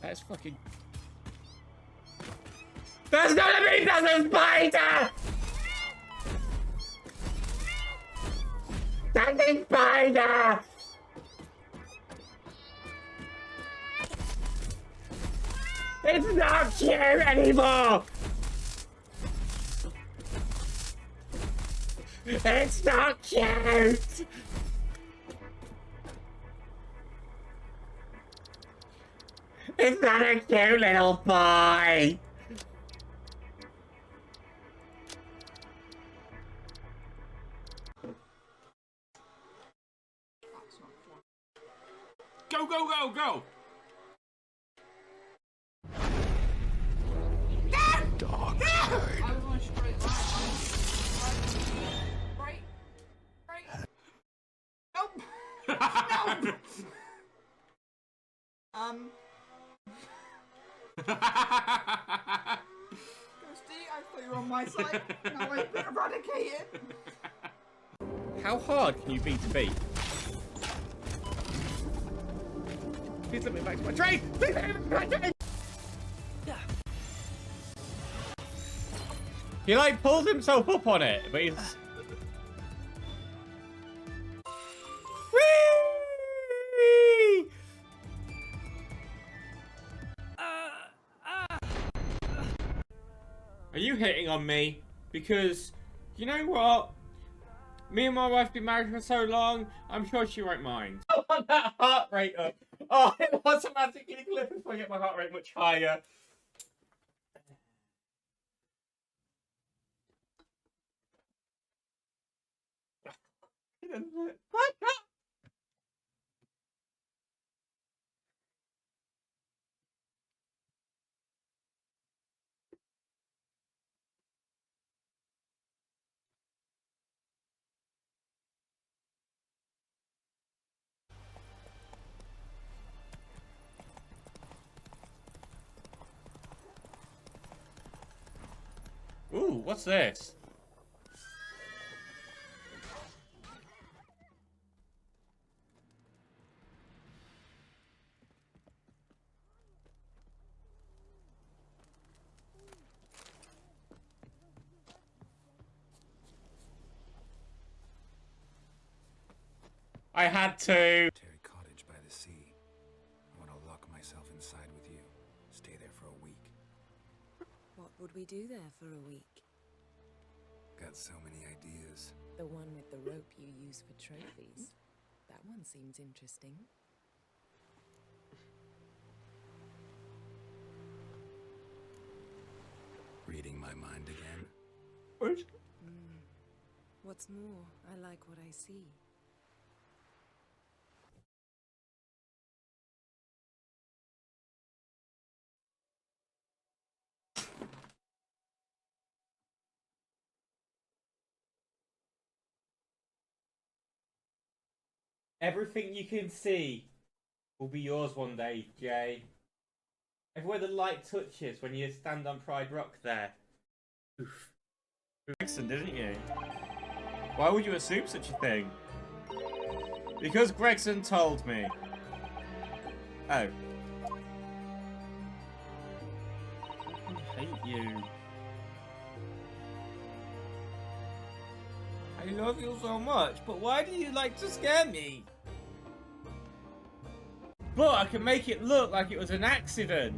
That's fucking... That's not a me, that's a spider! That's a spider! It's not cute anymore! It's not cute! It's not a cute little boy! Go, go, go, go! Dog. I was on a straight line. Right. Nope. Nope. Ghosty, I thought you were on my side. Now I've been eradicated. How hard can you be to beat? Please let me back to my train! Please let me back to my train! He like pulls himself up on it, but he's... Whee! Are you hitting on me? Because, you know what? Me and my wife been married for so long, I'm sure she won't mind. I want that heart rate up. Oh, it automatically clips if I get my heart rate much higher. Ooh, what's this? I had to. Terry Cottage by the sea. I want to lock myself inside with you. Stay there for a week. What would we do there for a week? Got so many ideas. The one with the rope you use for trophies. That one seems interesting. Reading my mind again. What? What's more, I like what I see. Everything you can see will be yours one day, Jay. Everywhere the light touches when you stand on Pride Rock there. Oof. Gregson, didn't you? Why would you assume such a thing? Because Gregson told me. Oh. I hate you. I love you so much, but why do you like to scare me? But I can make it look like it was an accident.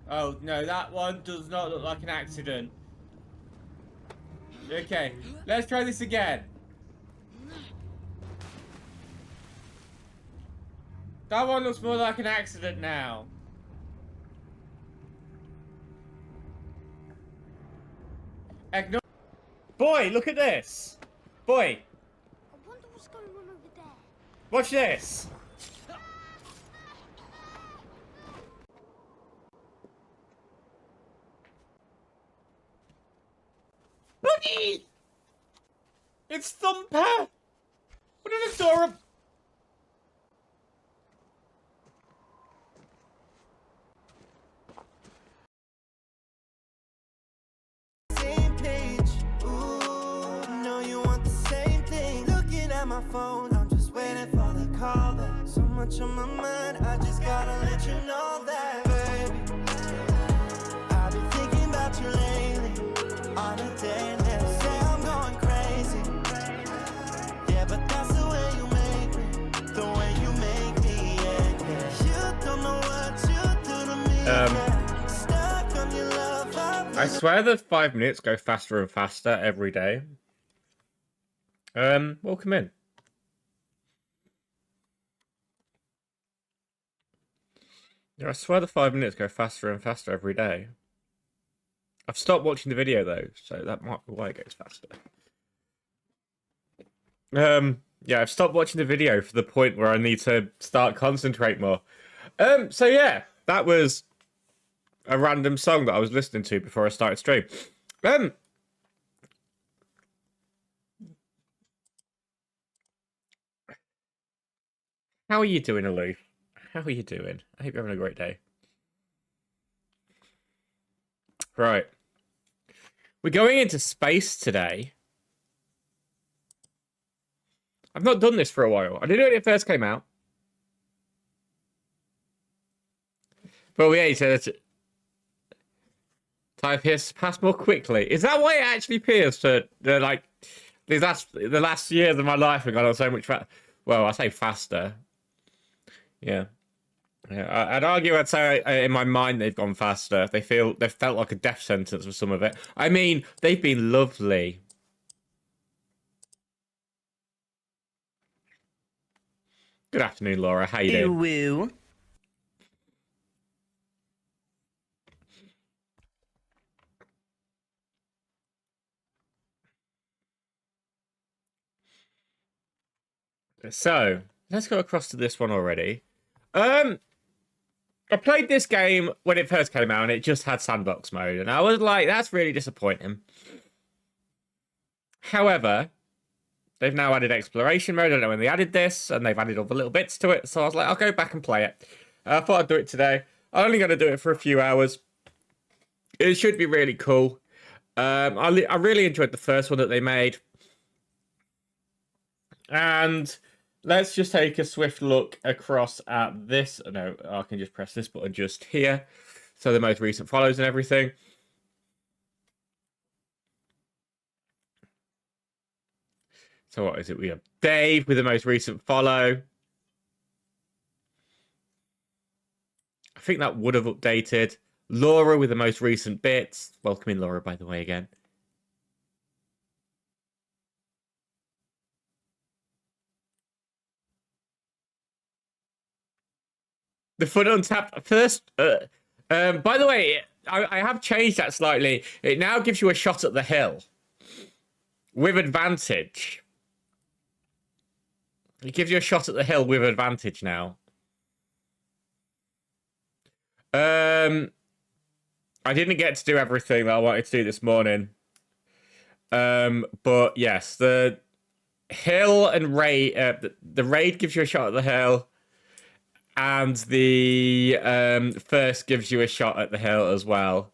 Oh, no, that one does not look like an accident. Okay, let's try this again. That one looks more like an accident now. Ignore. Boy, look at this. Boy. I wonder what's going on over there. Watch this. Bunny! It's Thumper! What an adorable... Same page. Ooh, know you want the my phone, I'm just waiting for the call back. So much on my mind, I just gotta let you know that, baby. I've been thinking about you lately, on a daily. Say I'm going crazy, yeah, but that's the way you make me, the way you make me, yeah. You don't know what you do to me, yeah. Stuck on your love, I swear the 5 minutes go faster and faster every day. Welcome in. Yeah, I swear the 5 minutes go faster and faster every day. I've stopped watching the video though, so that might be why it goes faster. Yeah, I've stopped watching the video for the point where I need to start concentrate more. So yeah, that was a random song that I was listening to before I started stream. How are you doing, Aloof? How are you doing? I hope you're having a great day. Right. We're going into space today. I've not done this for a while. I did it when it first came out. But yeah, he said time appears to pass more quickly. Is that why it actually appears to like the last years of my life have gone on so much faster? Well, I say faster. Yeah. Yeah, I'd argue, I'd say in my mind they've gone faster. They've felt like a death sentence for some of it. I mean, they've been lovely. Good afternoon, Laura. How you doing? woo. So let's go across to this one already. I played this game when it first came out, and it just had sandbox mode, and I was like, that's really disappointing. However, they've now added exploration mode. I don't know when they added this, and they've added all the little bits to it, so I was like, I'll go back and play it. I thought I'd do it today. I'm only going to do it for a few hours. It should be really cool. I really enjoyed the first one that they made. And let's just take a swift look across at this. No, I can just press this button just here. So the most recent follows and everything. So what is it? We have Dave with the most recent follow. I think that would have updated. Laura with the most recent bits. Welcome in, Laura, by the way, again. The fun untapped first. By the way, I have changed that slightly. It now gives you a shot at the hill with advantage. It gives you a shot at the hill with advantage now. I didn't get to do everything that I wanted to do this morning. But yes, the hill and raid. The raid gives you a shot at the hill. And the first gives you a shot at the hill as well.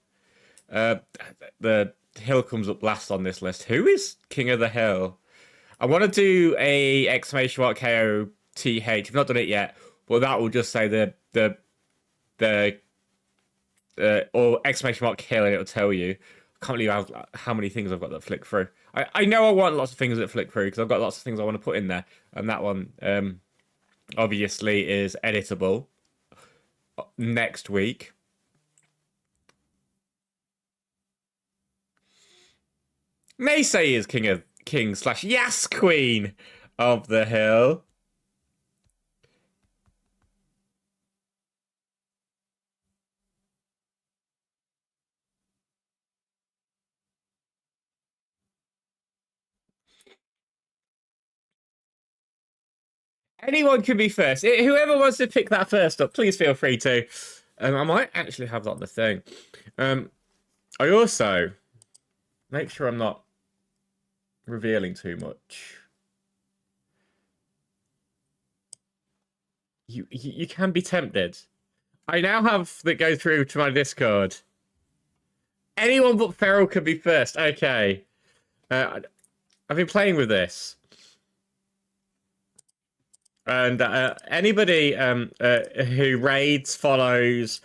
The hill comes up last on this list. Who is King of the Hill? I want to do a exclamation mark KOTH. I've not done it yet, but that will just say the or exclamation mark hill, and it'll tell you. I can't believe how many things I've got that flick through. I know I want lots of things that flick through because I've got lots of things I want to put in there, and that one obviously is editable next week. Maysay is king slash Yas Queen of the Hill. Anyone can be first. Whoever wants to pick that first up, please feel free to. I might actually have that on the thing. I also make sure I'm not revealing too much. You can be tempted. I now have that go through to my Discord. Anyone but Feral could be first. Okay. I've been playing with this. And anybody who raids, follows,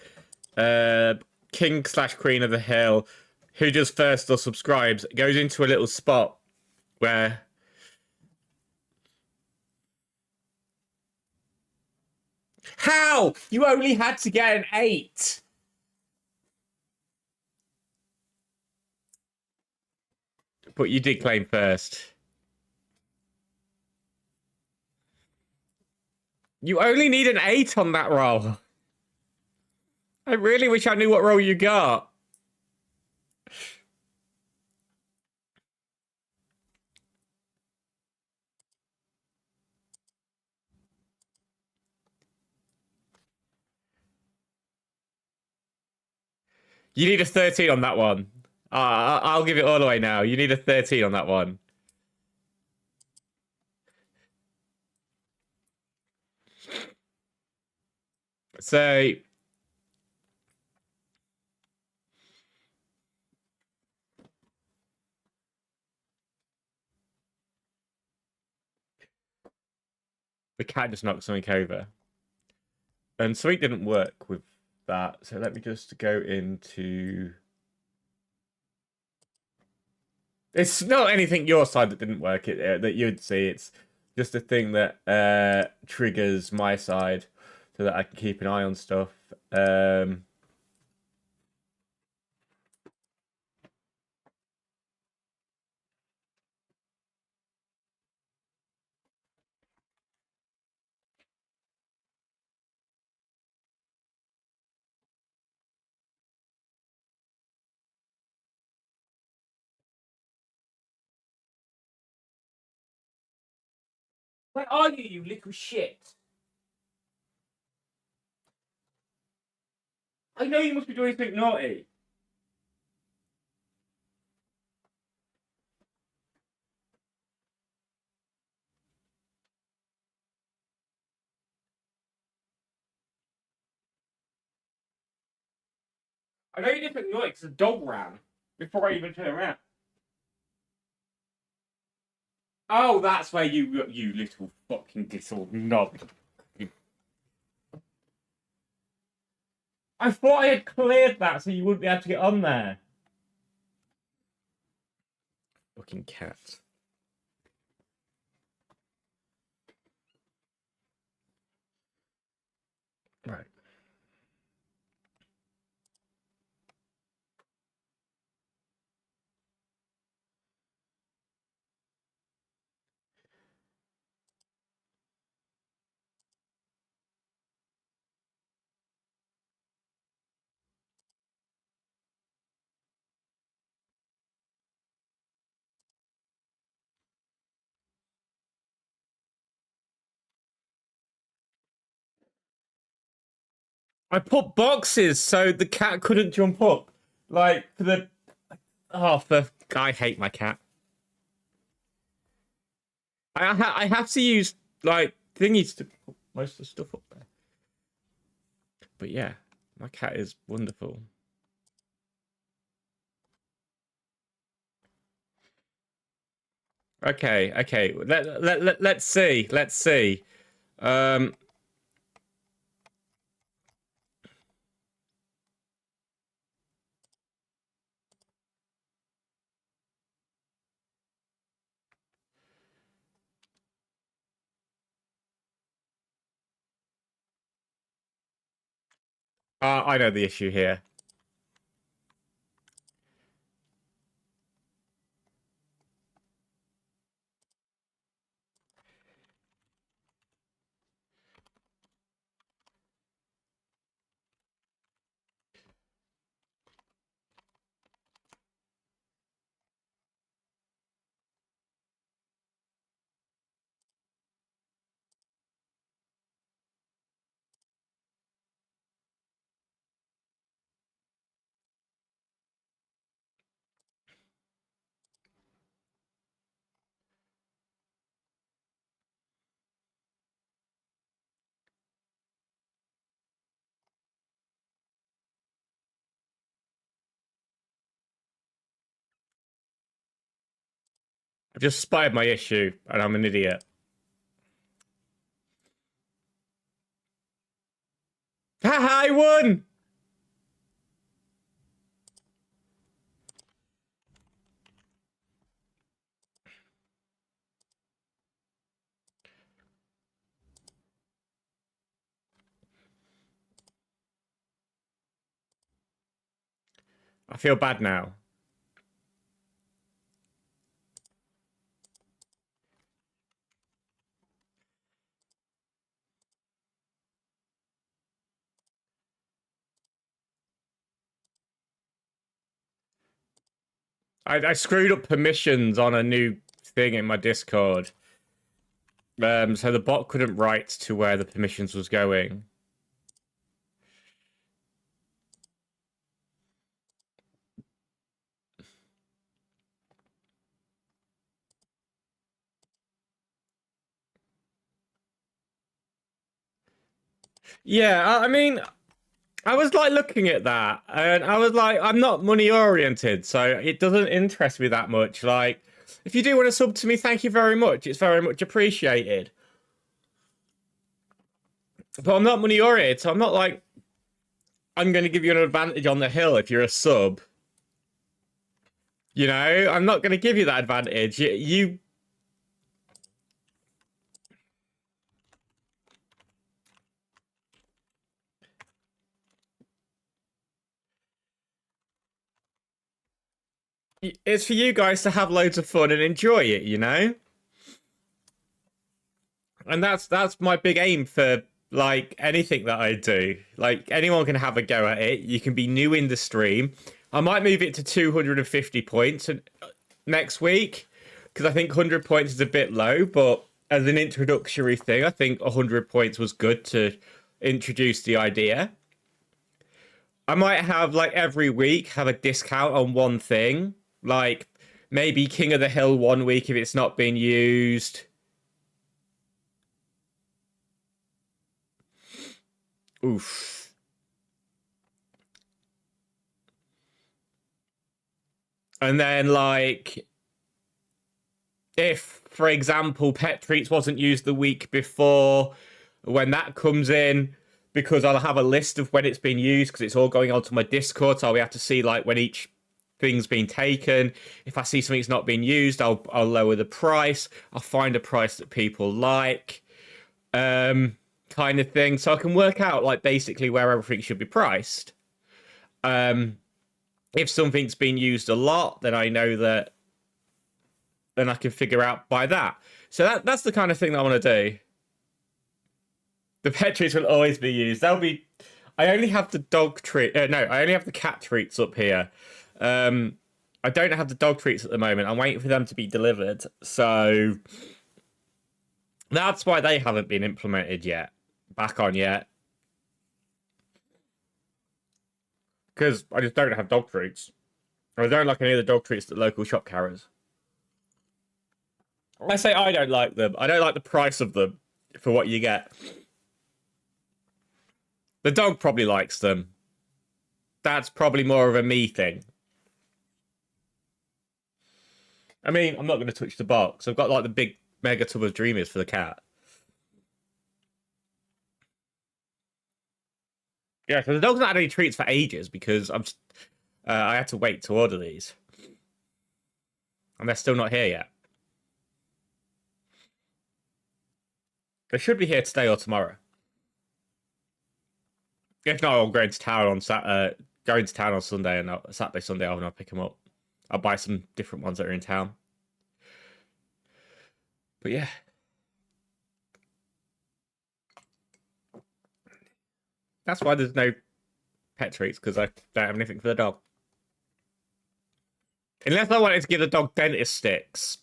King / Queen of the Hill, who does first or subscribes, goes into a little spot where... How? You only had to get an 8. But you did claim first. You only need an 8 on that roll. I really wish I knew what roll you got. You need a 13 on that one. I'll give it all away now. You need a 13 on that one. So... the cat just knocked something over. And something didn't work with that. So let me just go into... It's not anything your side that didn't work that you'd see. It's just a thing that triggers my side so that I can keep an eye on stuff. Where are you, you little shit? I know you must be doing something naughty. I know you did something naughty because the dog ran before I even turned around. Oh, that's where you little fucking little knob. I thought I had cleared that so you wouldn't be able to get on there. Fucking cat. Right. I put boxes so the cat couldn't jump up. Like, for the... Oh, I hate my cat. I have to use, like, thingies to put most of the stuff up there. But yeah, my cat is wonderful. Okay. Let's see. Um... I know the issue here. I've just spotted my issue, and I'm an idiot. Haha, I won! I feel bad now. I screwed up permissions on a new thing in my Discord. So the bot couldn't write to where the permissions was going. Yeah, I mean, I was like looking at that, and I was like, I'm not money oriented, so it doesn't interest me that much. Like, if you do want to sub to me, thank you very much. It's very much appreciated. But I'm not money oriented, so I'm not like, I'm going to give you an advantage on the hill if you're a sub. You know, I'm not going to give you that advantage. It's for you guys to have loads of fun and enjoy it, you know? And that's my big aim for like anything that I do. Like anyone can have a go at it. You can be new in the stream. I might move it to 250 points next week because I think 100 points is a bit low, but as an introductory thing, I think 100 points was good to introduce the idea. I might have like every week have a discount on one thing, like maybe King of the Hill one week if it's not being used. Oof. And then, like, if, for example, Pet Treats wasn't used the week before, when that comes in, because I'll have a list of when it's been used, because it's all going onto my Discord, so we have to see, like, when each thing's been taken. If I see something's not being used, I'll lower the price. I'll find a price that people like, kind of thing. So I can work out, like, basically where everything should be priced. If something's been used a lot, then I know that, then I can figure out by that. So that's the kind of thing that I want to do. The pet treats will always be used. They'll be. I only have the dog treat. No, I only have the cat treats up here. I don't have the dog treats at the moment. I'm waiting for them to be delivered. So that's why they haven't been implemented yet. Back on yet. Because I just don't have dog treats. I don't like any of the dog treats that local shop carries. I say I don't like them. I don't like the price of them for what you get. The dog probably likes them. That's probably more of a me thing. I mean, I'm not going to touch the box. I've got like the big mega tub of Dreamers for the cat. Yeah, because the dog's not had any treats for ages because I had to wait to order these. And they're still not here yet. They should be here today or tomorrow. If not, I'll go into town on Sunday and Saturday, Sunday, and I'll pick them up. I'll buy some different ones that are in town. But yeah. That's why there's no pet treats, because I don't have anything for the dog. Unless I wanted to give the dog dentist sticks.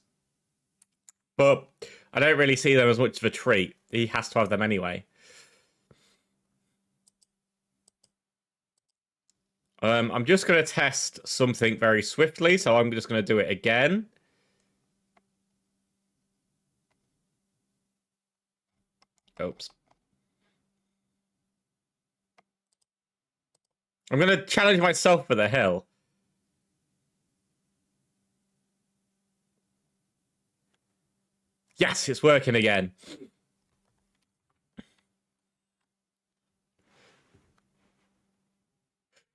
But I don't really see them as much of a treat. He has to have them anyway. I'm just going to test something very swiftly, so I'm just going to do it again. Oops. I'm going to challenge myself for the hill. Yes, it's working again.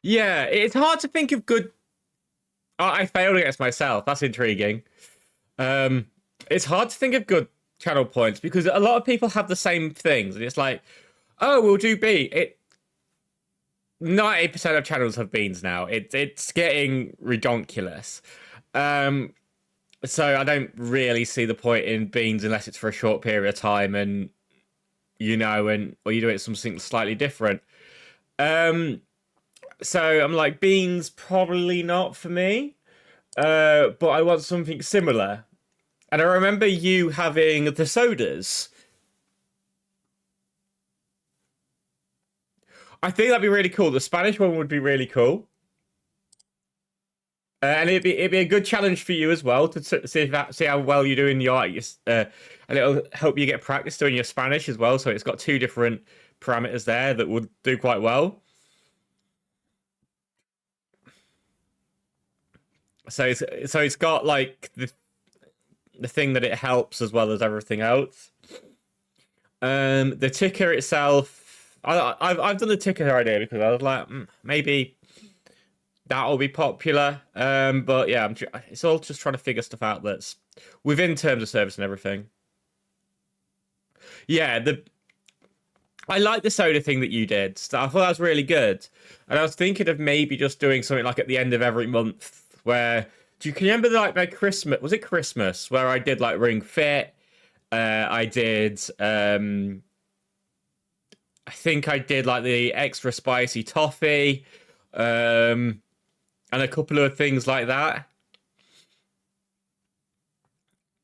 Yeah, it's hard to think of good. Oh, I failed against myself. That's intriguing. Um, it's hard to think of good channel points because a lot of people have the same things, and it's like, oh, we'll do B. 90% of channels have beans now. It's getting redonkulous. So I don't really see the point in beans unless it's for a short period of time, and or you do it something slightly different. So I'm like, beans probably not for me. But I want something similar. And I remember you having the sodas. I think that'd be really cool. The Spanish one would be really cool. And it'd be a good challenge for you as well to see how well you do in your and it'll help you get practice doing your Spanish as well. So it's got two different parameters there that would do quite well. So it's got like the thing that it helps as well as everything else. The ticker itself, I've done the ticker idea because I was like, maybe that'll be popular. But yeah, it's all just trying to figure stuff out that's within terms of service and everything. Yeah, I like the soda thing that you did. I thought that was really good. And I was thinking of maybe just doing something like at the end of every month where can you remember like my Christmas, was it Christmas, where I did like Ring Fit? I did I think I did like the extra spicy toffee, and a couple of things like that.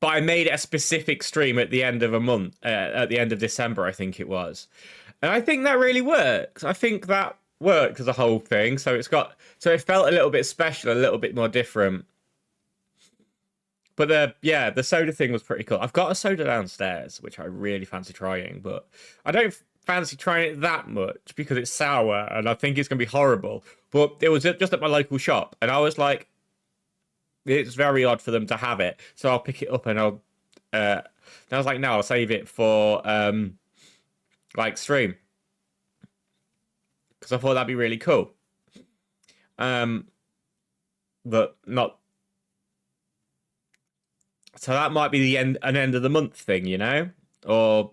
But I made it a specific stream at the end of a month, at the end of December, I think it was. And I think that really works. I think that worked as a whole thing. So it felt a little bit special, a little bit more different. But the soda thing was pretty cool. I've got a soda downstairs, which I really fancy trying, but I don't fancy trying it that much because it's sour and I think it's going to be horrible. But it was just at my local shop, and I was like, it's very odd for them to have it, so I'll pick it up and I'll. And I was like, no, I'll save it for like stream because I thought that'd be really cool. But not. So that might be an end of the month thing, or.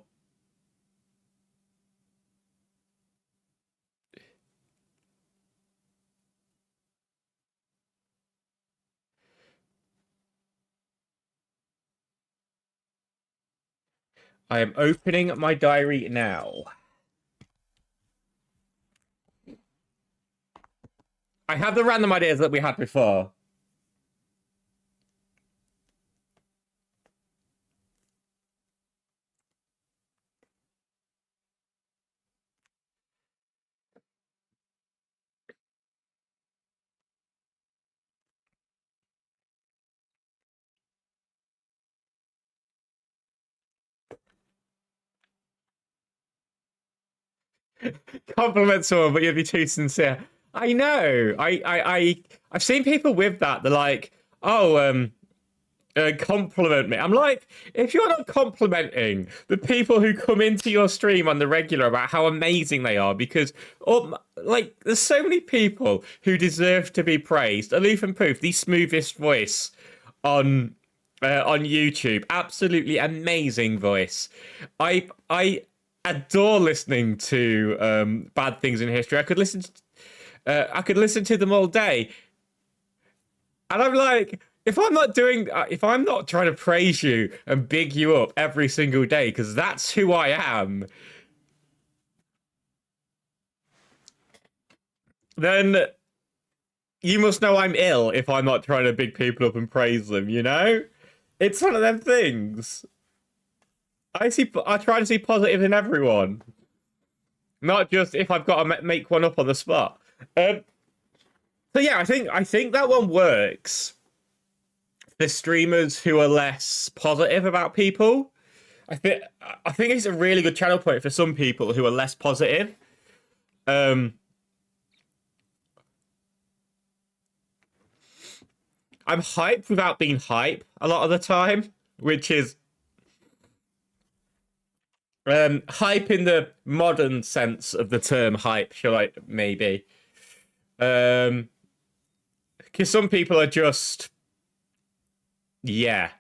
I am opening my diary now. I have the random ideas that we had before. Compliment someone, but you'd be too sincere. I know. I've seen people with that. They're like, oh, compliment me. I'm like, if you're not complimenting the people who come into your stream on the regular about how amazing they are, because like there's so many people who deserve to be praised. Aloof and Poof, the smoothest voice on YouTube, absolutely amazing voice. I adore listening to bad things in history. I could listen to them all day, and I'm like, if I'm not trying to praise you and big you up every single day, because that's who I am, then you must know I'm ill if I'm not trying to big people up and praise them. It's one of them things. I try to see positive in everyone, not just if I've got to make one up on the spot. So yeah, I think that one works for streamers who are less positive about people. I think it's a really good channel point for some people who are less positive. I'm hype without being hype a lot of the time, which is hype in the modern sense of the term hype, maybe. Because some people are just, yeah.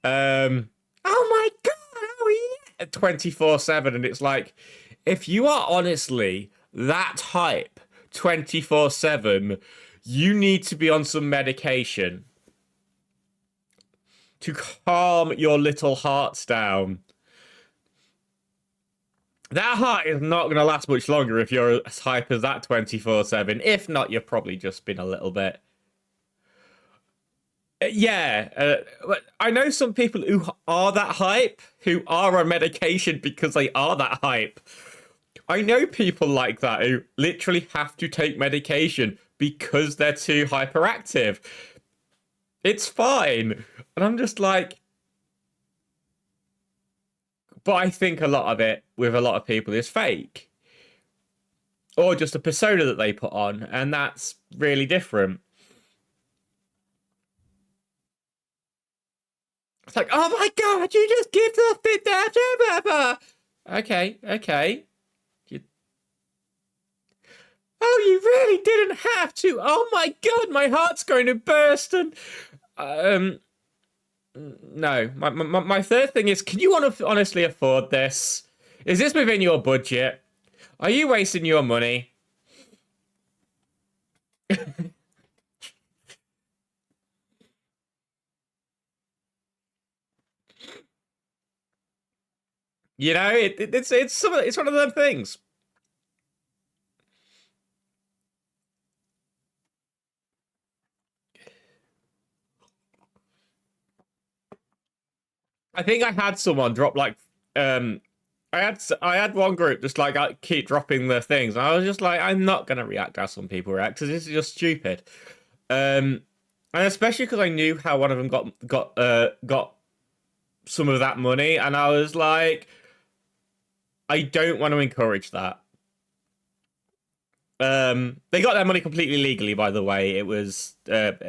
Oh my god, oh yeah, 24/7, and it's like, if you are honestly that hype 24/7, you need to be on some medication to calm your little hearts down. That heart is not going to last much longer if you're as hype as that 24/7. If not, you've probably just been a little bit. Yeah, I know some people who are that hype, who are on medication because they are that hype. I know people like that who literally have to take medication because they're too hyperactive. It's fine. And I'm just like, but I think a lot of it with a lot of people is fake. Or just a persona that they put on, and that's really different. It's like, oh my god, you just give the fit that. Okay. Oh, you really didn't have to. Oh my god, my heart's going to burst. And no. My third thing is, can you honestly afford this? Is this within your budget? Are you wasting your money? You know, it's one of them things. I think I had someone drop like I had one group just like keep dropping the things, and I was just like, I'm not gonna react how some people react because this is just stupid. And especially because I knew how one of them got some of that money, and I was like, I don't want to encourage that. They got their money completely legally, by the way. It was, but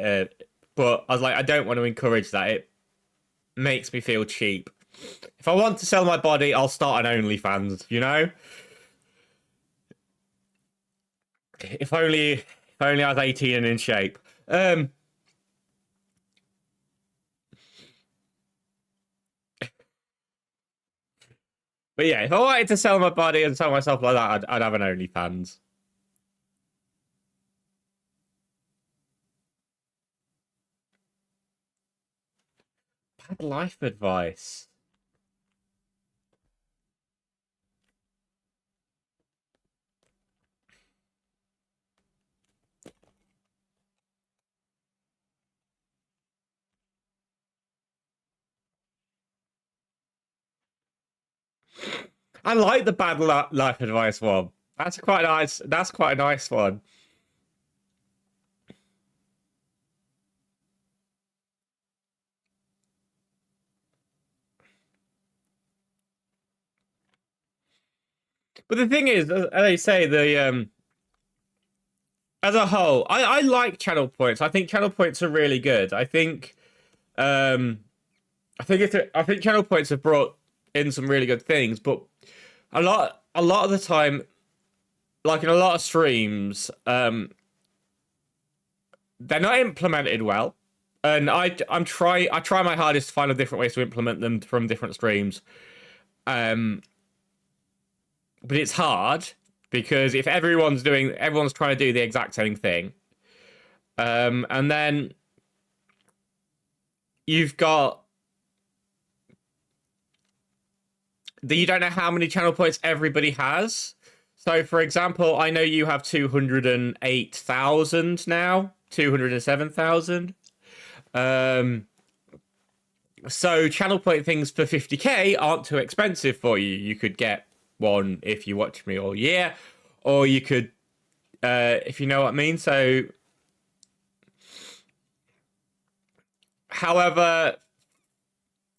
I was like, I don't want to encourage that. It makes me feel cheap. If I want to sell my body, I'll start an OnlyFans, you know? If only I was 18 and in shape. But yeah, if I wanted to sell my body and sell myself like that, I'd have an OnlyFans. Bad life advice. I like the bad life advice one. That's quite nice. That's quite a nice one. But the thing is, as they say, the as a whole, I like channel points. I think channel points are really good. I think I think channel points have brought in some really good things, but a lot of the time, like in a lot of streams, they're not implemented well. And I try my hardest to find different ways to implement them from different streams. But it's hard because if everyone's trying to do the exact same thing, and then you don't know how many channel points everybody has. So, for example, I know you have 208,000 now, 207,000. So channel point things for 50k aren't too expensive for you. You could get one if you watch me all year, or you could, if you know what I mean. So, however,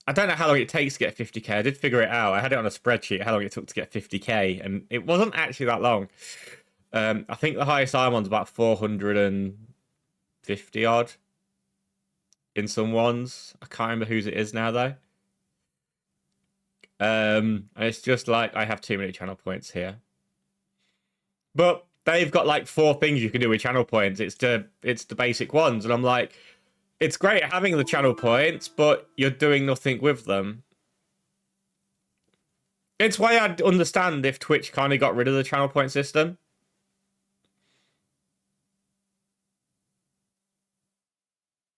I don't know how long it takes to get 50k. I did figure it out. I had it on a spreadsheet how long it took to get 50k, and it wasn't actually that long. I think the highest I'm on's about 450 odd in some ones. I can't remember whose it is now though. And it's just like I have too many channel points here. But they've got like 4 things you can do with channel points. It's the basic ones, and I'm like, it's great having the channel points, but you're doing nothing with them. It's why I'd understand if Twitch kind of got rid of the channel point system.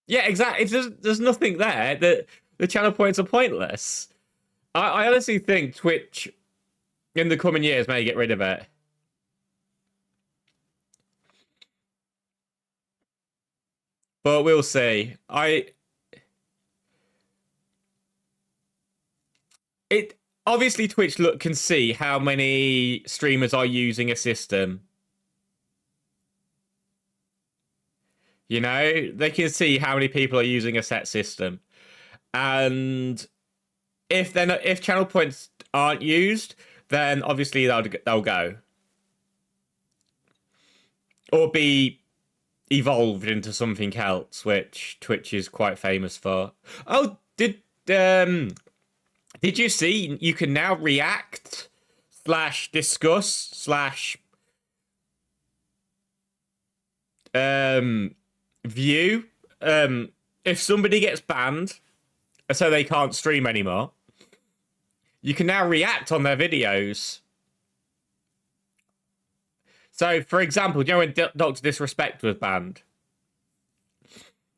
Yeah, exactly. If there's nothing there, the channel points are pointless. I honestly think Twitch in the coming years may get rid of it. But we'll see. Obviously Twitch can see how many streamers are using a system. You know, they can see how many people are using a set system. And if channel points aren't used, then obviously they'll go. Or be evolved into something else, which Twitch is quite famous for. Oh, did you see you can now react / discuss / view if somebody gets banned so they can't stream anymore, you can now react on their videos. So, for example, you know when Dr. Disrespect was banned?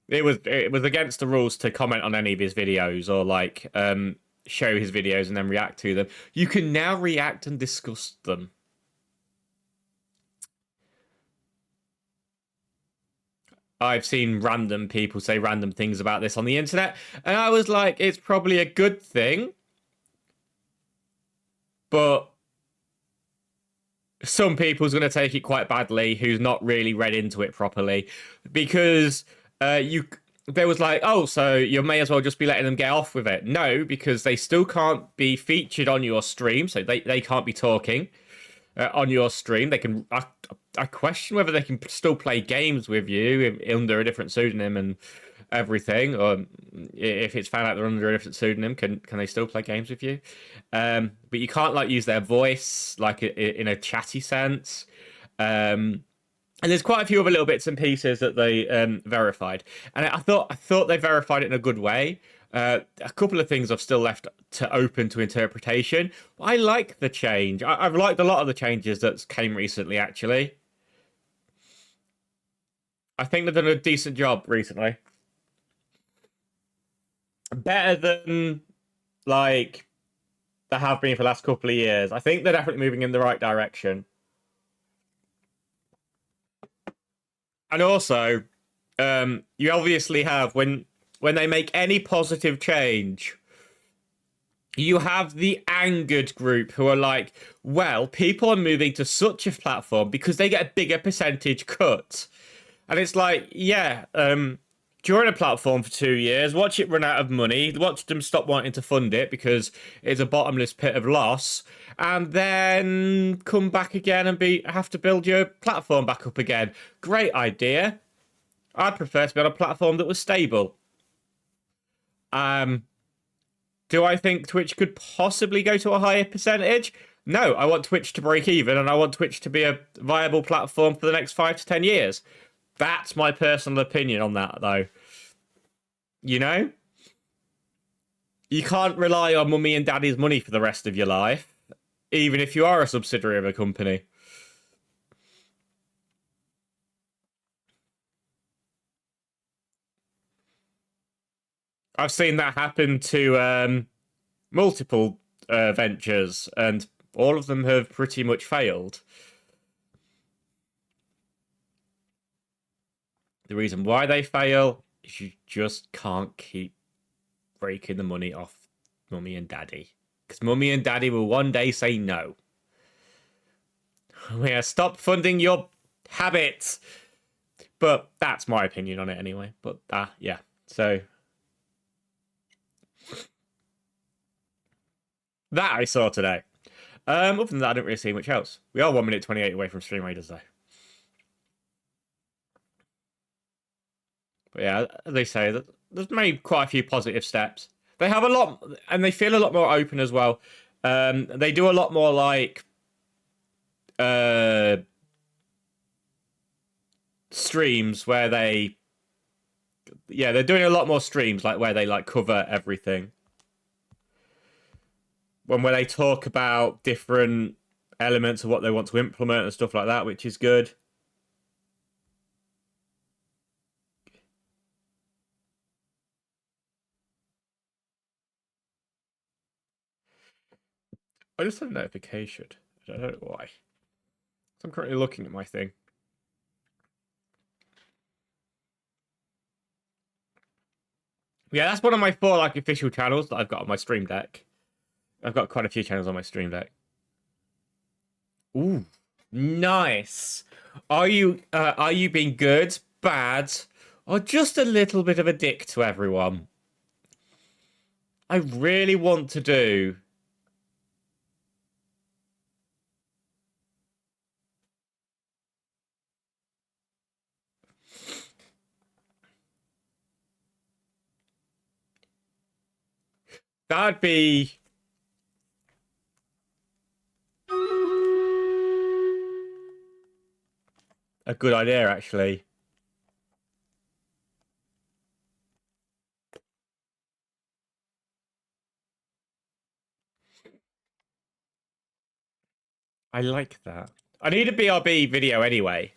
It was against the rules to comment on any of his videos or like show his videos and then react to them. You can now react and discuss them. I've seen random people say random things about this on the internet, and I was like, it's probably a good thing, but some people's going to take it quite badly who's not really read into it properly, because there was like, oh, so you may as well just be letting them get off with it. No, because they still can't be featured on your stream, so they can't be talking on your stream. They can. I question whether they can still play games with you under a different pseudonym and everything, or if it's found out they're under a different pseudonym, can they still play games with you? But you can't like use their voice like in a chatty sense. And there's quite a few other little bits and pieces that they verified, and I thought they verified it in a good way. A couple of things I've still left to open to interpretation. I like the change. I've liked a lot of the changes that came recently, actually. I think they've done a decent job recently. Better than, like, they have been for the last couple of years. I think they're definitely moving in the right direction. And also, you obviously have, when they make any positive change, you have the angered group who are like, well, people are moving to such a platform because they get a bigger percentage cut. And it's like, yeah, during a platform for 2 years, watch it run out of money, watch them stop wanting to fund it because it's a bottomless pit of loss, and then come back again and have to build your platform back up again. Great idea. I'd prefer to be on a platform that was stable. Do I think Twitch could possibly go to a higher percentage? No, I want Twitch to break even, and I want Twitch to be a viable platform for the next 5 to 10 years. That's my personal opinion on that, though. You know? You can't rely on mummy and daddy's money for the rest of your life, even if you are a subsidiary of a company. I've seen that happen to multiple ventures, and all of them have pretty much failed. The reason why they fail is you just can't keep breaking the money off mummy and daddy. Because mummy and daddy will one day say no. We have stopped funding your habits. But that's my opinion on it anyway. But yeah. So that I saw today. Other than that, I didn't really see much else. We are 1 minute 28 away from Stream Raiders, though. But yeah, as they say, there's made quite a few positive steps. They have a lot, and they feel a lot more open as well. They do a lot more like streams where they, yeah, they're doing a lot more streams like where they like cover everything. Where they talk about different elements of what they want to implement and stuff like that, which is good. I just had a notification. I don't know why. So I'm currently looking at my thing. Yeah, that's one of my 4 like official channels that I've got on my Stream Deck. I've got quite a few channels on my Stream Deck. Ooh, nice. Are you being good, bad, or just a little bit of a dick to everyone? I really want to do. That'd be a good idea, actually. I like that. I need a BRB video anyway.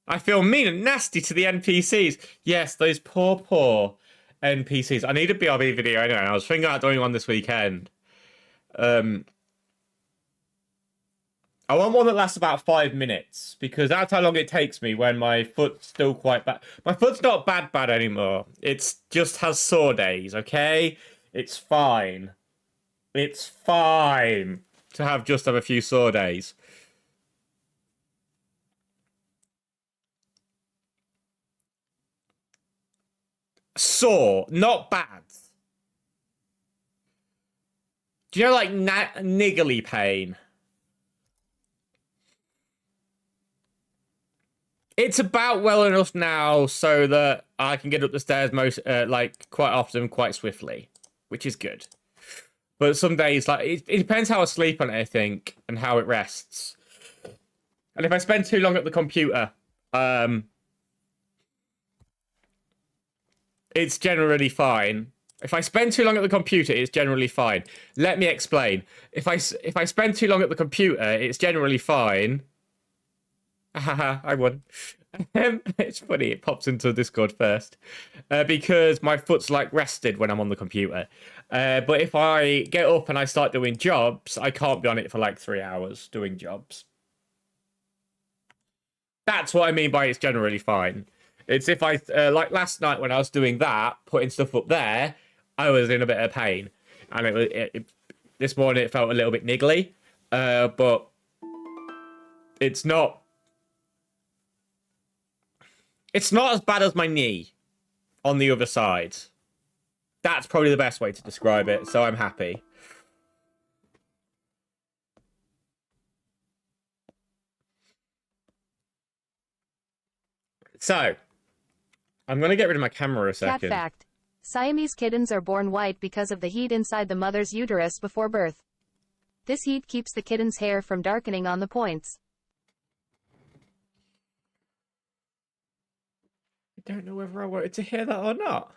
I feel mean and nasty to the NPCs. Yes, those poor NPCs. I need a BRB video anyway. I was thinking about doing one this weekend. I want one that lasts about 5 minutes because that's how long it takes me when my foot's still quite bad. My foot's not bad anymore. It's just has sore days, okay? It's fine. It's fine to have a few sore days. Sore, not bad. Do you know, like, niggly pain? It's about well enough now so that I can get up the stairs quite often, quite swiftly, which is good. But some days, like, it depends how I sleep on it, I think, and how it rests. And if I spend too long at the computer, it's generally fine. If I spend too long at the computer, it's generally fine. Let me explain. If I spend too long at the computer, it's generally fine. Haha, I won. It's funny, it pops into Discord first. Because my foot's like rested when I'm on the computer. But if I get up and I start doing jobs, I can't be on it for like 3 hours doing jobs. That's what I mean by it's generally fine. It's if I, like last night when I was doing that, putting stuff up there, I was in a bit of pain. And this morning it felt a little bit niggly. But it's not as bad as my knee on the other side. That's probably the best way to describe it, so I'm happy. So, I'm going to get rid of my camera a second. Cat fact. Siamese kittens are born white because of the heat inside the mother's uterus before birth. This heat keeps the kitten's hair from darkening on the points. I don't know whether I wanted to hear that or not.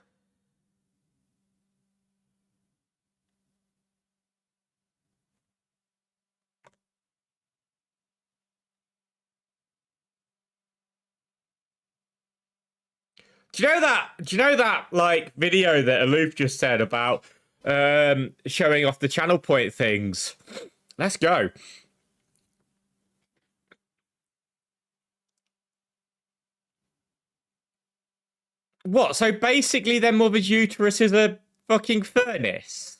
Do you know that like video that Aloof just said about showing off the channel point things? Let's go. What? So basically their mother's uterus is a fucking furnace?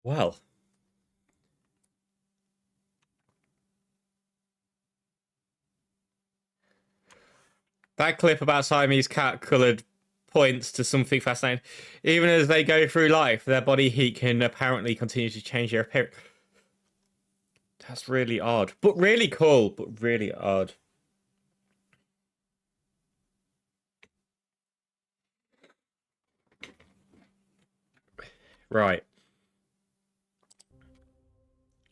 Well. That clip about Siamese cat coloured points to something fascinating. Even as they go through life, their body heat can apparently continue to change their appearance. That's really odd. But really cool, but really odd. Right.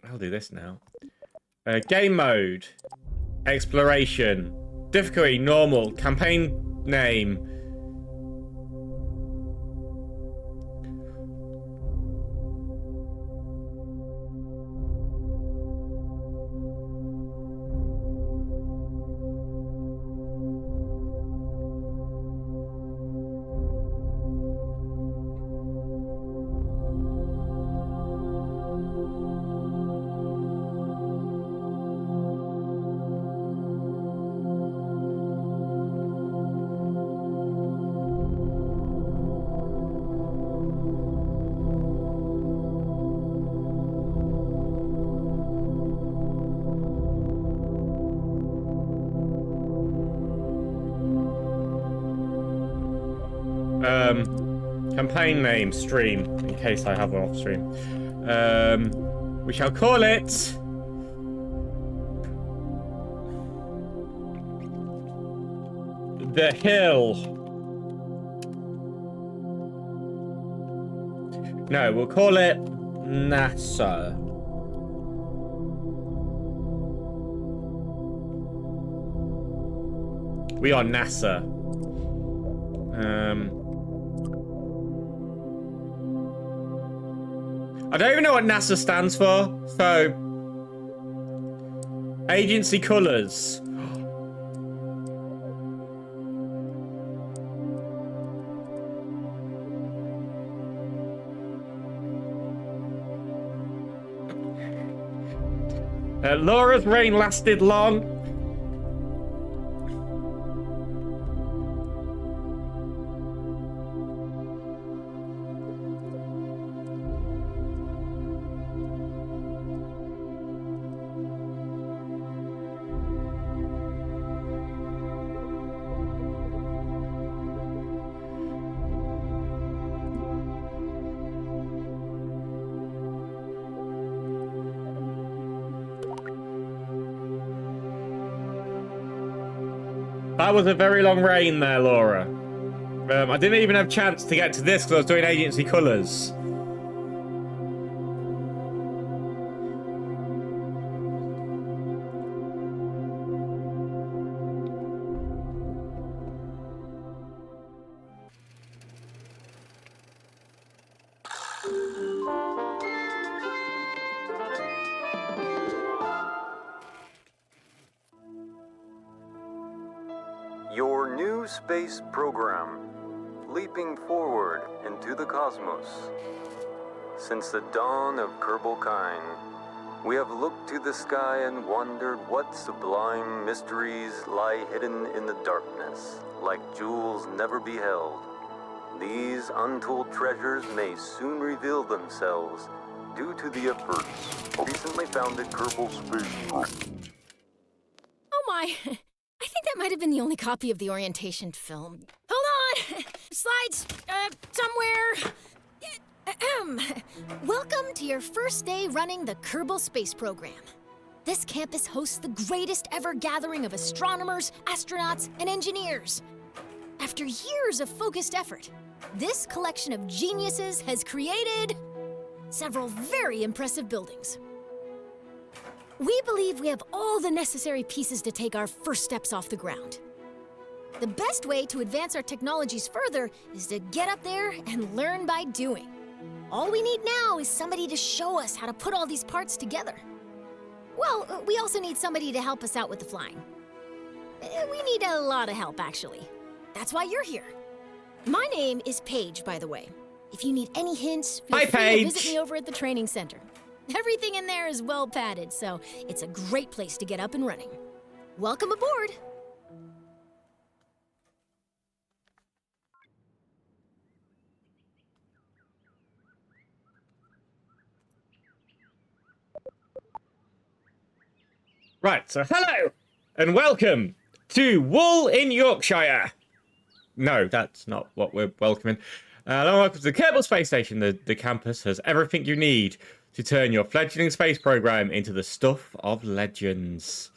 I'll do this now. Game mode. Exploration. Difficulty, normal. Campaign name. Campaign name, stream, in case I have one off stream. We shall call it... The Hill. No, we'll call it NASA. We are NASA. I don't even know what NASA stands for, so... Agency colours. Laura's reign lasted long. That was a very long reign there, Laura. I didn't even have a chance to get to this because I was doing agency colours. Your new space program, leaping forward into the cosmos. Since the dawn of Kerbal kind, we have looked to the sky and wondered what sublime mysteries lie hidden in the darkness, like jewels never beheld. These untold treasures may soon reveal themselves due to the efforts recently founded Kerbal Space Program. Oh my! I think that might have been the only copy of the orientation film. Hold on! Slides, somewhere. Welcome to your first day running the Kerbal Space Program. This campus hosts the greatest ever gathering of astronomers, astronauts, and engineers. After years of focused effort, this collection of geniuses has created several very impressive buildings. We believe we have all the necessary pieces to take our first steps off the ground. The best way to advance our technologies further is to get up there and learn by doing. All we need now is somebody to show us how to put all these parts together. Well, we also need somebody to help us out with the flying. We need a lot of help, actually. That's why you're here. My name is Paige, by the way. If you need any hints, feel Hi, free Paige. to visit me over at the training center. Everything in there is well padded, so it's a great place to get up and running. Welcome aboard! Right, so hello and welcome to Wool in Yorkshire. No, that's not what we're welcoming. And welcome to the Kerbal Space Station. The campus has everything you need to turn your fledgling space program into the stuff of legends.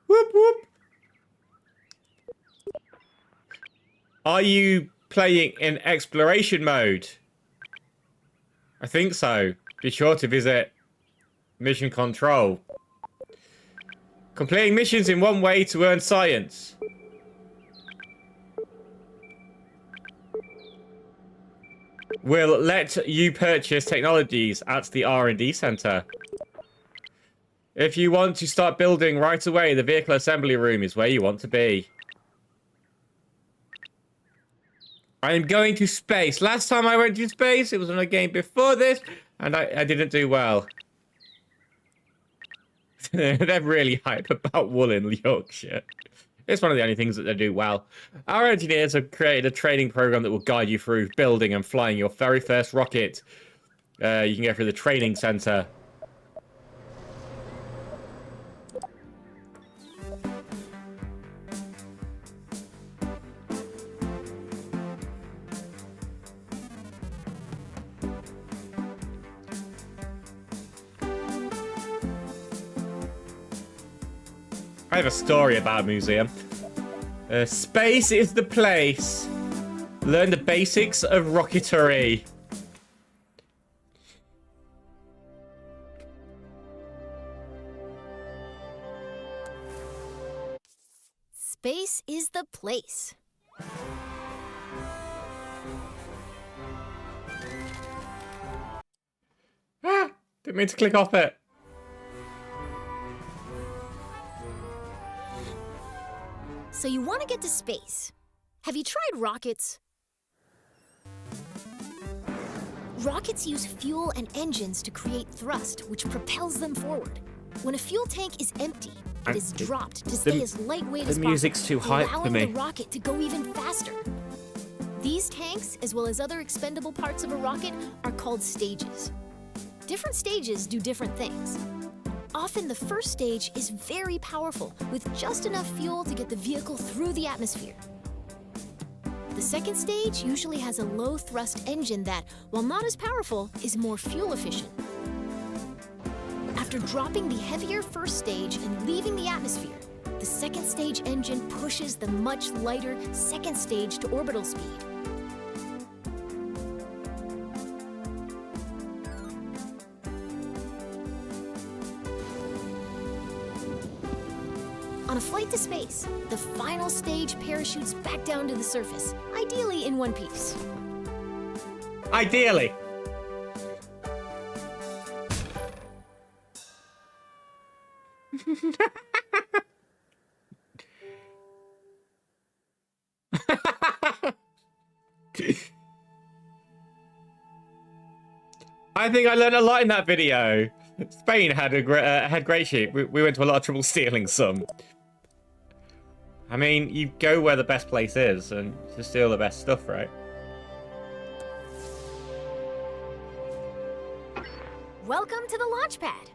Whoop whoop. Are you playing in exploration mode? I think so. Be sure to visit Mission Control. Completing missions in one way to earn science. Will let you purchase technologies at the R&D Center. If you want to start building right away, the vehicle assembly room is where you want to be. I am going to space. Last time I went to space, it was on a game before this, and I didn't do well. They're really hype about wool in Yorkshire. It's one of the only things that they do well. Our engineers have created a training program that will guide you through building and flying your very first rocket. You can go through the training center. I have a story about a museum. Space is the place. Learn the basics of rocketry. Space is the place. Ah, didn't mean to click off it. So you want to get to space. Have you tried rockets? Rockets use fuel and engines to create thrust, which propels them forward. When a fuel tank is empty, it is dropped to stay as lightweight as possible. The music's too hype for me. Allowing the rocket to go even faster. These tanks, as well as other expendable parts of a rocket, are called stages. Different stages do different things. Often the first stage is very powerful, with just enough fuel to get the vehicle through the atmosphere. The second stage usually has a low-thrust engine that, while not as powerful, is more fuel efficient. After dropping the heavier first stage and leaving the atmosphere, the second stage engine pushes the much lighter second stage to orbital speed. On a flight to space, the final stage parachutes back down to the surface, ideally in one piece. Ideally. I think I learned a lot in that video. Spain had great sheep. We went to a lot of trouble stealing some. I mean, you go where the best place is and to steal the best stuff, right? Welcome to the launch pad.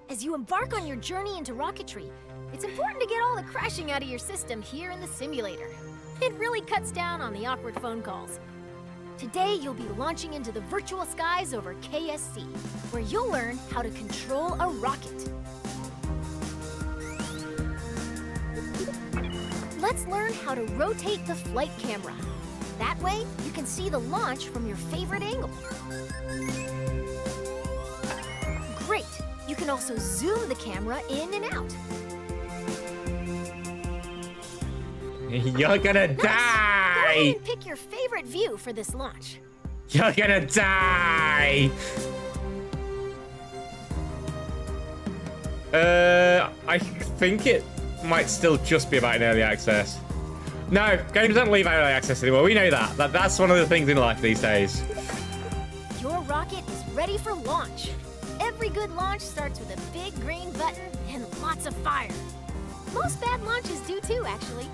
As you embark on your journey into rocketry, it's important to get all the crashing out of your system here in the simulator. It really cuts down on the awkward phone calls. Today, you'll be launching into the virtual skies over KSC, where you'll learn how to control a rocket. Let's learn how to rotate the flight camera. That way, you can see the launch from your favorite angle. Great! You can also zoom the camera in and out. You're gonna Nice. die! Go ahead and pick your favorite view for this launch. You're gonna die! I think it might still just be about an early access. No, games don't leave early access anymore. We know that. That's one of the things in life these days. Your rocket is ready for launch. Every good launch starts with a big green button and lots of fire. Most bad launches do too, actually.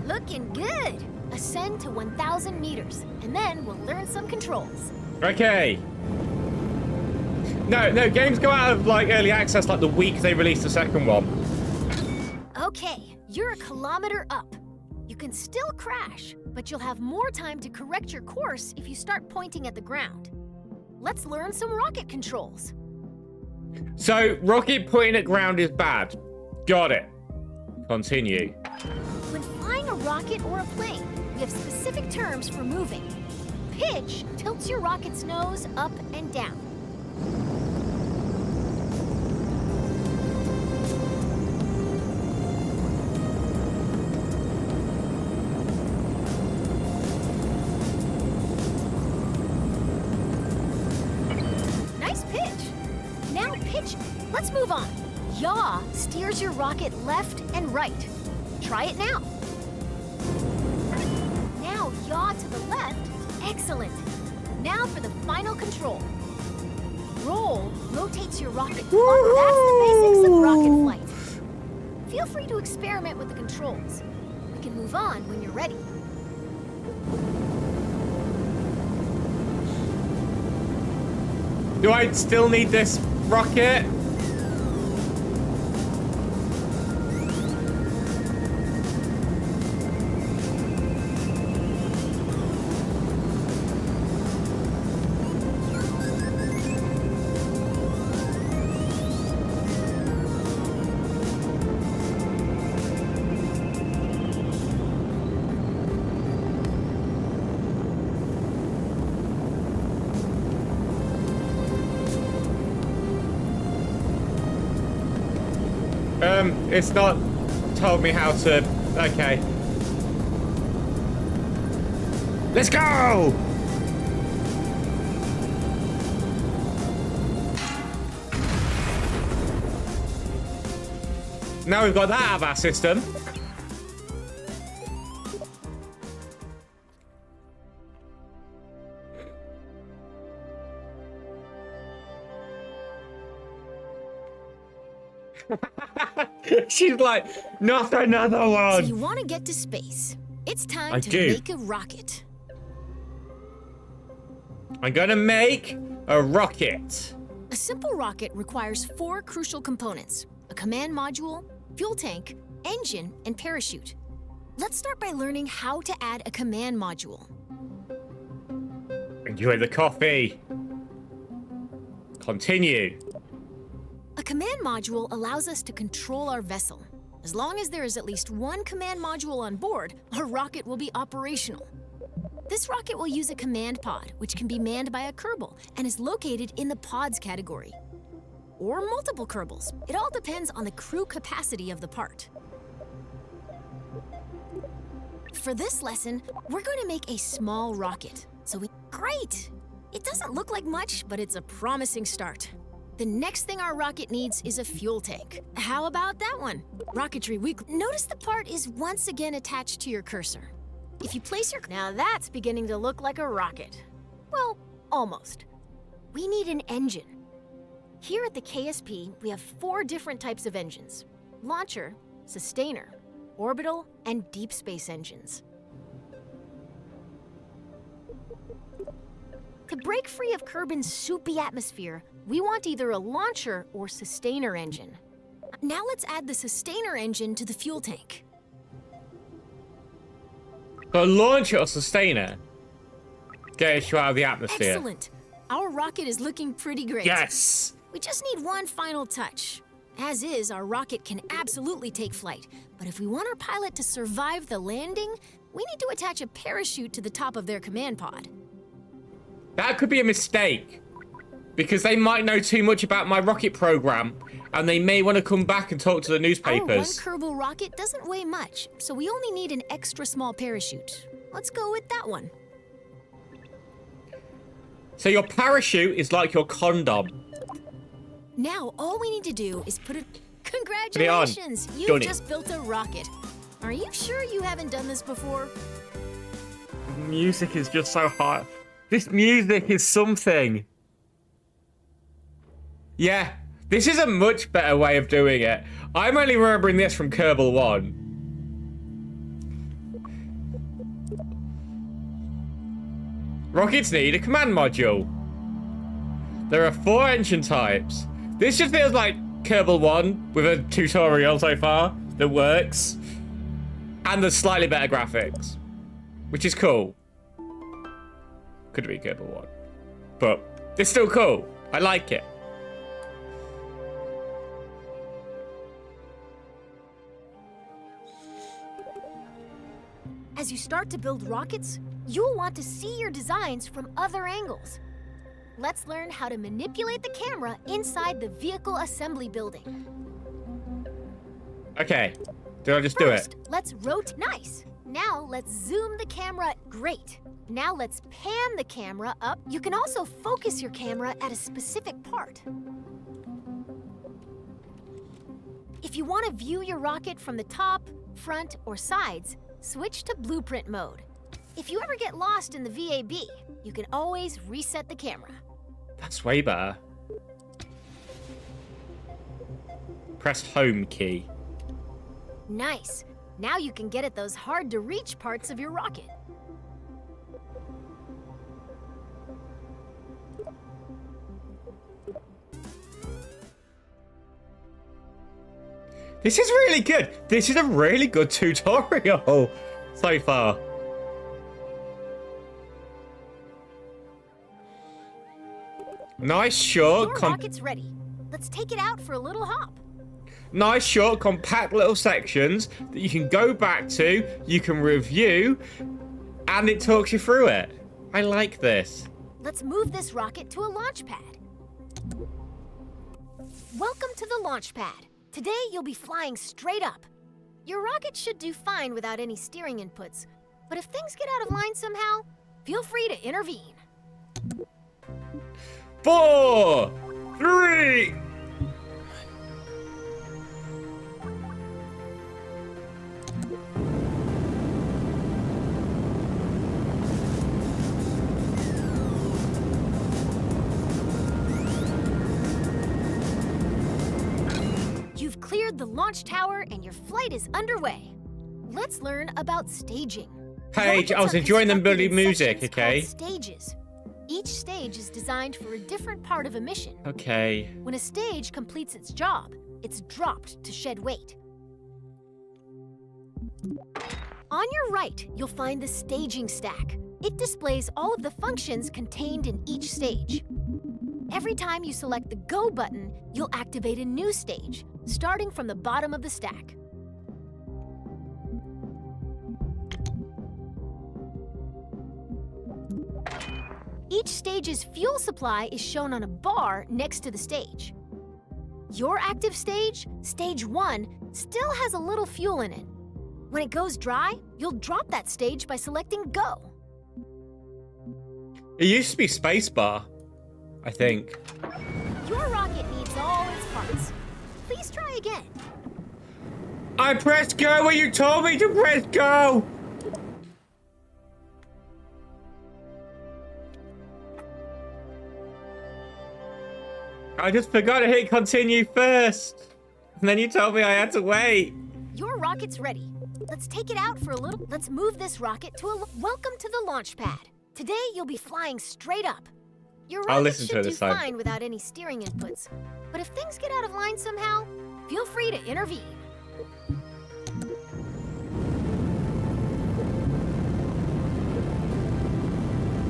Looking good. ascend to 1,000 meters, and then we'll learn some controls. Okay. No, games go out of like early access like the week they release the second one. Okay, you're a kilometer up. You can still crash, but you'll have more time to correct your course if you start pointing at the ground. Let's learn some rocket controls. So, rocket pointing at ground is bad. Got it. Continue. When flying a rocket or a plane, we have specific terms for moving. Pitch tilts your rocket's nose up and down. Nice pitch. Now pitch. Let's move on. Yaw steers your rocket left and right. Try it now. Now yaw to the left. Excellent. Now for the final control. Roll rotates your rocket. That's the basics of rocket flight. Feel free to experiment with the controls. We can move on when you're ready. Do I still need this rocket? It's not told me how to... Okay. Let's go! Now we've got that out of our system. She's like, not another So one. you want to get to space. It's time I to do. make a rocket. I'm gonna make a rocket. A simple rocket requires 4 crucial components: a command module, fuel tank, engine, and parachute. Let's start by learning how to add a command module. Enjoy the coffee. Continue. A command module allows us to control our vessel. As long as there is at least one command module on board, our rocket will be operational. This rocket will use a command pod, which can be manned by a Kerbal and is located in the pods category. Or multiple Kerbals. It all depends on the crew capacity of the part. For this lesson, we're going to make a small rocket. Great! It doesn't look like much, but it's a promising start. The next thing our rocket needs is a fuel tank. How about that one? Rocketry Weekly. Notice the part is once again attached to your cursor. If you place your... Now that's beginning to look like a rocket. Well, almost. We need an engine. Here at the KSP, we have 4 different types of engines: launcher, sustainer, orbital, and deep space engines. To break free of Kerbin's soupy atmosphere, we want either a launcher or sustainer engine. Now let's add the sustainer engine to the fuel tank. The launcher or sustainer gets you out of the atmosphere. Excellent. Our rocket is looking pretty great. Yes! We just need one final touch. As is, our rocket can absolutely take flight. But if we want our pilot to survive the landing, we need to attach a parachute to the top of their command pod. That could be a mistake. Because they might know too much about my rocket program, and they may want to come back and talk to the newspapers. Our one Kerbal rocket doesn't weigh much, so we only need an extra small parachute. Let's go with that one. So your parachute is like your condom. Now, all we need to do is put it... Put it on. Congratulations! Done You've it. just built a rocket. Are you sure you haven't done this before? Music is just so hot. This music is something. Yeah, this is a much better way of doing it. I'm only remembering this from Kerbal 1. Rockets need a command module. There are 4 engine types. This just feels like Kerbal 1 with a tutorial so far that works. And there's slightly better graphics, which is cool. Could be Kerbal 1. But it's still cool. I like it. As you start to build rockets, you'll want to see your designs from other angles. Let's learn how to manipulate the camera inside the vehicle assembly building. Okay. Did I just do it? First, let's rotate. Nice. Now let's zoom the camera. Great. Now let's pan the camera up. You can also focus your camera at a specific part. If you want to view your rocket from the top, front, or sides, switch to blueprint mode. If you ever get lost in the VAB, you can always reset the camera. That's way better. Press home key. Nice. Now you can get at those hard-to-reach parts of your rocket. This is really good. This is a really good tutorial so far. Nice short. Your rocket's ready. Let's take it out for a little hop. Nice short, compact little sections that you can go back to, you can review, and it talks you through it. I like this. Let's move this rocket to a launch pad. Welcome to the launch pad. Today you'll be flying straight up. Your rocket should do fine without any steering inputs, but if things get out of line somehow, feel free to intervene. 4, 3. You've cleared the launch tower and your flight is underway. Let's learn about staging. Paige, I Rockets was are enjoying the constructed bloody in music, sections okay? called stages. Each stage is designed for a different part of a mission. Okay. When a stage completes its job, it's dropped to shed weight. On your right, you'll find the staging stack. It displays all of the functions contained in each stage. Every time you select the Go button, you'll activate a new stage, starting from the bottom of the stack. Each stage's fuel supply is shown on a bar next to the stage. Your active stage, Stage 1, still has a little fuel in it. When it goes dry, you'll drop that stage by selecting Go. It used to be spacebar, I think. Your rocket needs all its parts. Please try again. I pressed go when you told me to press go! I just forgot to hit continue first. And then you told me I had to wait. Your rocket's ready. Let's take it out for a little. Let's move this rocket to a. Welcome to the launch pad. Today you'll be flying straight up. Your I'll rocket listen to should it do this time. fine without any steering inputs. But if things get out of line somehow, feel free to intervene.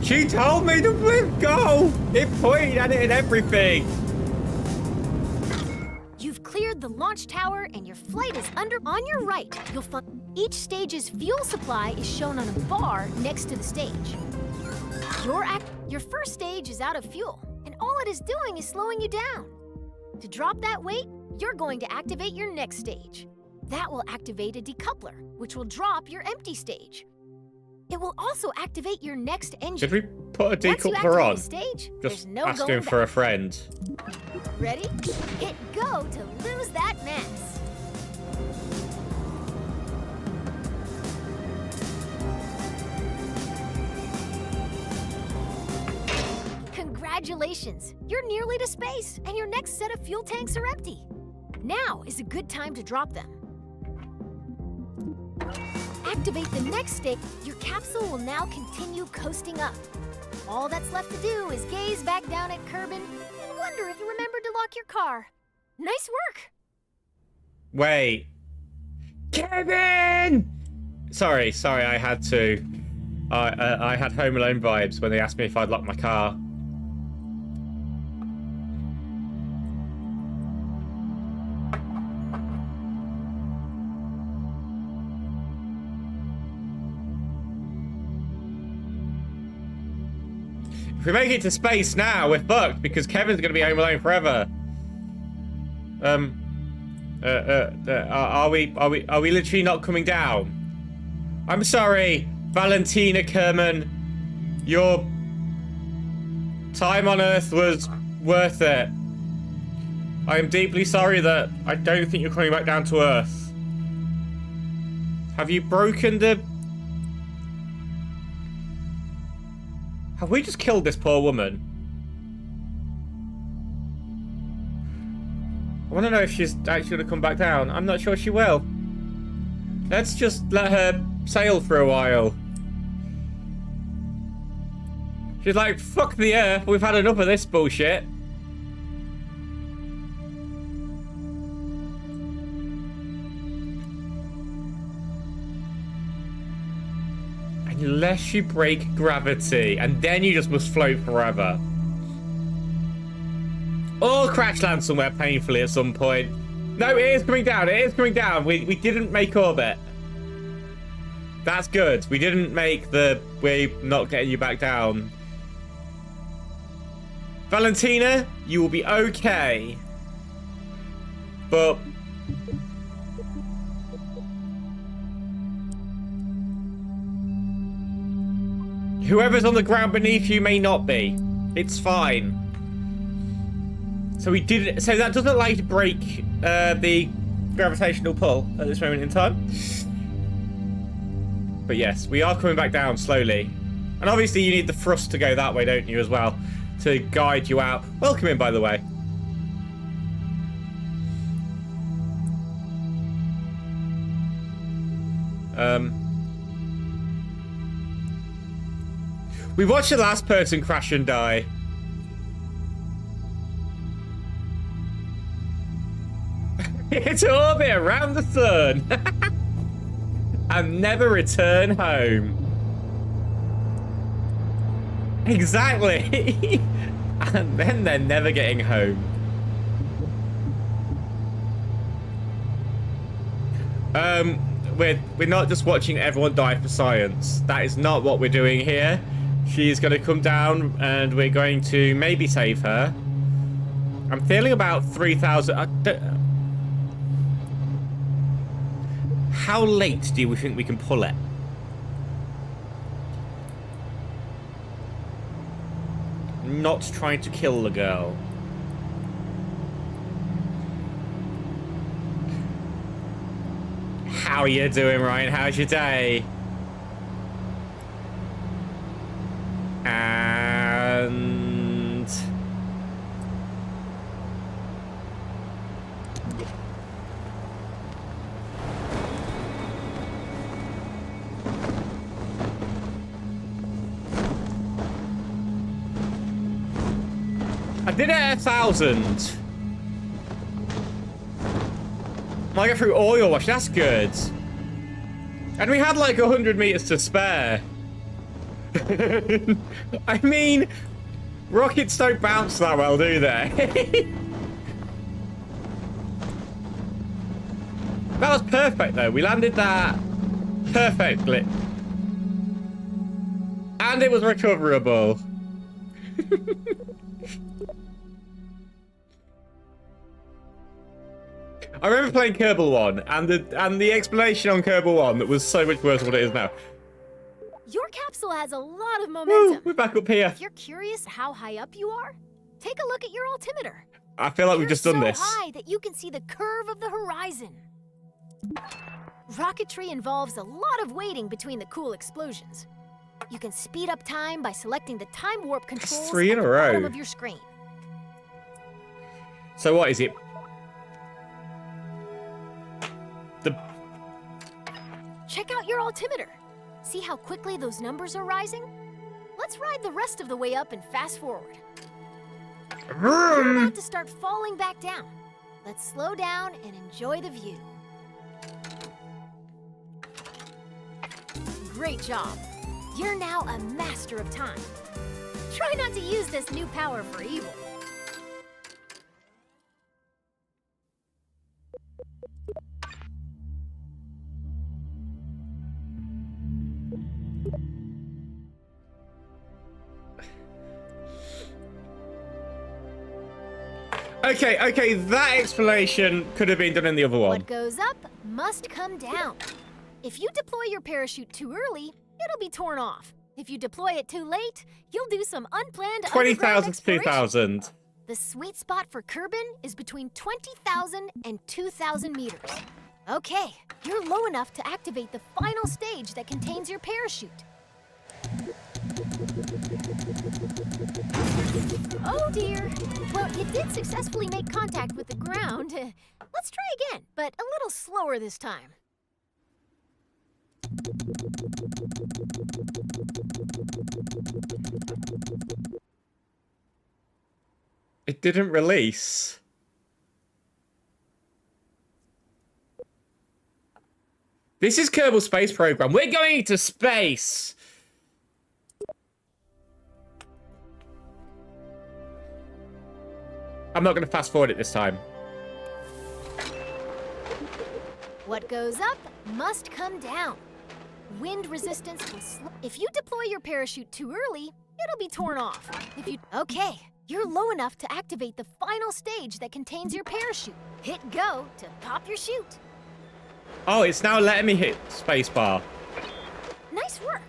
She told me to press go! It pointed at it and everything. You've cleared the launch tower and your flight is under. On your right, you'll find each stage's fuel supply is shown on a bar next to the stage. Your first stage is out of fuel, and all it is doing is slowing you down. To drop that weight, you're going to activate your next stage. That will activate a decoupler, which will drop your empty stage. It will also activate your next engine. Did we put a Once you decoupler activate on? a stage, Just there's no asking going for a back. friend. Ready? Hit go to lose that mass. Congratulations! You're nearly to space, and your next set of fuel tanks are empty. Now is a good time to drop them. Activate the next stage. Your capsule will now continue coasting up. All that's left to do is gaze back down at Kerbin and wonder if you remembered to lock your car. Nice work! Wait. Kevin! Sorry, I had to. I had Home Alone vibes when they asked me if I'd lock my car. If we make it to space now, we're fucked because Kevin's gonna be home alone forever. Are we literally not coming down? I'm sorry, Valentina Kerman. Your time on Earth was worth it. I am deeply sorry that I don't think you're coming back down to Earth. Have you broken the... Have we just killed this poor woman? I want to know if she's actually going to come back down. I'm not sure she will. Let's just let her sail for a while. She's like, fuck the Earth, we've had enough of this bullshit. Unless you break gravity, and then you just must float forever. Or crash land somewhere painfully at some point. No, it is coming down, it is coming down. We didn't make orbit. That's good. We didn't make the... We're not getting you back down. Valentina, you will be okay. But... whoever's on the ground beneath you may not be. It's fine. So we did... So that doesn't allow you to break the gravitational pull at this moment in time. But yes, we are coming back down slowly. And obviously you need the thrust to go that way, don't you, as well? To guide you out. Welcome in, by the way. We watched the last person crash and die. It's orbit around the sun. And never return home. Exactly. And then they're never getting home. We're not just watching everyone die for science. That is not what we're doing here. She's going to come down and we're going to maybe save her. I'm feeling about 3,000... How late do we think we can pull it? Not trying to kill the girl. How are you doing, Ryan? How's your day? And... I did it at 1,000. I go through oil wash, that's good. And we had like 100 meters to spare. I mean, rockets don't bounce that well, do they? That was perfect though, we landed that perfectly. And it was recoverable. I remember playing Kerbal 1, and the explanation on Kerbal 1 that was so much worse than what it is now. Your capsule has a lot of momentum. Woo, we're back up here. If you're curious how high up you are, take a look at your altimeter. I feel like we've just done this. You're so high that you can see the curve of the horizon. Rocketry involves a lot of waiting between the cool explosions. You can speed up time by selecting the time warp controls Three in at a the row. bottom of your screen. So what is it? Check out your altimeter. See how quickly those numbers are rising? let's ride the rest of the way up and fast forward. You're Vroom. about to start falling back down. Let's slow down and enjoy the view. Great job. You're now a master of time. Try not to use this new power for evil. Okay, that explanation could have been done in the other one. What goes up must come down. If you deploy your parachute too early, it'll be torn off. If you deploy it too late, you'll do some unplanned 20,000 to underground exploration. 2,000. The sweet spot for Kerbin is between 20,000 and 2,000 meters. Okay, you're low enough to activate the final stage that contains your parachute. Oh dear. Well, you did successfully make contact with the ground. Let's try again, but a little slower this time. It didn't release. This is Kerbal Space Program. We're going into space. I'm not going to fast forward it this time. What goes up must come down. Wind resistance will if you deploy your parachute too early, it'll be torn off. If you Okay, you're low enough to activate the final stage that contains your parachute. Hit go to pop your chute. Oh, it's now letting me hit spacebar. Nice work.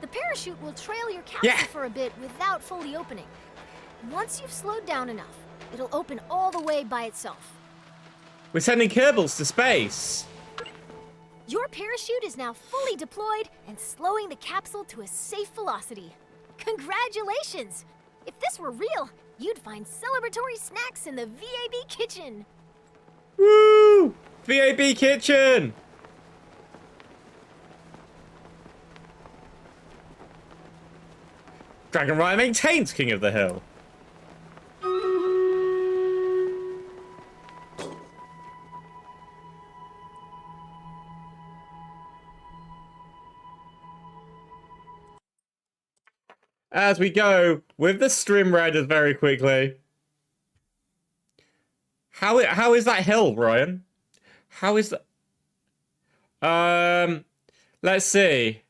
The parachute will trail your capsule Yeah. for a bit without fully opening. Once you've slowed down enough, it'll open all the way by itself. We're sending Kerbals to space. Your parachute is now fully deployed and slowing the capsule to a safe velocity. Congratulations! If this were real, you'd find celebratory snacks in the VAB kitchen. Woo! VAB kitchen. Dragon Rider maintains King of the Hill. As we go with the Stream Riders very quickly. How is that hill, Ryan? How is that? Let's see.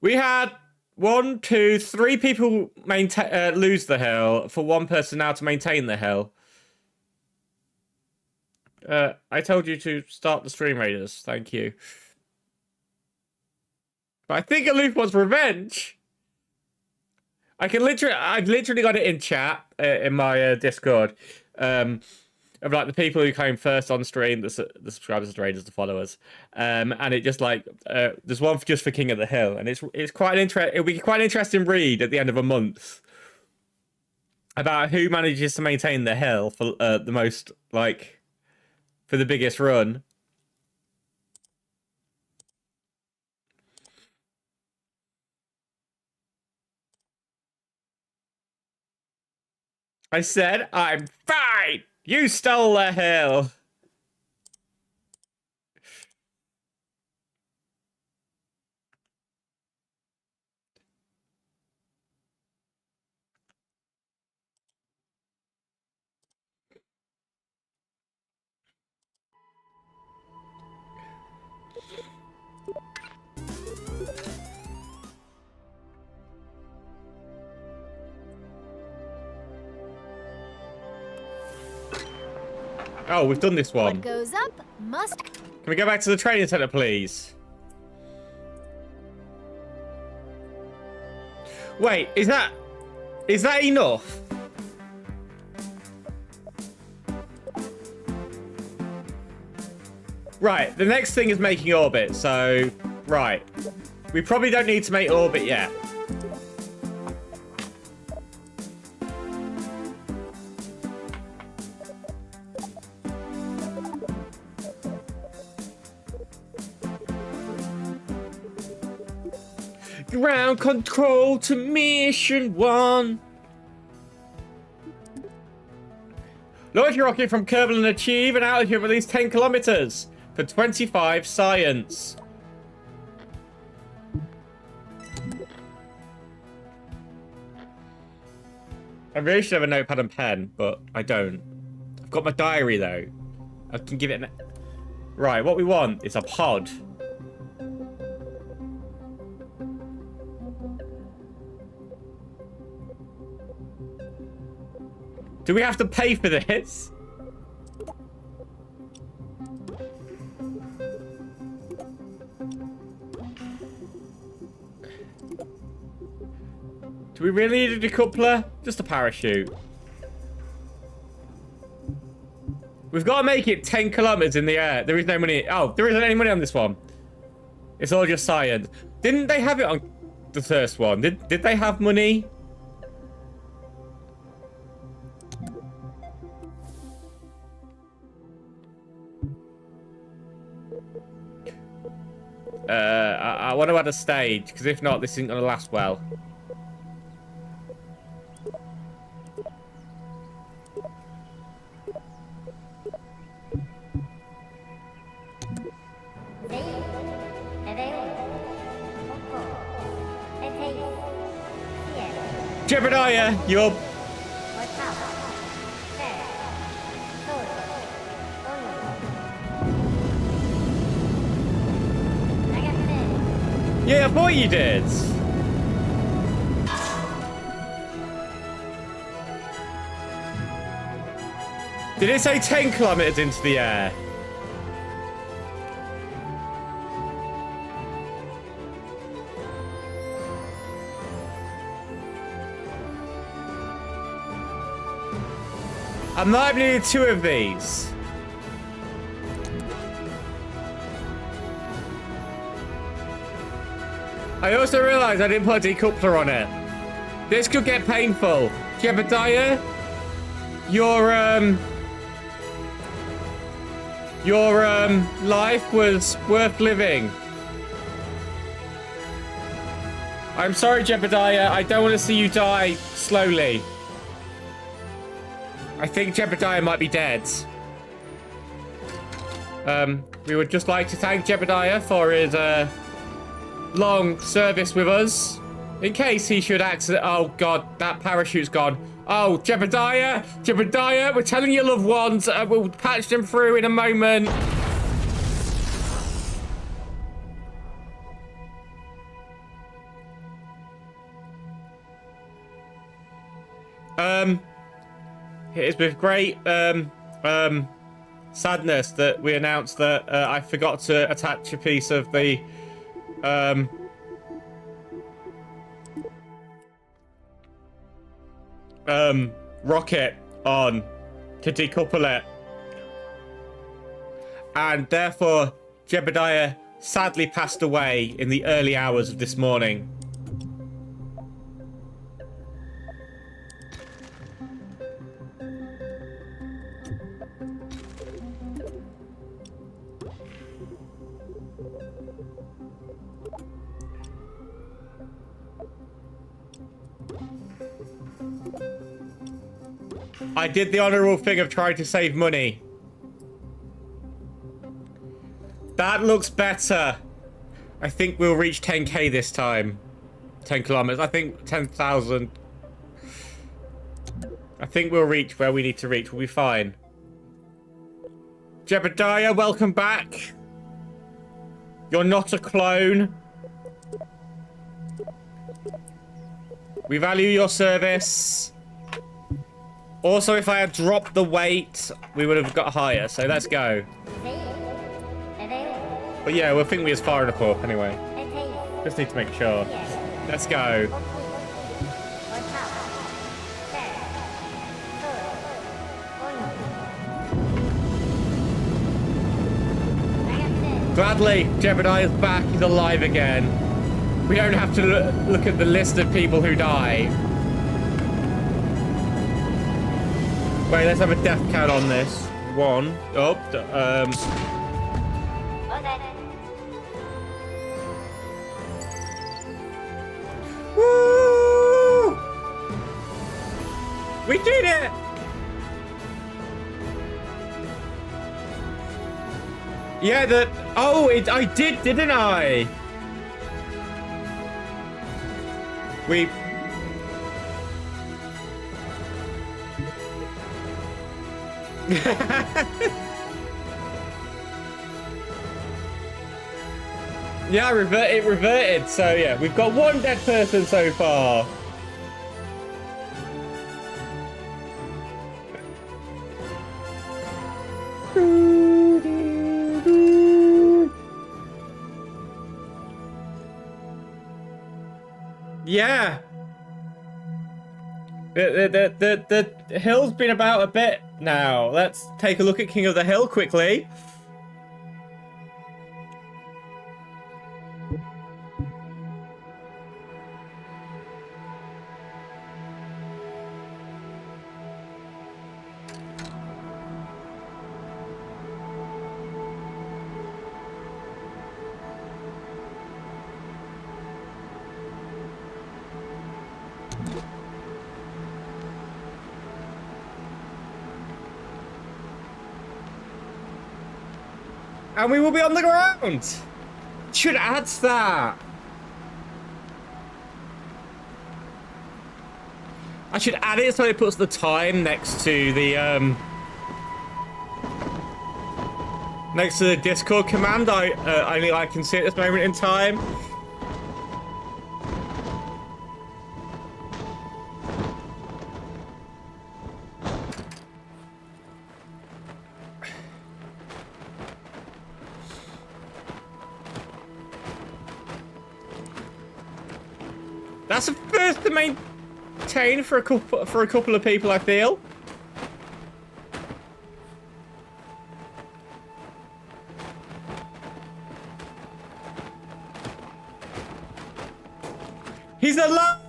We had 1, 2, 3 people lose the hill for one person now to maintain the hill. I told you to start the Stream Raiders. Thank you. But I think Aloof wants revenge. I've literally got it in chat in my Discord. Of like the people who came first on stream, the subscribers, the raiders, the followers, and it just like there's one just for King of the Hill, and it's quite it'll be quite an interesting read at the end of a month about who manages to maintain the hill for the most, like, for the biggest run. I said I'm fine. You stole the hill. Oh, we've done this one. What goes up must... Can we go back to the training center, please? Wait, is that enough? Right, the next thing is making orbit, so... Right. We probably don't need to make orbit yet. Ground control to mission 1. Launch your rocket from Kerbal and achieve an altitude of at least 10 kilometers for 25 science. I really should have a notepad and pen, but I don't. I've got my diary though. I can give it an... Right, what we want is a pod. Do we have to pay for this? Do we really need a decoupler? Just a parachute. We've got to make it 10 kilometers in the air. There is no money. Oh, there isn't any money on this one. It's all just science. Didn't they have it on the first one? Did they have money? I want to add a stage, because if not, this isn't going to last well. Jebediah, you're... Yeah, I thought you did. Did it say 10 kilometers into the air? I might have needed 2 of these. I also realized I didn't put a decoupler on it. This could get painful. Jebediah, your life was worth living. I'm sorry, Jebediah. I don't want to see you die slowly. I think Jebediah might be dead. We would just like to thank Jebediah for his long service with us. In case he should accident... Oh, God, that parachute's gone. Oh, Jebediah! Jebediah, we're telling your loved ones. We'll patch them through in a moment. It is with great sadness that we announce that I forgot to attach a piece of the rocket on to decouple it, and therefore Jebediah sadly passed away in the early hours of this morning. I did the honorable thing of trying to save money. That looks better. I think we'll reach 10k this time. 10 kilometers. I think 10,000. I think we'll reach where we need to reach. We'll be fine. Jebediah, welcome back. You're not a clone. We value your service. Also, if I had dropped the weight, we would have got higher. So let's go. But yeah, we'll think we're as far enough up anyway. Just need to make sure. Let's go. Gladly, Jebediah's back. He's alive again. We don't have to look at the list of people who die. Wait, let's have a death count on this. 1. Oh, did it! Yeah, I did, didn't I? We... Yeah, it reverted, so yeah, we've got one dead person so far. Yeah. The hill's been about a bit now. Let's take a look at King of the Hill quickly. And we will be on the ground. Should add that. I should add it so it puts the time next to the Discord command. Only I can see at this moment in time. That's a first to maintain for a couple of people, I feel. He's alive!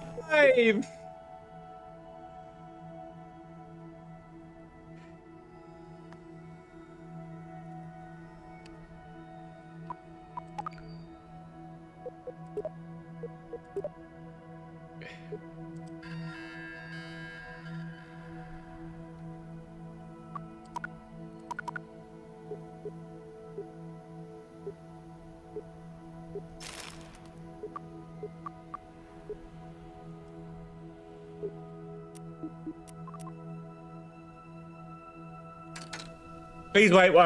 Please wait while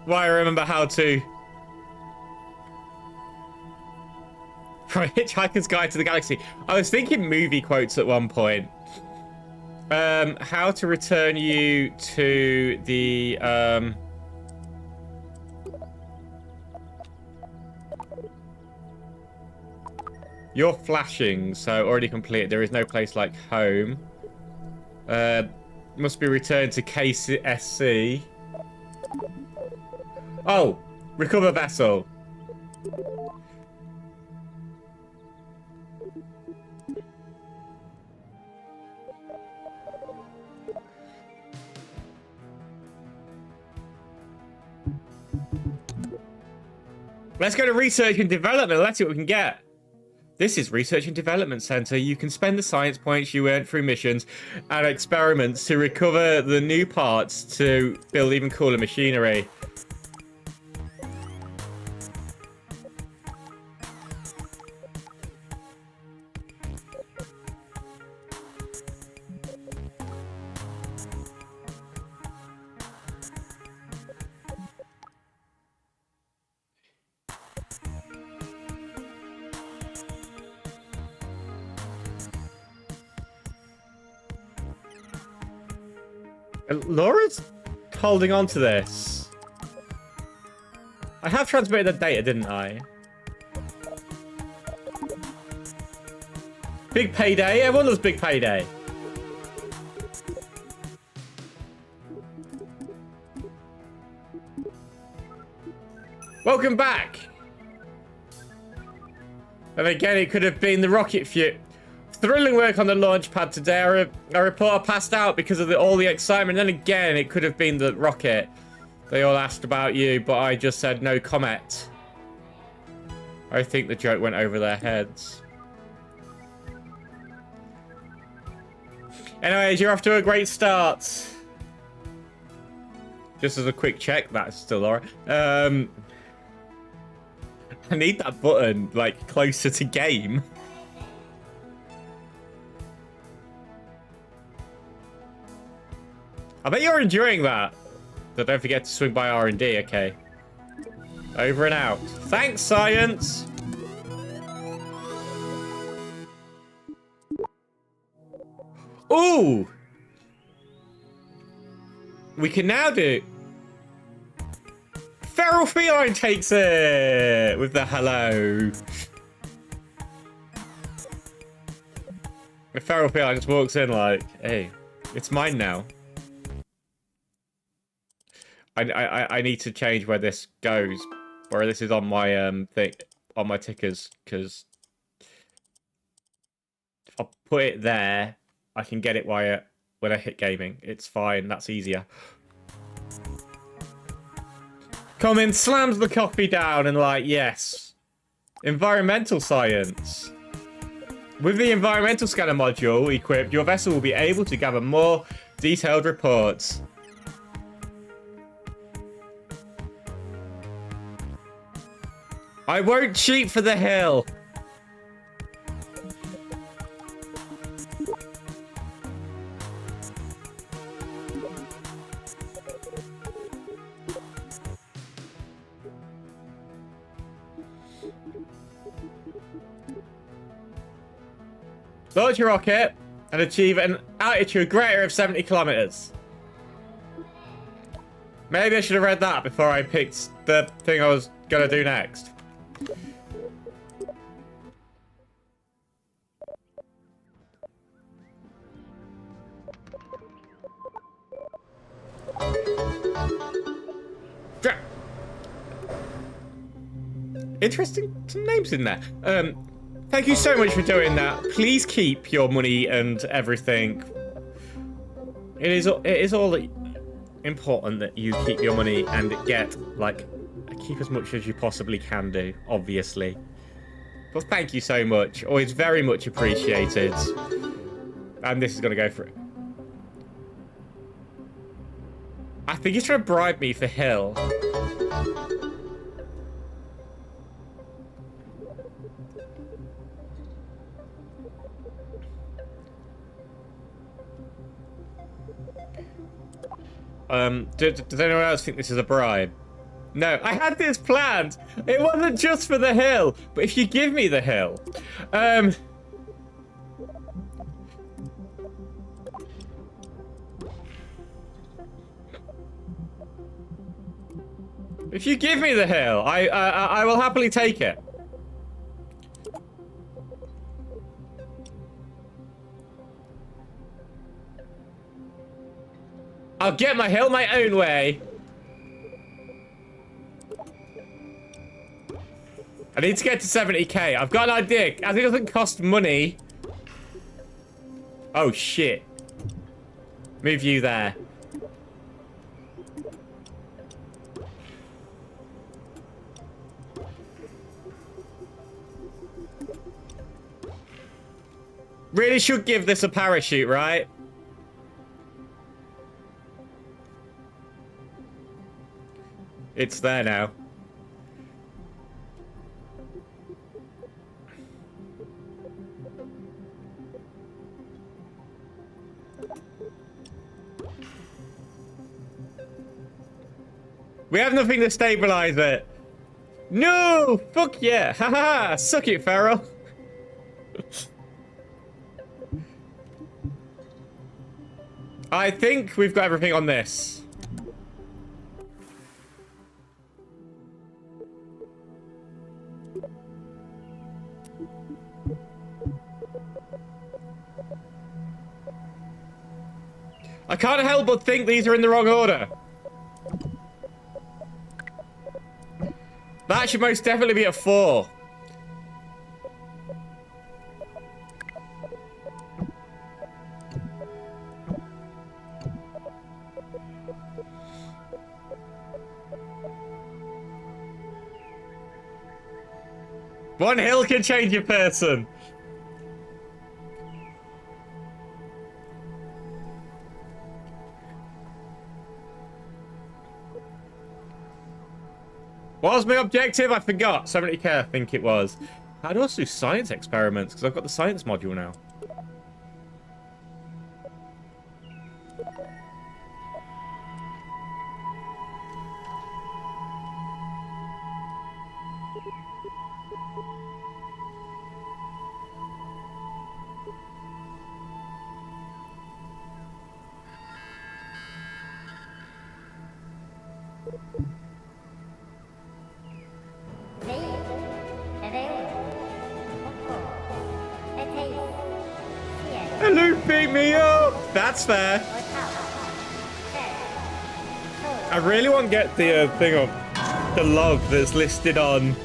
I remember how to. From Hitchhiker's Guide to the Galaxy. I was thinking movie quotes at one point. How to return you to the You're flashing, so already completed. There is no place like home. Must be returned to KSC. Oh, recover vessel. Let's go to research and development. Let's see what we can get. This is Research and Development Center. You can spend the science points you earned through missions and experiments to recover the new parts to build even cooler machinery. Laura's holding on to this. I have transmitted the data, didn't I? Big payday. Everyone loves big payday. Welcome back. And again, it could have been the rocket fuel. Thrilling work on the launch pad today. A reporter passed out because of all the excitement. And then again, it could have been the rocket. They all asked about you, but I just said no comment. I think the joke went over their heads. Anyways, you're off to a great start. Just as a quick check, that's still alright. I need that button, like, closer to game. I bet you're enjoying that. So don't forget to swing by R&D, okay. Over and out. Thanks, science! Ooh! We can now do... Feral Feline takes it! With the hello. The Feral Feline just walks in like, hey, it's mine now. I need to change where this goes. Where this is on my thing, on my tickers, because if I put it there, I can get it when I hit gaming. It's fine, that's easier. Come slams the coffee down and like, yes. Environmental science. With the environmental scanner module equipped, your vessel will be able to gather more detailed reports. I won't cheat for the hill. Launch your rocket and achieve an altitude greater of 70 kilometers. Maybe I should have read that before I picked the thing I was gonna do next. Interesting, some names in there. Thank you so much for doing that. Please keep your money and everything. It is all important that you keep your money and get, like, keep as much as you possibly can do, obviously. But thank you so much. Always very much appreciated. And this is going to go for it. I think he's trying to bribe me for Hill. Does anyone else think this is a bribe? No, I had this planned. It wasn't just for the hill, but if you give me the hill, if you give me the hill, I will happily take it. I'll get my hill my own way. I need to get to 70k. I've got an idea. As it doesn't cost money. Oh, shit. Move you there. Really should give this a parachute, right? It's there now. We have nothing to stabilize it. No! Fuck yeah! Haha! Suck it, Feral. I think we've got everything on this. I can't help but think these are in the wrong order. That should most definitely be a 4. One hill can change a person. What was my objective? I forgot. 70k, I think it was. How do I do science experiments? Because I've got the science module now. Hello, beat me up! That's fair. I really want to get the thing up, the log that's listed on.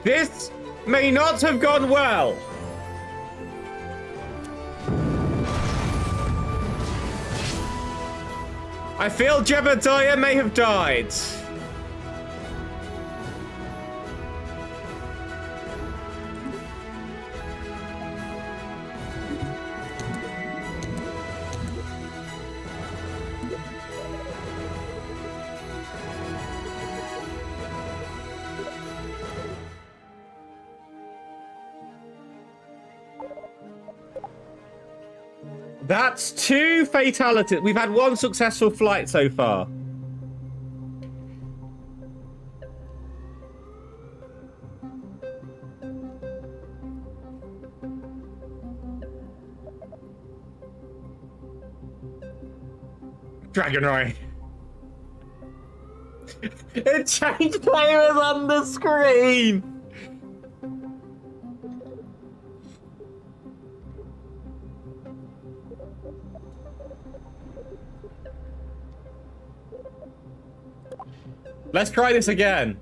This may not have gone well. I feel Jebediah may have died. That's 2 fatalities. We've had 1 successful flight so far. Dragon Ray. It changed players on the screen. Let's try this again.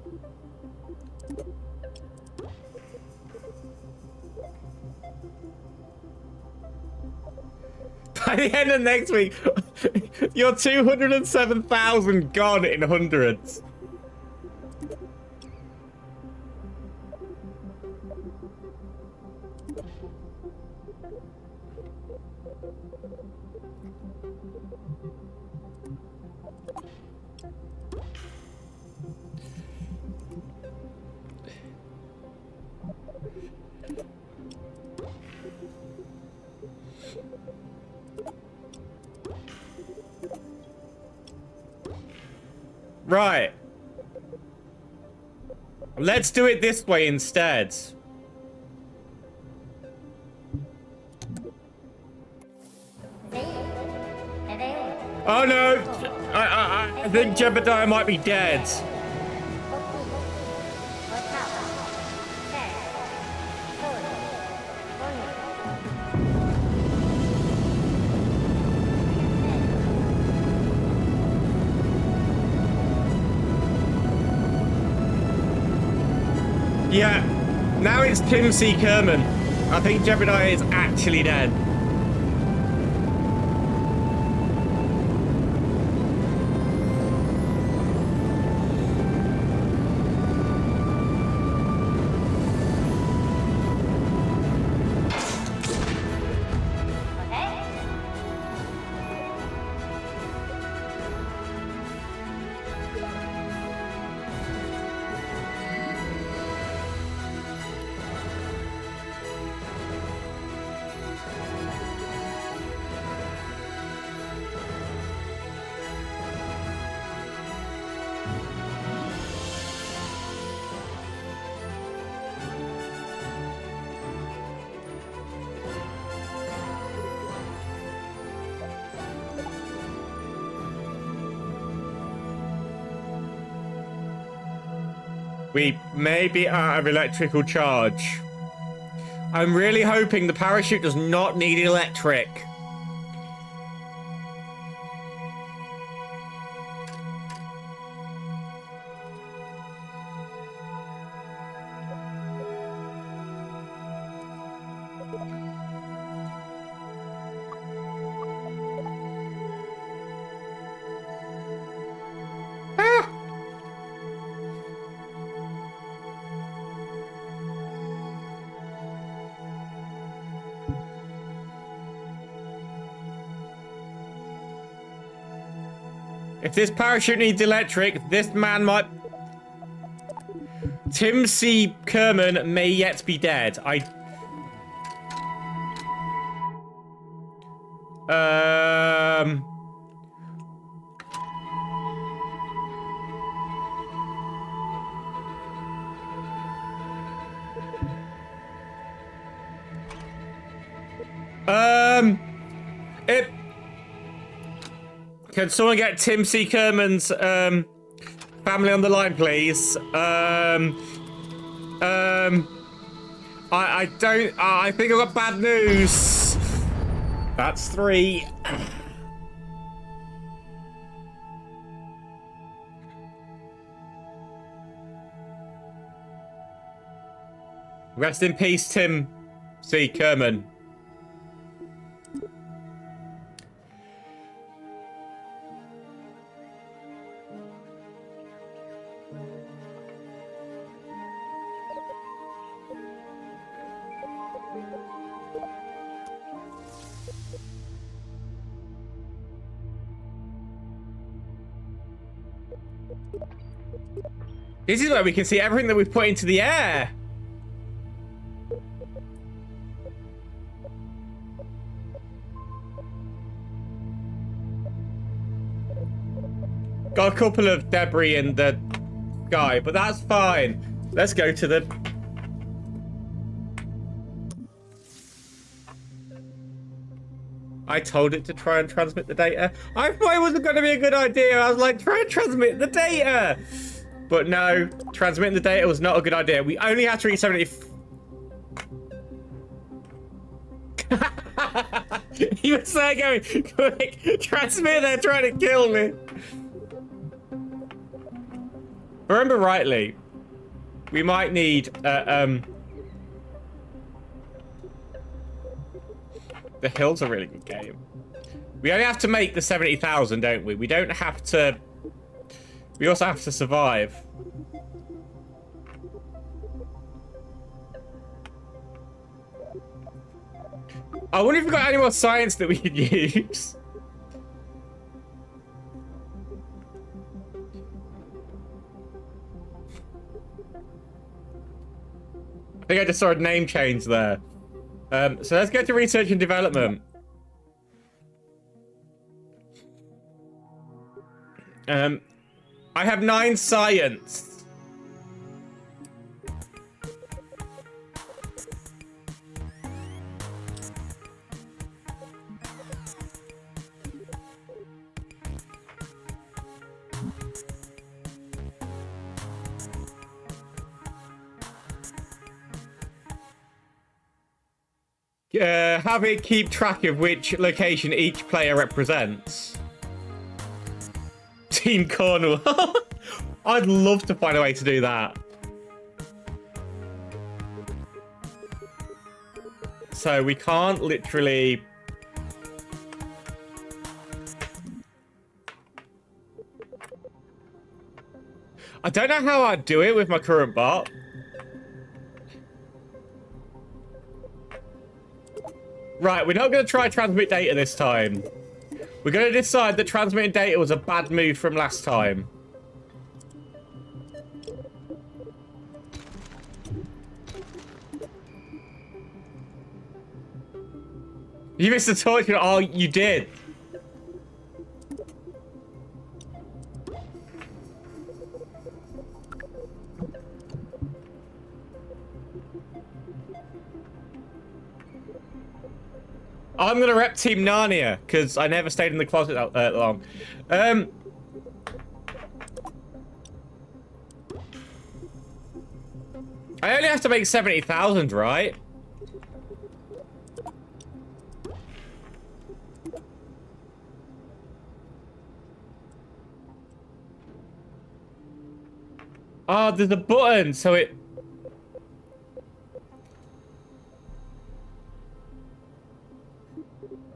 By the end of next week, you're 207,000 gone in hundreds. Right. Let's do it this way instead. Oh no! I think Jebediah might be dead. Yeah, now it's Tim C. Kerman. I think Jebediah is actually dead. We may be out of electrical charge. I'm really hoping the parachute does not need electric. If this parachute needs electric, this man might... Tim C. Kerman may yet be dead. Can someone get Tim C. Kerman's family on the line, please? I think I've got bad news. That's 3. Rest in peace, Tim C. Kerman. This is where we can see everything that we've put into the air. Got a couple of debris in the sky, but that's fine. Let's go to the... I told it to try and transmit the data. I thought it wasn't going to be a good idea. I was like, try and transmit the data. But no, transmitting the data was not a good idea. We only have to reach 70... He was there going, quick, transmit, they're trying to kill me. If I remember rightly, we might need, the Hill's a really good game. We only have to make the 70,000, don't we? We don't have to... We also have to survive. I wonder if we've got any more science that we could use. I think I just saw a name change there. So let's get to research and development. I have 9 science. Have it keep track of which location each player represents. Team Cornwall. I'd love to find a way to do that. So we can't literally... I don't know how I'd do it with my current bot. Right, we're not going to try transmit data this time. We're going to decide that transmitting data was a bad move from last time. You missed the torch. Oh, you did. I'm gonna rep Team Narnia because I never stayed in the closet that long. I only have to make 70,000, right? Oh, there's a button, so it...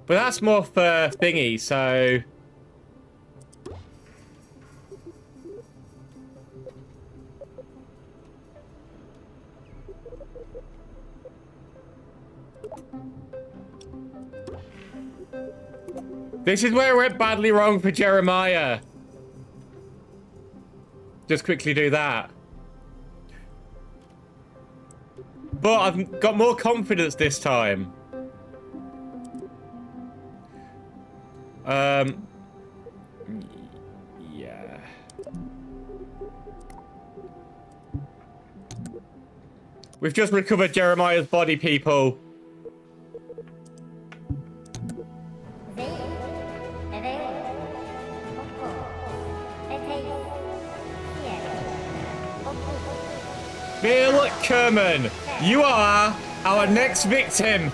But that's more for thingy, so... This is where it went badly wrong for Jeremiah. just quickly do that. But I've got more confidence this time. Yeah. We've just recovered Jeremiah's body, people. Bill Kerman, you are our next victim.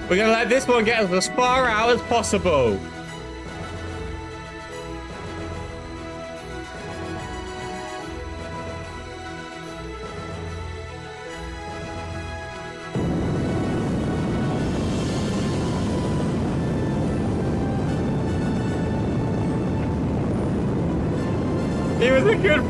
We're gonna let this one get us as far out as possible. He was a good...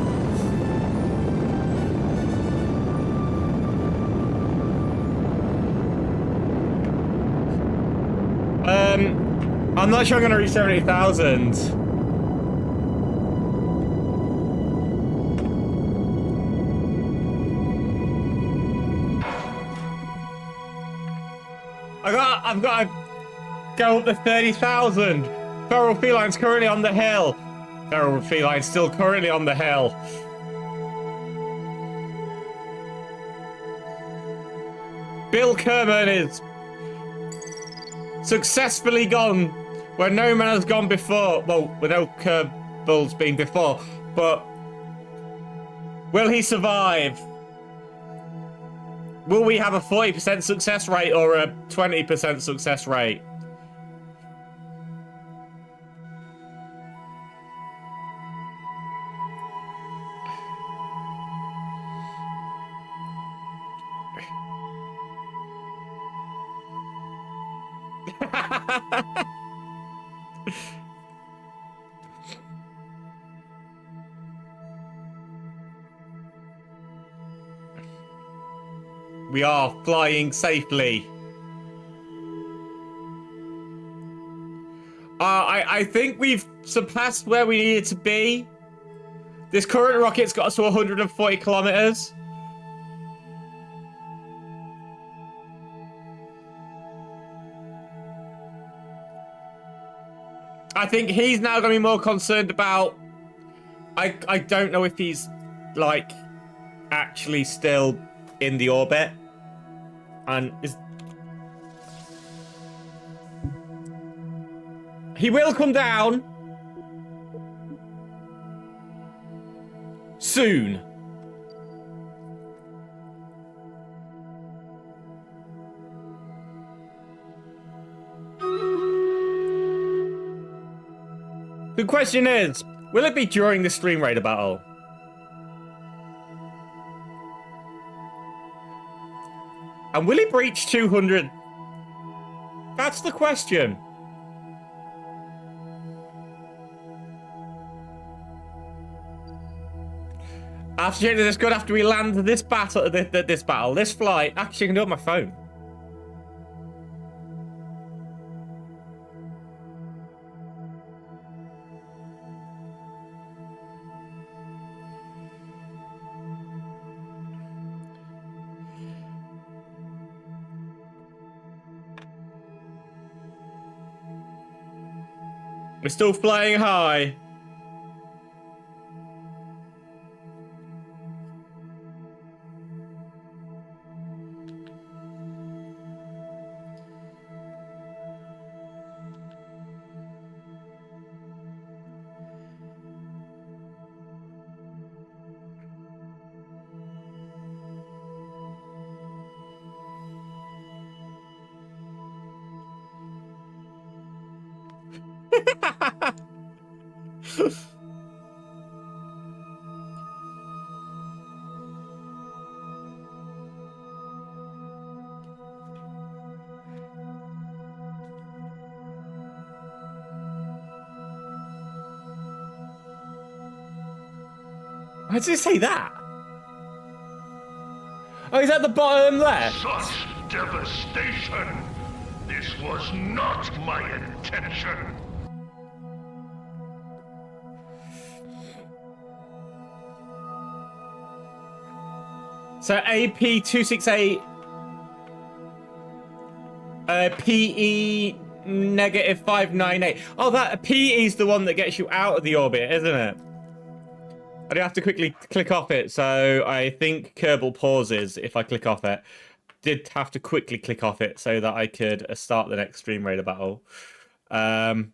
I'm not sure I'm gonna reach 70,000. I've got to go up to 30,000. Feral Feline's currently on the hill. Feral Feline's still currently on the hill. Bill Kerman is successfully gone where no man has gone before. Well, without Kerbal's been before, but will he survive? Will we have a 40% success rate or a 20% success rate? We are flying safely. I think we've surpassed where we needed to be. This current rocket's got us to 140 kilometers. I think he's now going to be more concerned about... I don't know if he's, like, actually still in the orbit. And is... He will come down. Soon. The question is, will it be during the stream raider battle? And will he breach 200? That's the question. After checking this good after we land this battle, this flight. Actually, I can do it on my phone. We're still flying high. Why did it say that? Oh, is that the bottom left? Such devastation! This was not my intention! So AP 268 PE negative 598. Oh, that PE is the one that gets you out of the orbit, isn't it? I do have to quickly click off it, so I think Kerbal pauses if I click off it. Did have to quickly click off it so that I could start the next Stream Raider battle. Oh,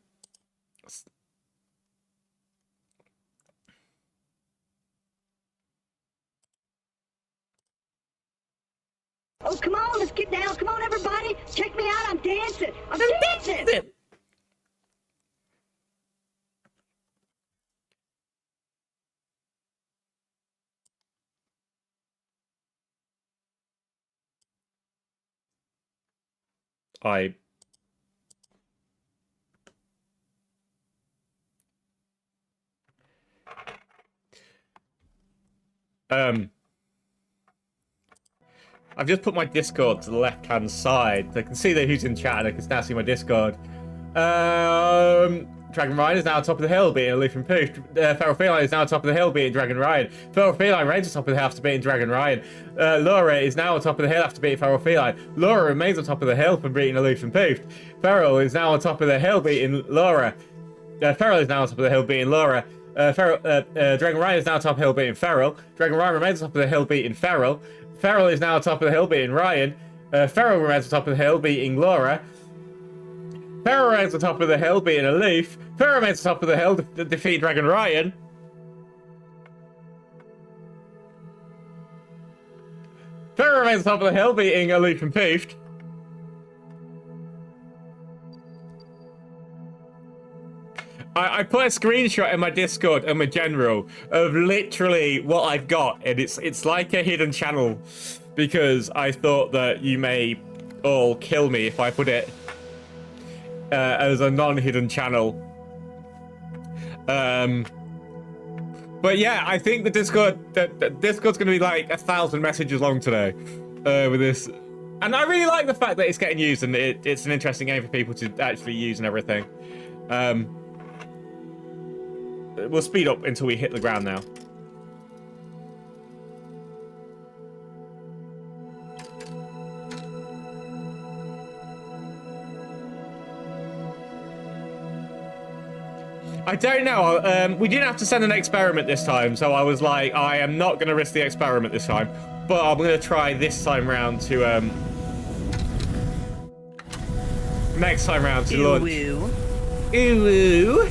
come on, let's get down. Come on, everybody. Check me out. I'm dancing. I'm dancing. I've just put my Discord to the left-hand side. I can see that who's in chat, and I can now see my Discord. Dragon Ryan is now on top of the hill, beating Aloof and Poof. Feral Feline is now on top of the hill, beating Dragon Ryan. Feral Feline remains on top of the hill after beating Dragon Ryan. Laura is now on top of the hill after beating Feral Feline. Laura remains on top of the hill for beating Aloof and Poof. Feral is now on top of the hill, beating Laura. Feral is now on top of the hill, beating Laura. Dragon Ryan is now on top of the hill, beating Feral. Dragon Ryan remains on top of the hill, beating Feral. Feral is now on top of the hill, beating Ryan. Feral remains on top of the hill, beating Laura. Feral remains on top of the hill, beating Aloof. Feral remains on top of the hill to defeat Dragon Ryan. Feral remains on top of the hill, beating Aloof and Poof. I put a screenshot in my Discord and my general of literally what I've got, and it's like a hidden channel, because I thought that you may all kill me if I put it as a non-hidden channel. But yeah, I think the Discord's gonna be like 1,000 messages long today with this, and I really like the fact that it's getting used and it's an interesting game for people to actually use and everything. We'll speed up until we hit the ground now. I don't know. We didn't have to send an experiment this time, so I was like, I am not going to risk the experiment this time. But I'm going to try this time round to next time round to launch. Ooh.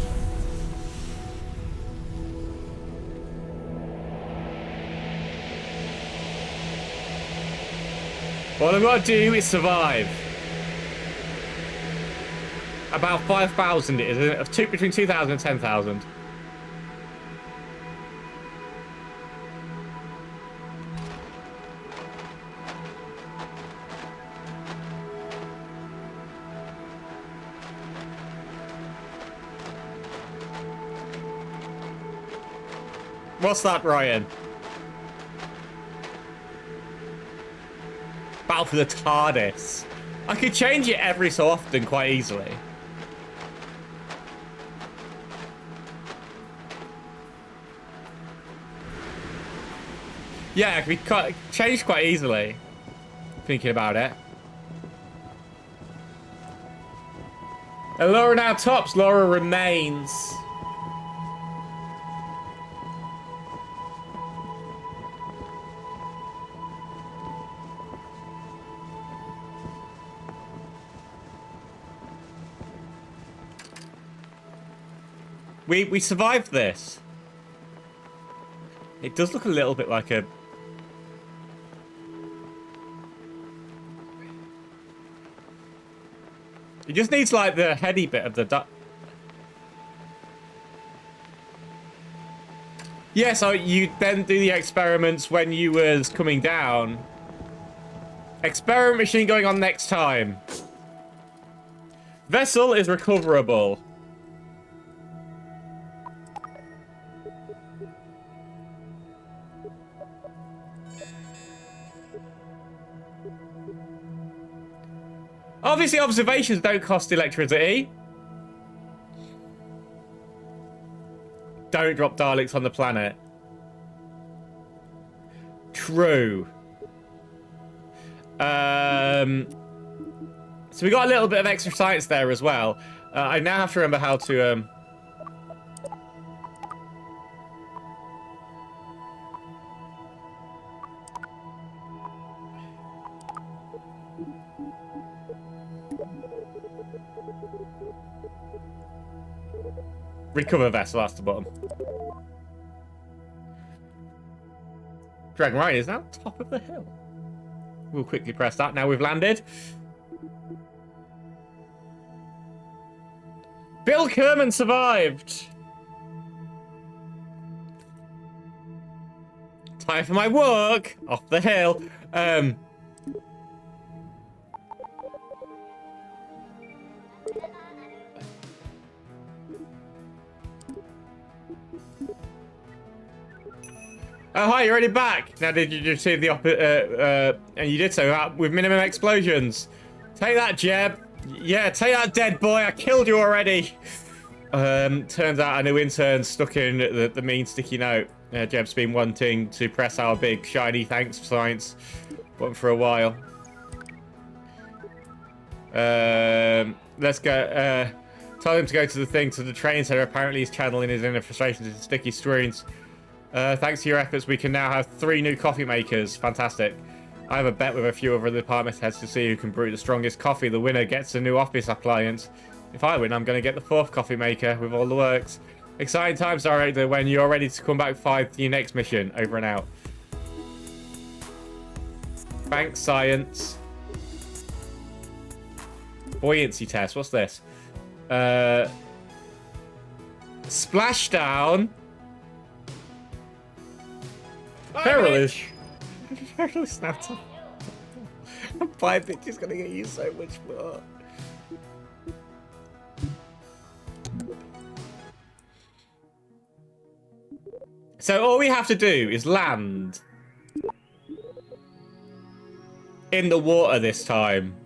All I've got to do is survive. About 5,000 it is, between 2,000 and 10,000. What's that, Ryan? Battle for the TARDIS. I could change it every so often quite easily. Yeah, it could be changed quite easily. Thinking about it. And Laura now tops. Laura remains. We survived this. It does look a little bit like a... It just needs like the heady bit of the duck. Yeah, so you then do the experiments when you was coming down. Experiment machine going on next time. Vessel is recoverable. Obviously, observations don't cost electricity. Don't drop Daleks on the planet. True. So we got a little bit of extra science there as well. I now have to remember how to... Recover vessel, that's the bottom. Dragon Ryan is now top of the hill. We'll quickly press that. Now we've landed. Bill Kerman survived. Time for my walk off the hill. Oh, hi, you're already back. Now, did you receive the and you did so with minimum explosions. Take that, Jeb. Yeah, take that, dead boy. I killed you already. Turns out a new intern stuck in the mean sticky note. Jeb's been wanting to press our big, shiny thanks for science button for a while. Let's go. Tell him to go to the thing, to the train center. Apparently, he's channeling his inner frustrations into sticky screens. Thanks to your efforts, we can now have 3 new coffee makers. Fantastic. I have a bet with a few other department heads to see who can brew the strongest coffee. The winner gets a new office appliance. If I win, I'm going to get the 4th coffee maker with all the works. Exciting times, Director, when you're ready to come back 5 to your next mission. Over and out. Thanks, science. Buoyancy test. What's this? Splashdown. Perilous. Perilous now. And 5 bitches gonna get you so much more. So all we have to do is land in the water this time.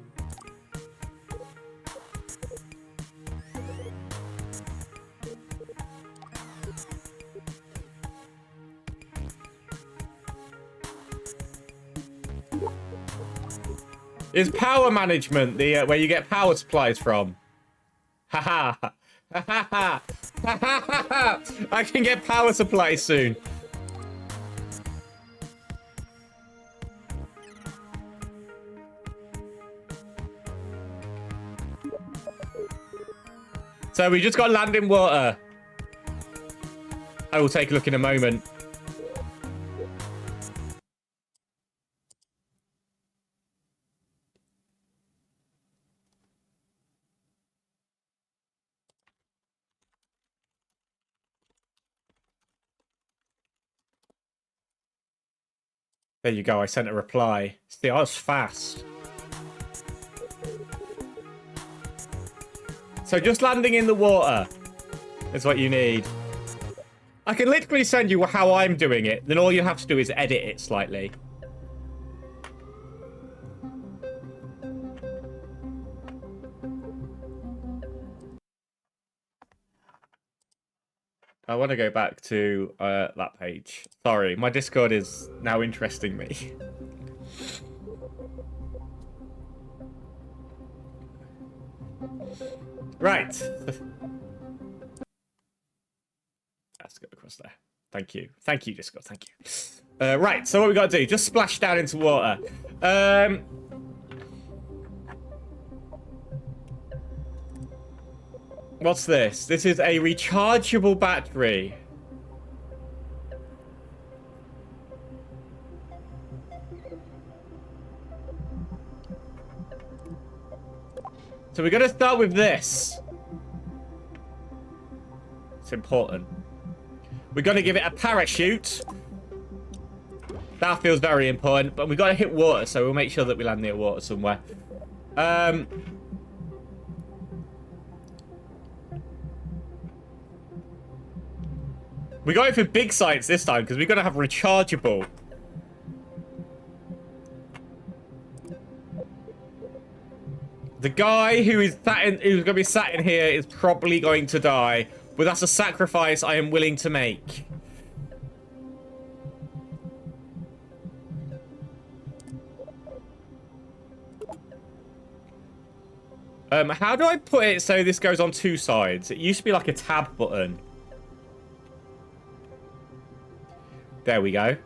Is power management the where you get power supplies from? Haha. Ha ha ha. Ha ha ha. I can get power supplies soon. So we just got land in water. I will take a look in a moment. There you go, I sent a reply. See, I was fast. So just landing in the water is what you need. I can literally send you how I'm doing it. Then all you have to do is edit it slightly. I want to go back to that page. Sorry, my Discord is now interesting me. Right. Let's go across there. Thank you. Thank you, Discord. Thank you. Right, so what we got to do? Just splash down into water. What's this? This is a rechargeable battery. So we're going to start with this. It's important. We're going to give it a parachute. That feels very important. But we've got to hit water, so we'll make sure that we land near water somewhere. We got it for big sites this time, because we're going to have rechargeable. The guy who's going to be sat in here is probably going to die. But that's a sacrifice I am willing to make. How do I put it so this goes on 2 sides? It used to be like a tab button. There we go.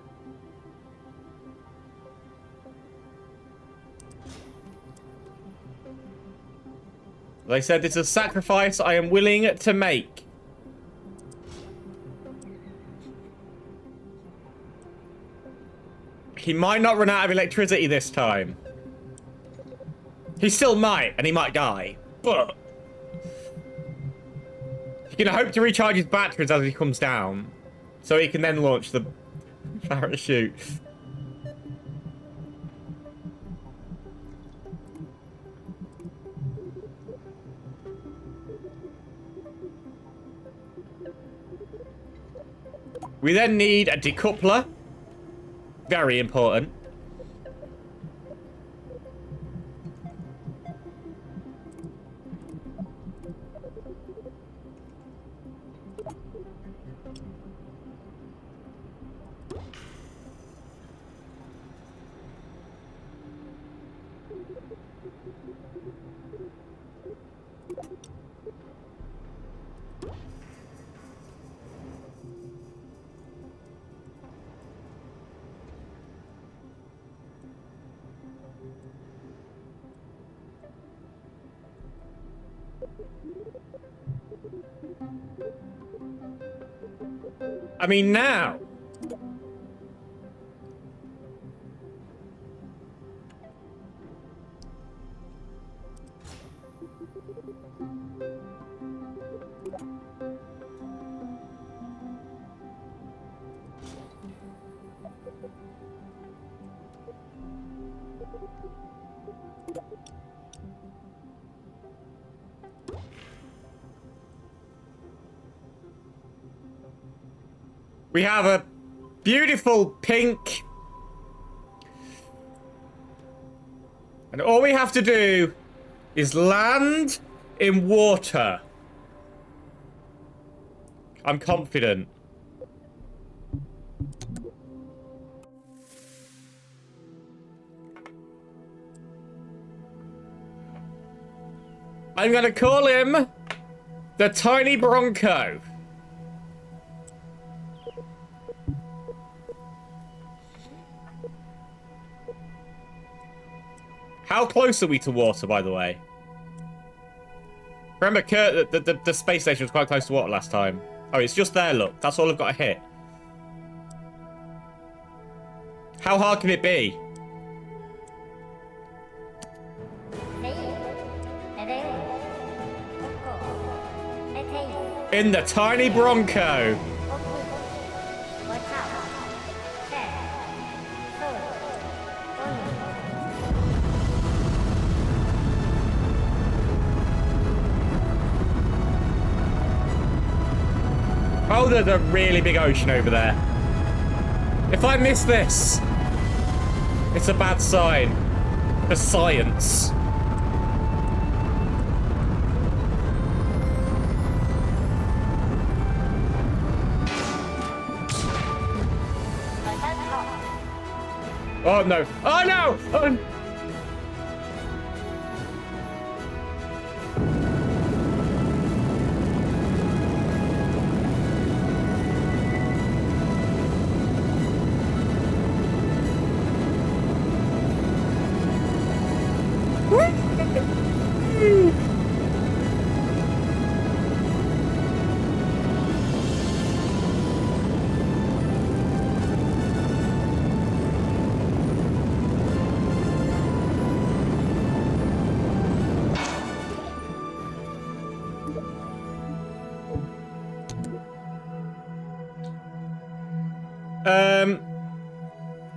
Like I said, it's a sacrifice I am willing to make. He might not run out of electricity this time. He still might, and he might die. But he can hope to recharge his batteries as he comes down, so he can then launch the parachute. We then need a decoupler. Very important. I mean, now. We have a beautiful pink. And all we have to do is land in water. I'm confident. I'm gonna call him the Tiny Bronco. How close are we to water, by the way? Remember, the space station was quite close to water last time. Oh, it's just there, look. That's all I've got to hit. How hard can it be? In the Tiny Bronco. Oh, there's a really big ocean over there. If I miss this, it's a bad sign for science. Oh no! Oh no! Oh.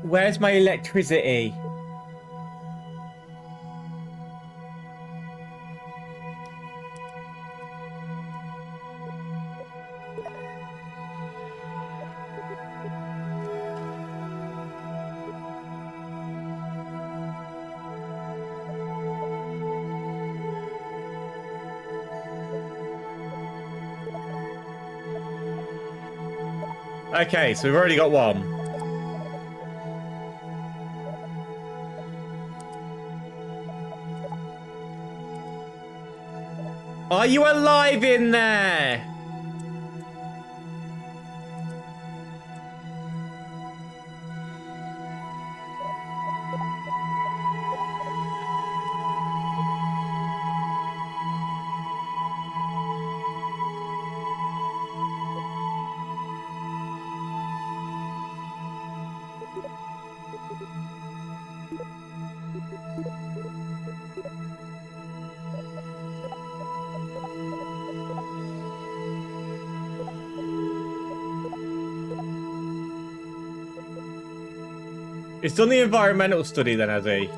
Where's my electricity? Okay, so we've already got one. Are you alive in there? It's done the environmental study then, has he?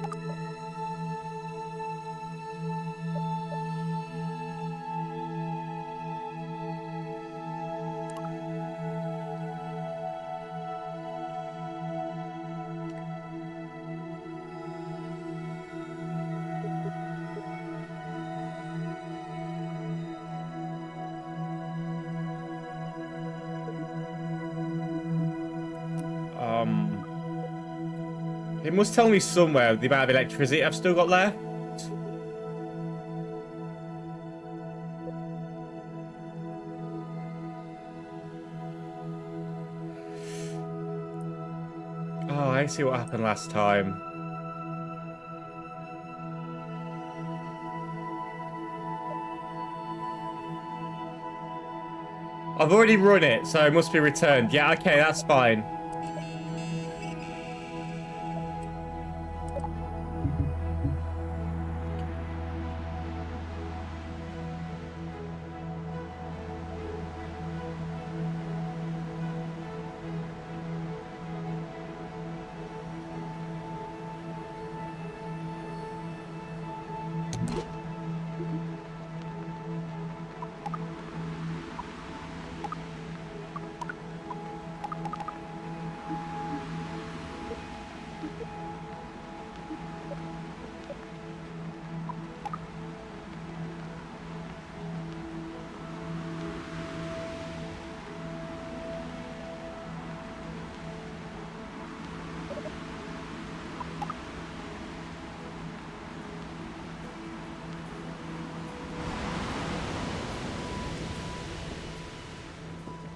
It must tell me somewhere the amount of electricity I've still got left. Oh, I see what happened last time. I've already run it, so it must be returned. Yeah, okay, that's fine.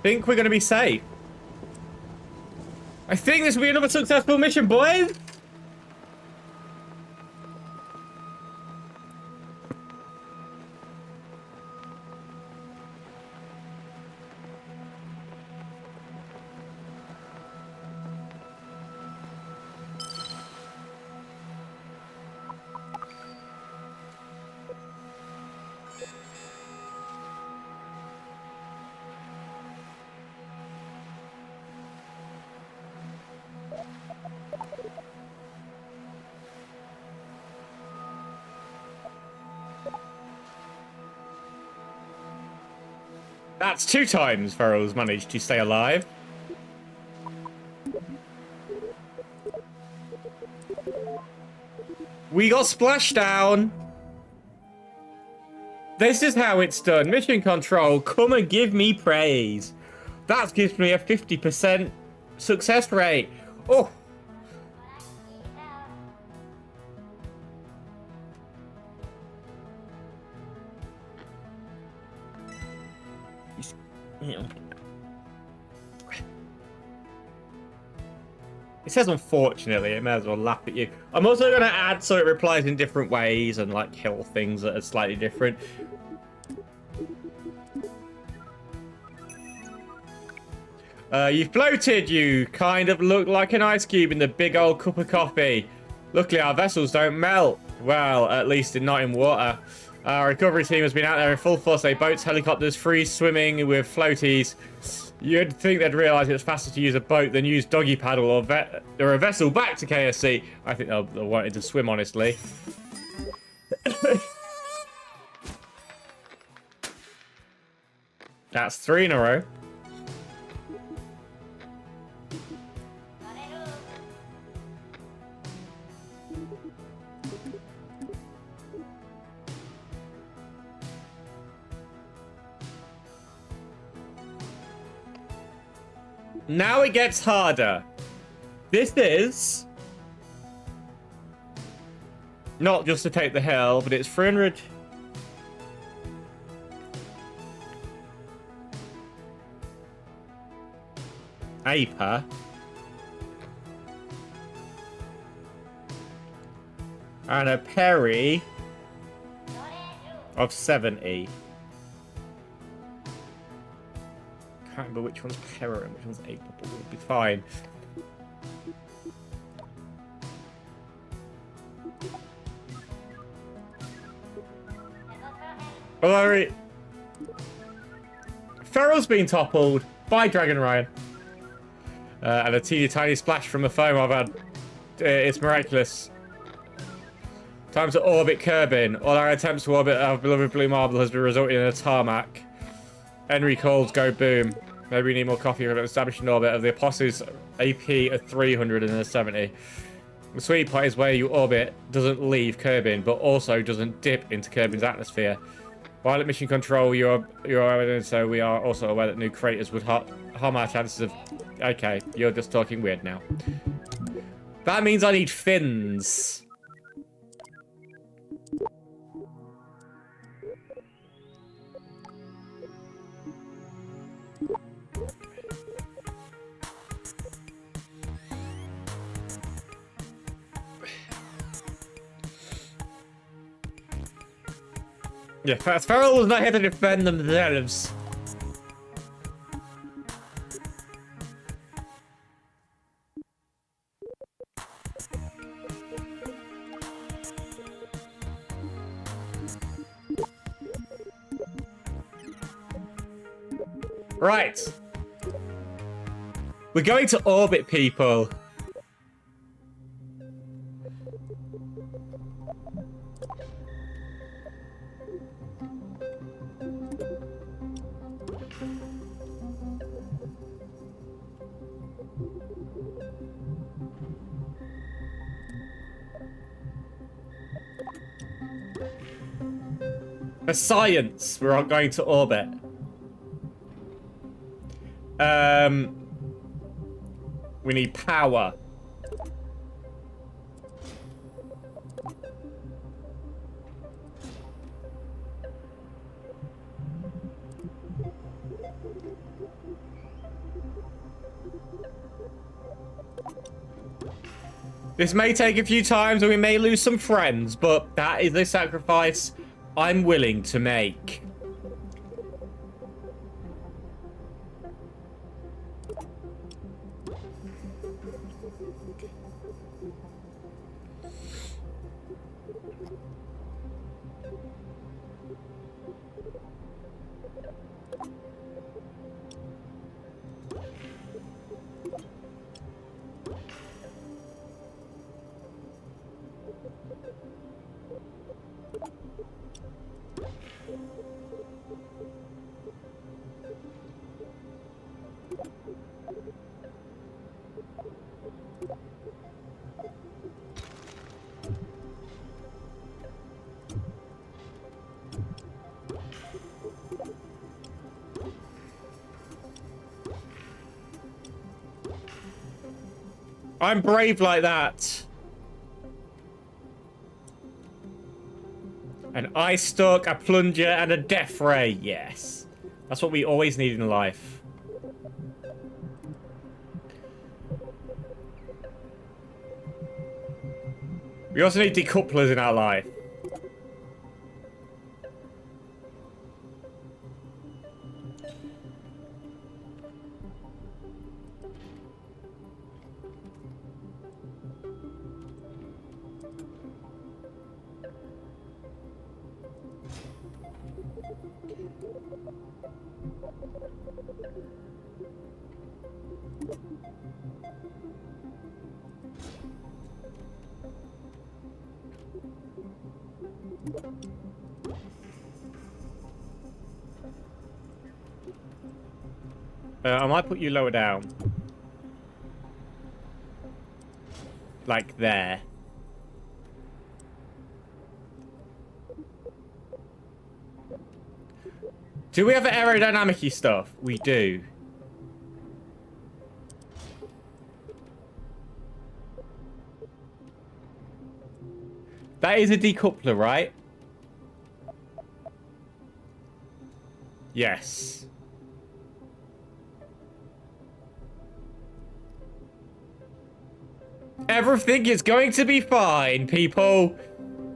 Think we're going to be safe. I think this will be another successful mission, boys. That's 2 times Ferrell's managed to stay alive. We got splashdown. This is how it's done. Mission control, come and give me praise. That gives me a 50% success rate. Oh. It says unfortunately, it may as well laugh at you. I'm also going to add so it replies in different ways and like kill things that are slightly different. You floated, you kind of look like an ice cube in the big old cup of coffee. Luckily our vessels don't melt. Well, at least not in water. Our recovery team has been out there in full force. They boats, helicopters, free swimming with floaties. You'd think they'd realise it's faster to use a boat than use doggy paddle or a vessel back to KSC. I think they'll want it to swim, honestly. That's 3 in a row. Now it gets harder. This is not just to take the hill, but it's 300. Aper. And a parry of 70. Can't remember which one's Perra and which one's Aper, but we'll be fine. Although Feral's been toppled by Dragon Ryan. And a teeny tiny splash from the foam I've had. It's miraculous. Time to orbit Kerbin. All our attempts to orbit our beloved blue marble has been resulting in a tarmac. Henry calls go boom. Maybe we need more coffee to establish an orbit of the Apostle's AP of 370. The sweet part is where you orbit doesn't leave Kerbin, but also doesn't dip into Kerbin's atmosphere. While at mission control, you're aware, so we are also aware that new craters would harm our chances of... Okay, you're just talking weird now. That means I need fins. Yeah, Feral was not here to defend themselves. Right. We're going to orbit people. For science, we're going to orbit. We need power. This may take a few times and we may lose some friends, but that is a sacrifice I'm willing to make. I'm brave like that. An ice stalk, a plunger, and a death ray. Yes. That's what we always need in life. We also need decouplers in our life. I might put you lower down. Like there. Do we have aerodynamic-y stuff? We do. That is a decoupler, right? Yes. Everything is going to be fine, people.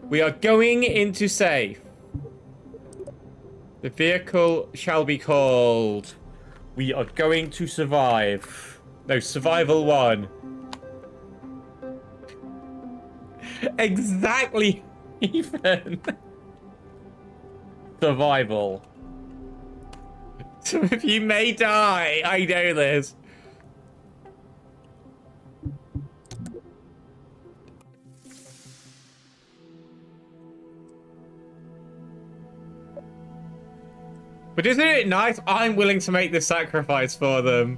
We are going into safe. The vehicle shall be called... We are going to survive. No, survival 1. Exactly, Ethan. Survival. Some of you may die. I know this. But isn't it nice? I'm willing to make this sacrifice for them.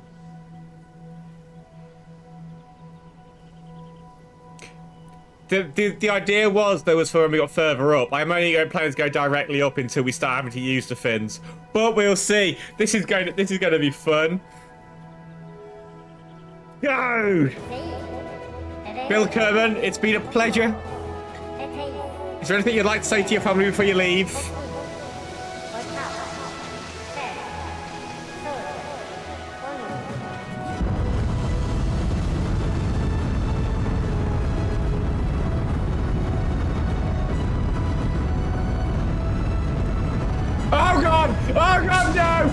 The idea was, though, was for when we got further up. I'm only planning to go directly up until we start having to use the fins. But we'll see. This is going to be fun. Go! Bill Kerbal, it's been a pleasure. Is there anything you'd like to say to your family before you leave? Oh god! Oh god, no!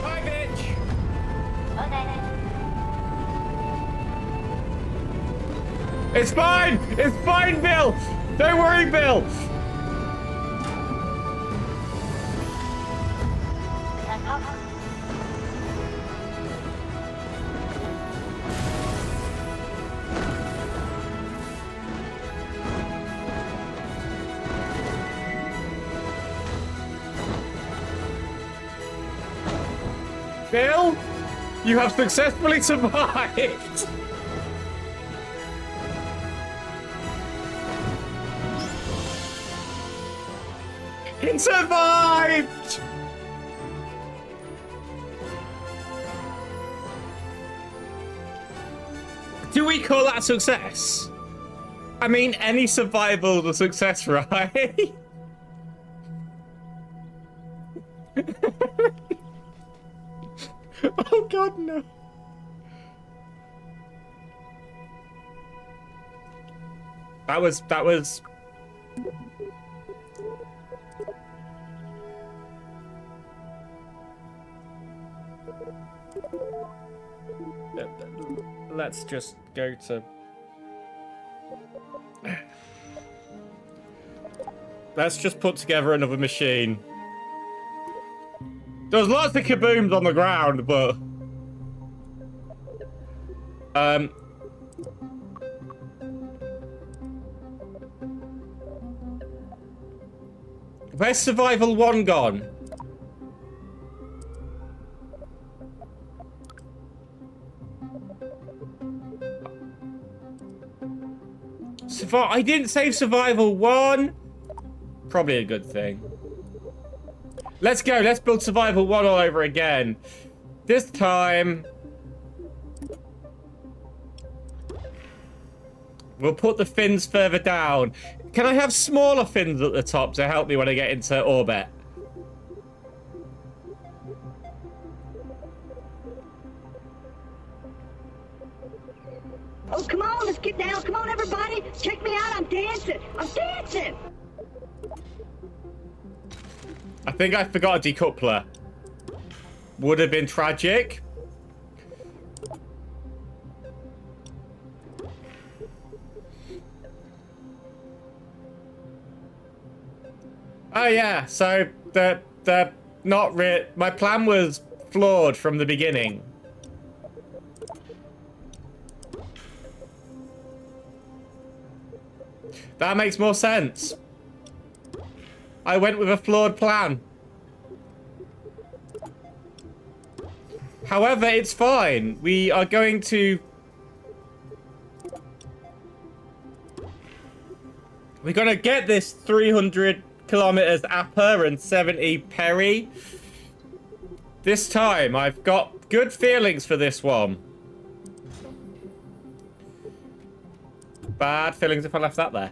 Bye, bitch! It's fine! It's fine, Bill! Don't worry, Bill! Bill, you have successfully survived. He survived! Do we call that a success? I mean, any survival is a success, right? Oh god, no. That was let's just go to let's just put together another machine. There was lots of kabooms on the ground, but where's survival 1 gone? I didn't save survival 1. Probably a good thing. Let's go. Let's build survival 1 all over again. This time, we'll put the fins further down. Can I have smaller fins at the top to help me when I get into orbit? Oh, come on, let's get down. Come on, everybody. Check me out. I'm dancing. I'm dancing. I think I forgot a decoupler. Would have been tragic. Oh yeah, so my plan was flawed from the beginning. That makes more sense. I went with a flawed plan. However, it's fine. We are going to... We're going to get this 300 kilometers upper and 70 peri. This time, I've got good feelings for this one. Bad feelings if I left that there.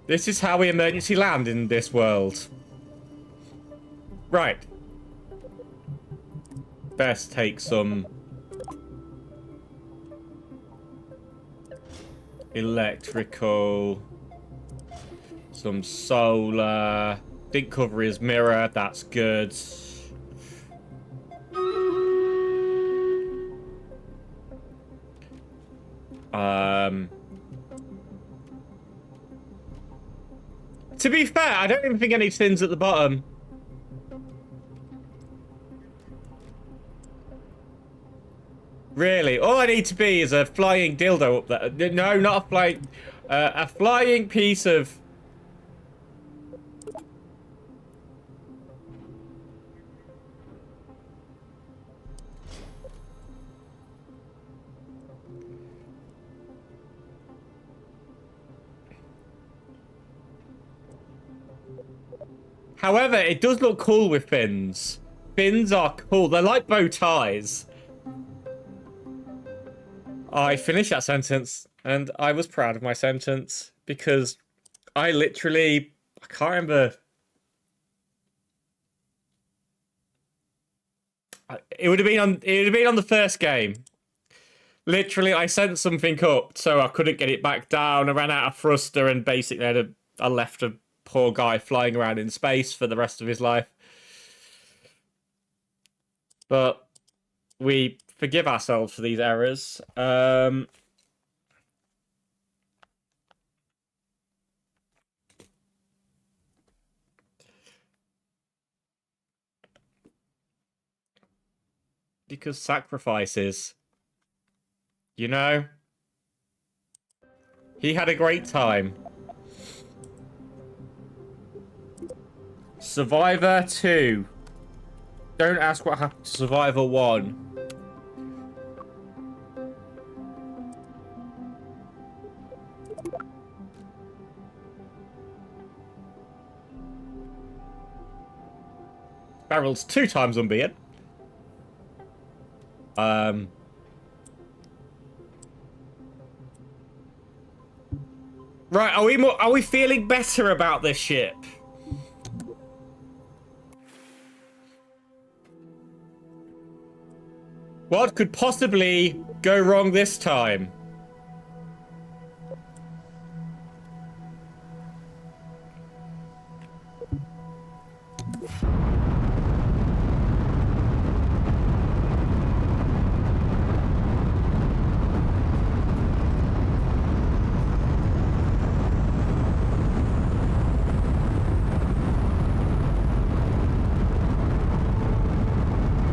This is how we emergency land in this world. Right. Best take some... electrical... some solar... Didn't cover his mirror, that's good. To be fair, I don't even think anything's at the bottom. Really, all I need to be is a flying dildo up there. No, not a flying piece of... However, it does look cool with fins. Fins are cool. They're like bow ties. I finished that sentence, and I was proud of my sentence, because I literally... I can't remember... It would have been on the first game. Literally, I sent something up, so I couldn't get it back down. I ran out of thruster, and basically I left a poor guy flying around in space for the rest of his life. But we forgive ourselves for these errors. Because sacrifices. You know? He had a great time. Survivor 2. Don't ask what happened to Survivor 1. Barrel's 2 times unbeaten. Right, are we feeling better about this ship? What could possibly go wrong this time?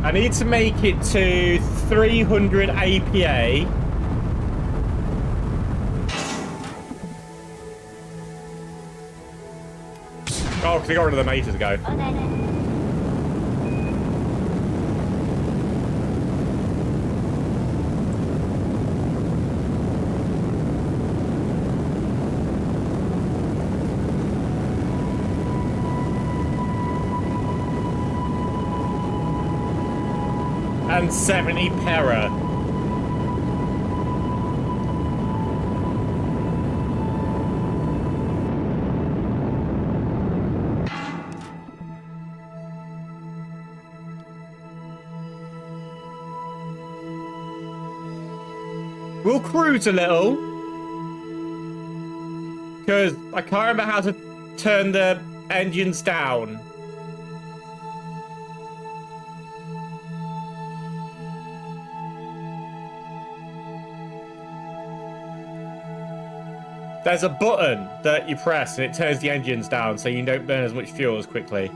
I need to make it to 300 APA. Oh, because I got rid of them ages ago. And 70 para. We'll cruise a little. Because I can't remember how to turn the engines down. There's a button that you press and it turns the engines down so you don't burn as much fuel as quickly.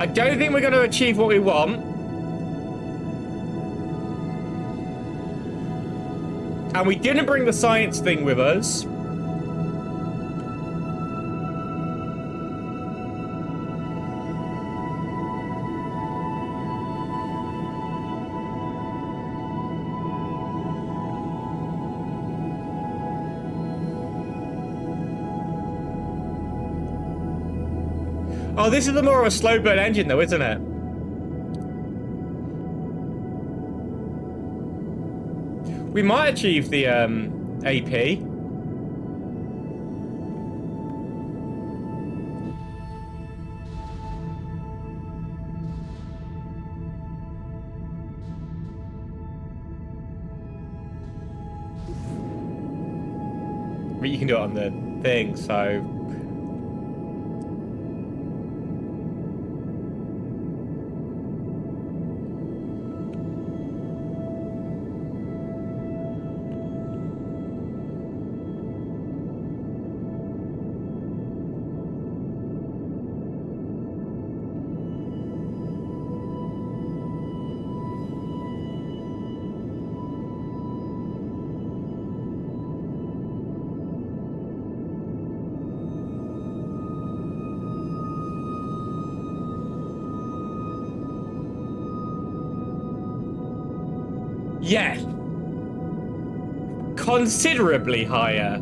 I don't think we're going to achieve what we want. And we didn't bring the science thing with us. Oh, this is a more of a slow burn engine though, isn't it? We might achieve the AP. But you can do it on the thing, so... Yeah. Considerably higher.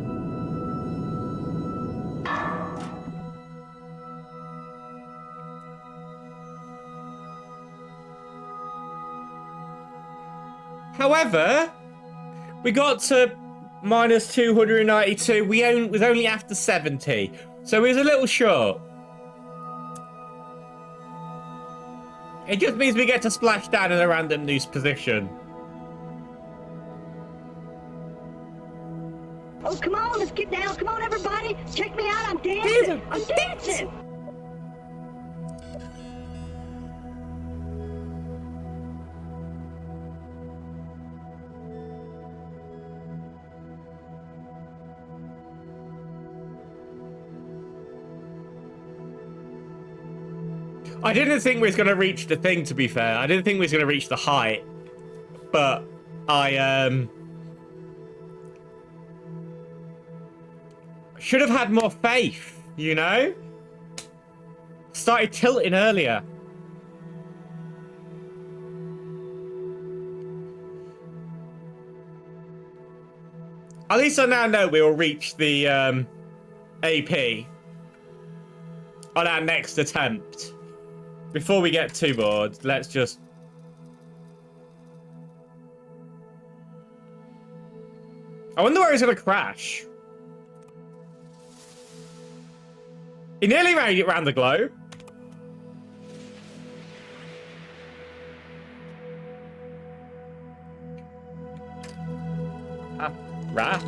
However, we got to minus 292. We was only after 70. So it was a little short. It just means we get to splash down in a random noose position. Oh, come on, let's get down. Come on, everybody. Check me out. I'm dancing. I'm dancing. I didn't think we was going to reach the thing, to be fair. I didn't think we was going to reach the height. But I, should have had more faith, you know? Started tilting earlier. At least I now know we will reach the AP on our next attempt. Before we get too bored, let's just... I wonder where he's going to crash. He nearly made it around the globe. Ah, rah.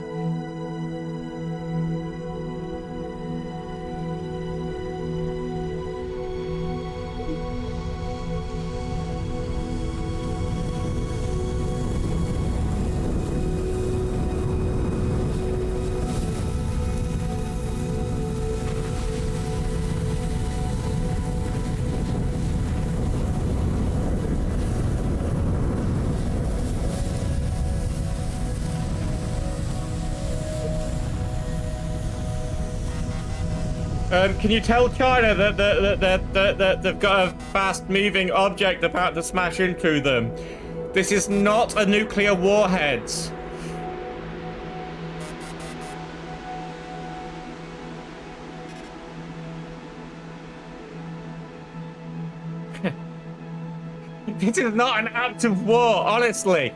Can you tell China that they've got a fast-moving object about to smash into them? This is not a nuclear warhead. This is not an act of war, honestly.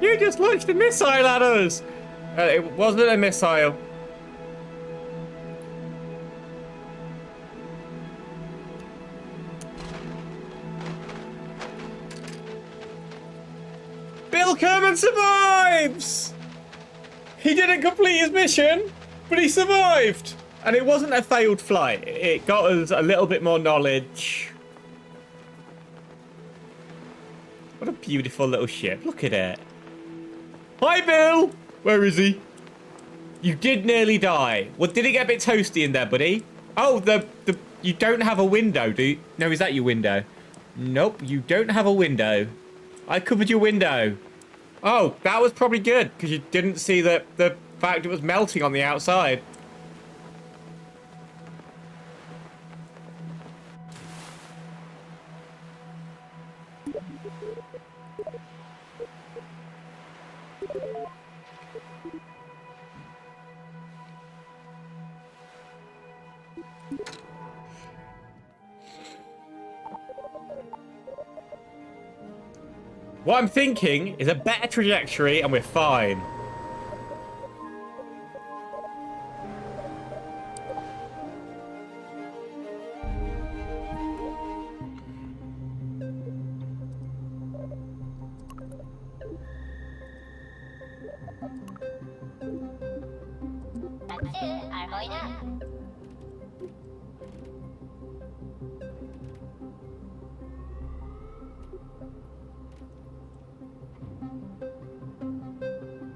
You just launched a missile at us. It wasn't a missile. Bill Kerman survives! He didn't complete his mission, but he survived. And it wasn't a failed flight. It got us a little bit more knowledge. What a beautiful little ship. Look at it. Hi, Bill! Where is he? You did nearly die. Well, did it get a bit toasty in there, buddy? Oh, the You don't have a window, do you? No, is that your window? Nope, you don't have a window. I covered your window. Oh, that was probably good, because you didn't see the fact it was melting on the outside. What I'm thinking is a better trajectory and we're fine.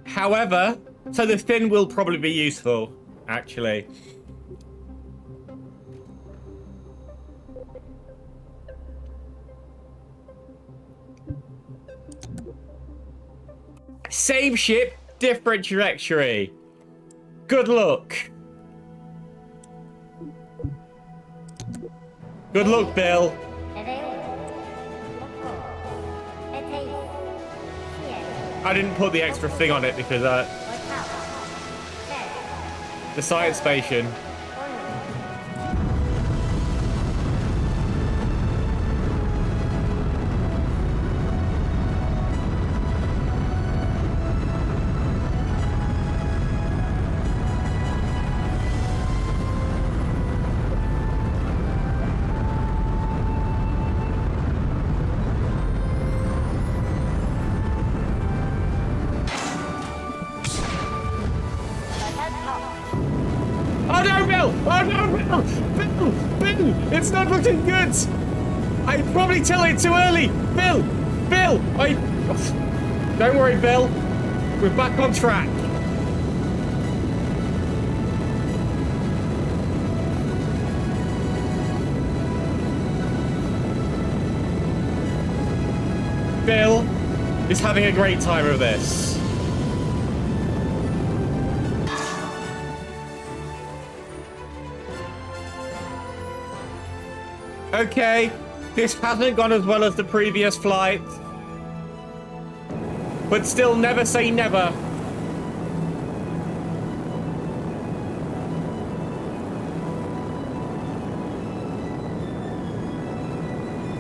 However, so the fin will probably be useful, actually. Same ship, different trajectory. Good luck. Good luck, Bill. I didn't put the extra thing on it because the science station. It's not looking good! I probably tell it too early! Bill! Don't worry, Bill. We're back on track. Bill is having a great time of this. Okay, this hasn't gone as well as the previous flight. But still, never say never.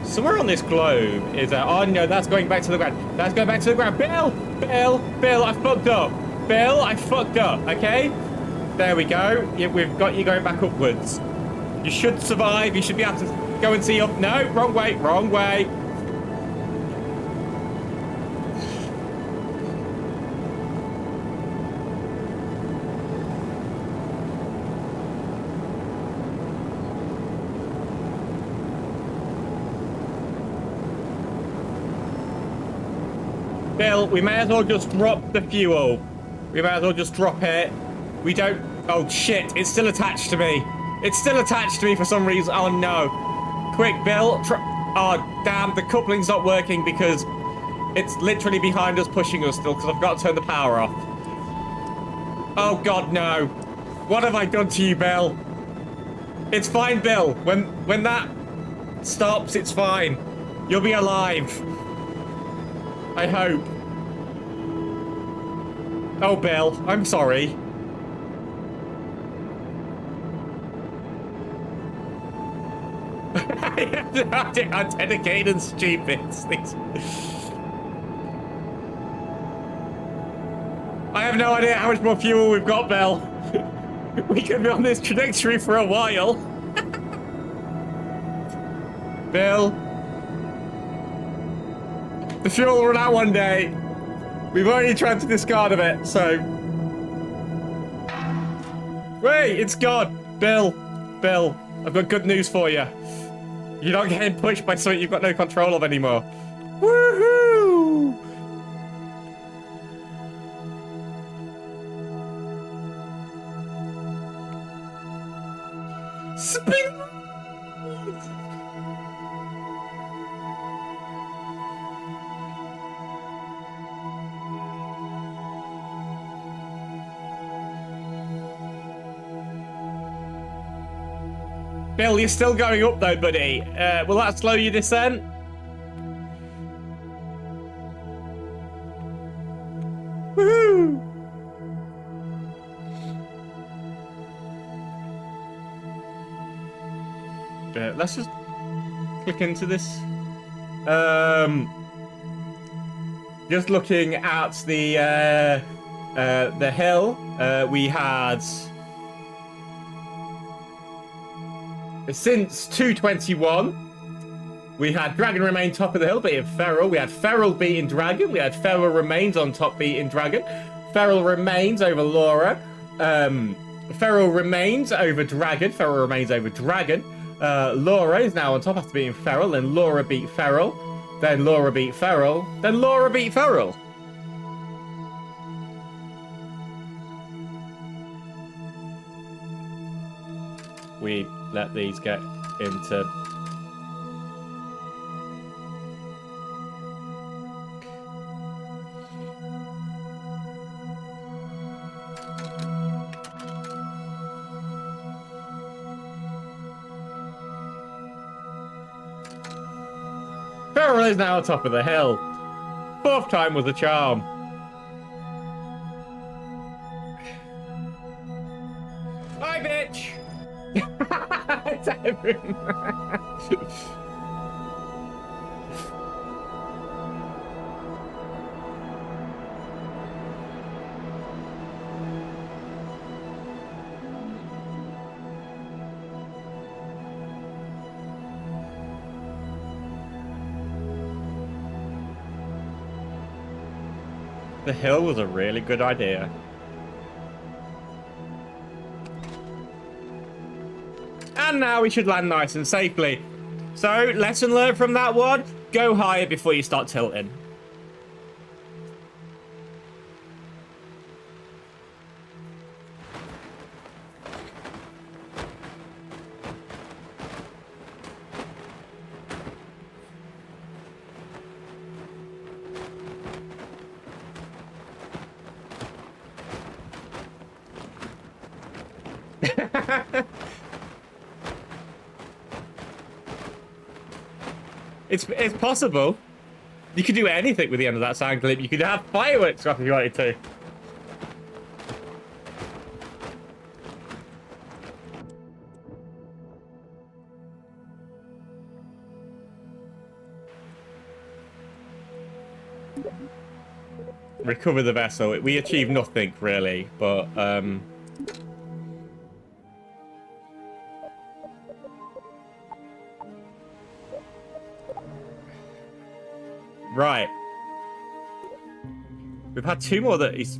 Somewhere on this globe is a... Oh no, that's going back to the ground. That's going back to the ground. Bill, I fucked up. Bill, I fucked up, okay? There we go. Yeah, we've got you going back upwards. You should survive. You should be able to... Go and see up. No, wrong way, wrong way. Bill, we may as well just drop the fuel. We may as well just drop it. We don't... Oh, shit. It's still attached to me. It's still attached to me for some reason. Oh, no. Quick, Bill. Oh, damn. The coupling's not working because it's literally behind us pushing us still because I've got to turn the power off. Oh, God, no. What have I done to you, Bill? It's fine, Bill. When that stops, it's fine. You'll be alive. I hope. Oh, Bill. I'm sorry. I'm dedicated and stupid. I have no idea how much more fuel we've got, Belle. We could be on this trajectory for a while. Bill. The fuel will run out one day. We've only tried to discard of it, so... Wait, it's gone. Bill, I've got good news for you. You're not getting pushed by something you've got no control of anymore. Woohoo! Spin! Bill, you're still going up though, buddy. Will that slow your descent? Woohoo! Let's just click into this. Just looking at the hill, we had since 221. We had Dragon remain top of the hill beating Feral. We had Feral beating Dragon. We had Feral remains on top beating Dragon. Feral remains over Laura. Feral remains over Dragon. Feral remains over Dragon. Laura is now on top after beating Feral. Then Laura beat Feral. Then Laura beat Feral. Then Laura beat Feral. We let these get into... Feral is now on top of the hill. Fourth time was a charm. Hi, bitch! The hill was a really good idea. And now we should land nice and safely. So, lesson learned from that one, go higher before you start tilting. It's possible. You could do anything with the end of that sound clip. You could have fireworks off if you wanted to. Recover the vessel. We achieved nothing really, but right. We've had two more that he's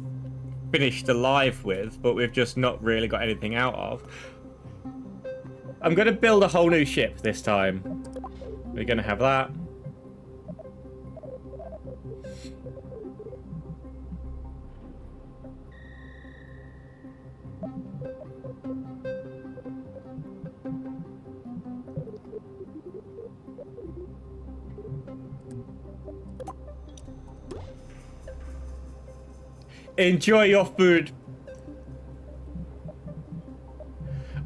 finished alive with, but we've just not really got anything out of. I'm going to build a whole new ship this time. We're going to have that. Enjoy your food.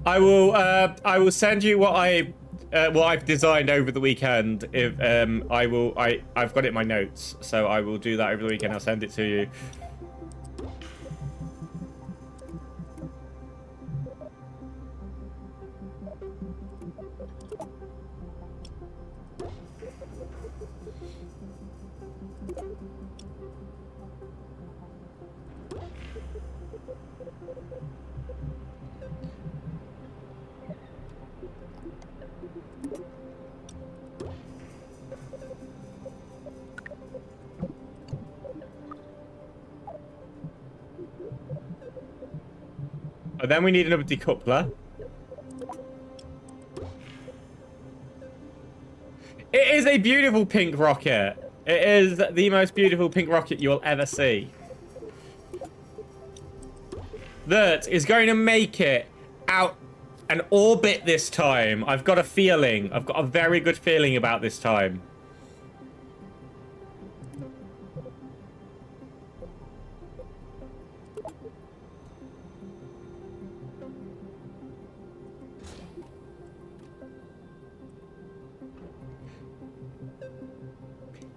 I will send you what I've designed over the weekend. If I've got it in my notes, so I will do that over the weekend. I'll send it to you. And then we need another decoupler. It is a beautiful pink rocket. It is the most beautiful pink rocket you'll ever see. That is going to make it out an orbit this time. I've got a feeling. I've got a very good feeling about this time.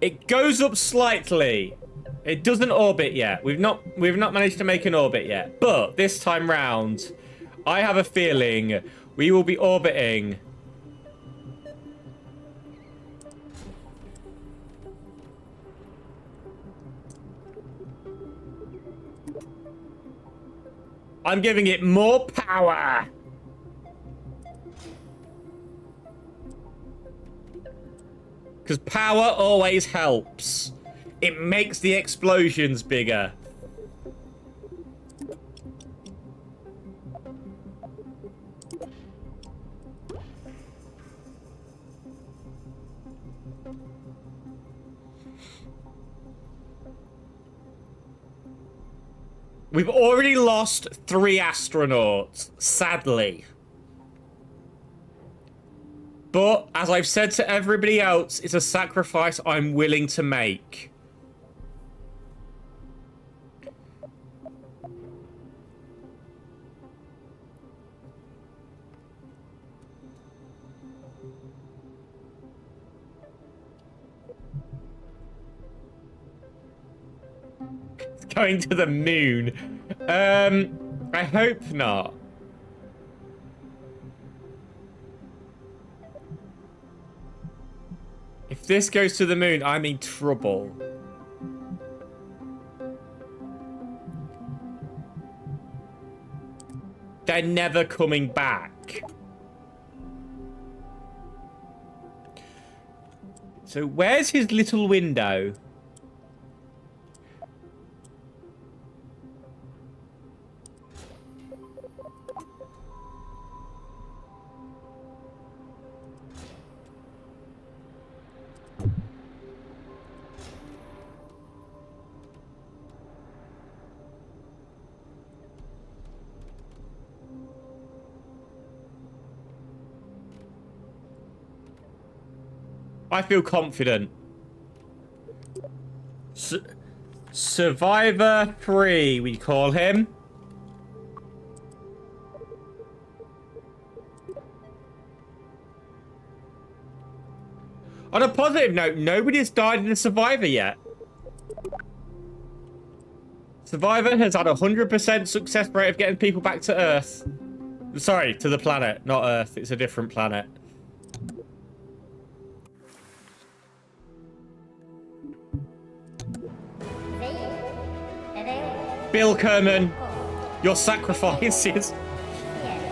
It goes up slightly. It doesn't orbit yet. We've not managed to make an orbit yet. But this time round, I have a feeling we will be orbiting. I'm giving it more power. Because power always helps. It makes the explosions bigger. We've already lost 3 astronauts, sadly. But, as I've said to everybody else, it's a sacrifice I'm willing to make. It's going to the moon. I hope not. If this goes to the moon, I'm in trouble. They're never coming back. So where's his little window? I feel confident. Survivor 3, we call him. On a positive note, nobody's died in the Survivor yet. Survivor has had a 100% success rate of getting people back to Earth. Sorry, to the planet, not Earth. It's a different planet. Bill Kerman, your sacrifice is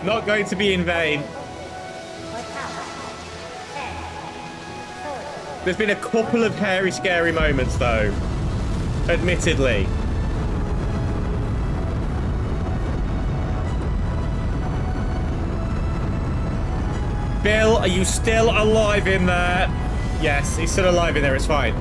not going to be in vain. There's been a couple of hairy, scary moments, though. Admittedly. Bill, are you still alive in there? Yes, he's still alive in there. It's fine.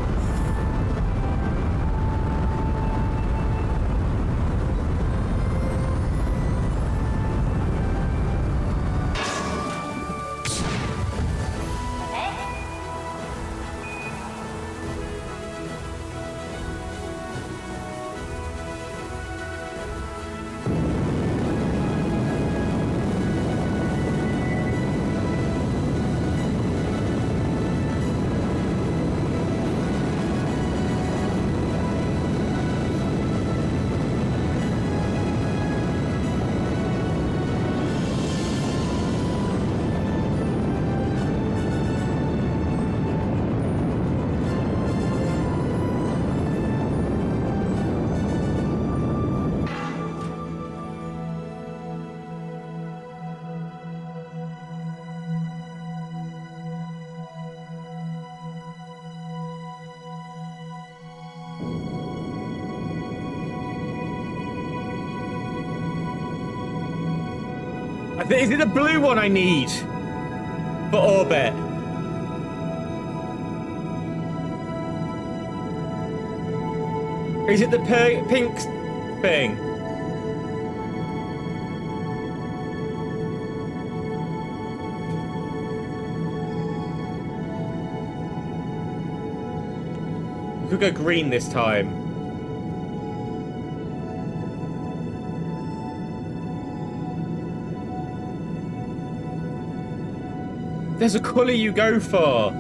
Is it the blue one I need for orbit? Is it the pink thing? We could go green this time. There's a colour you go for.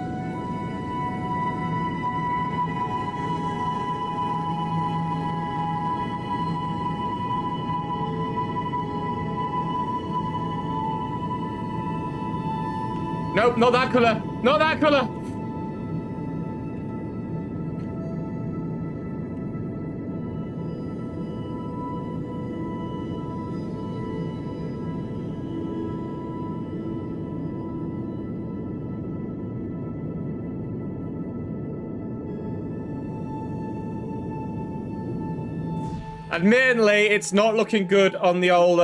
Nope, not that colour. Not that colour. Admittedly, it's not looking good on the old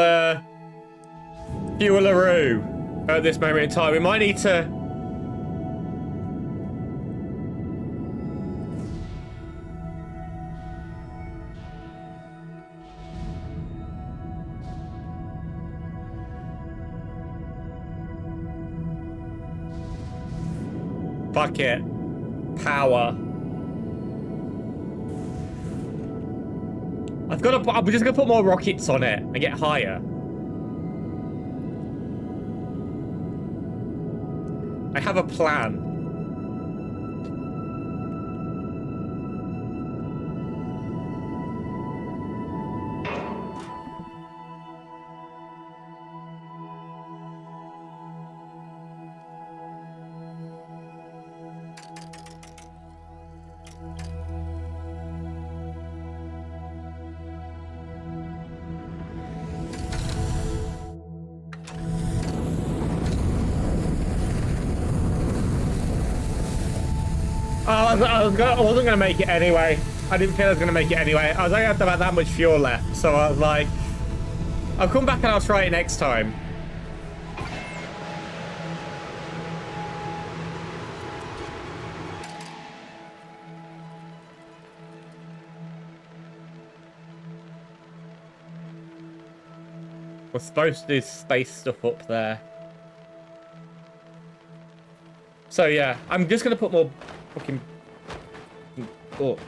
fuelaroo at this moment in time. We might need to... Fuck it. Power. I'm just gonna put more rockets on it and get higher. I have a plan. I wasn't gonna make it anyway. I didn't feel I was gonna make it anyway. I was only have about that much fuel left, so I was like, I'll come back and I'll try it next time. We're supposed to do space stuff up there. So yeah, I'm just gonna put more fucking up.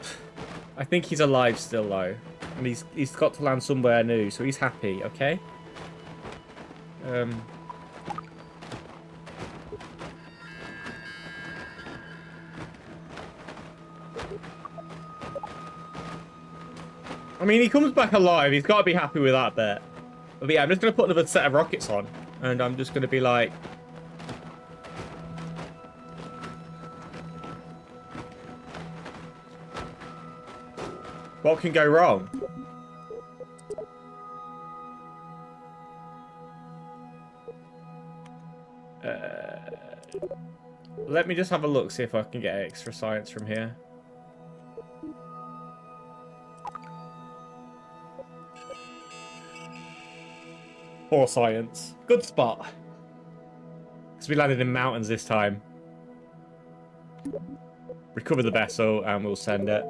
I think he's alive still though. And he's got to land somewhere new, so he's happy, okay? I mean, he comes back alive. He's got to be happy with that bit. But yeah, I'm just going to put another set of rockets on. And I'm just going to be like... What can go wrong? Let me just have a look, see if I can get extra science from here. Poor science. Good spot. Because we landed in mountains this time. Recover the vessel and we'll send it.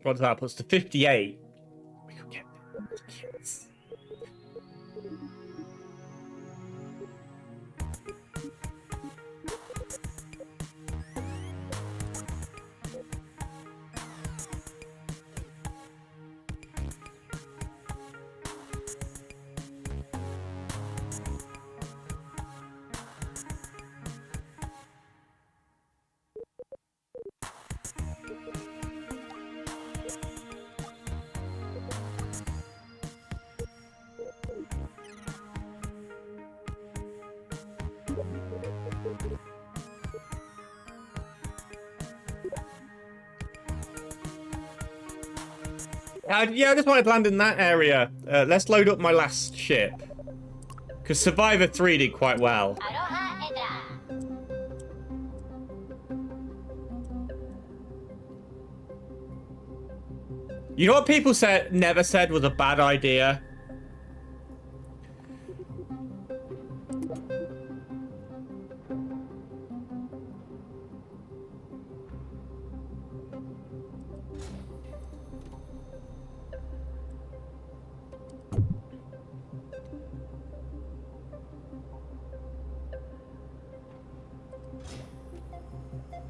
What does that put us to 58? We could get kids. Yeah, I just wanted to land in that area. Let's load up my last ship. Because Survivor 3 did quite well. You know what people never said was a bad idea?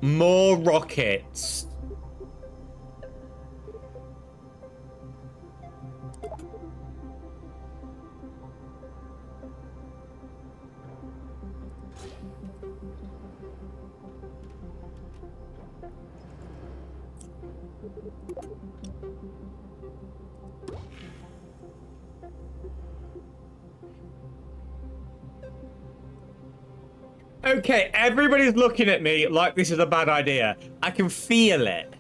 More rockets. Okay, everybody's looking at me like this is a bad idea. I can feel it.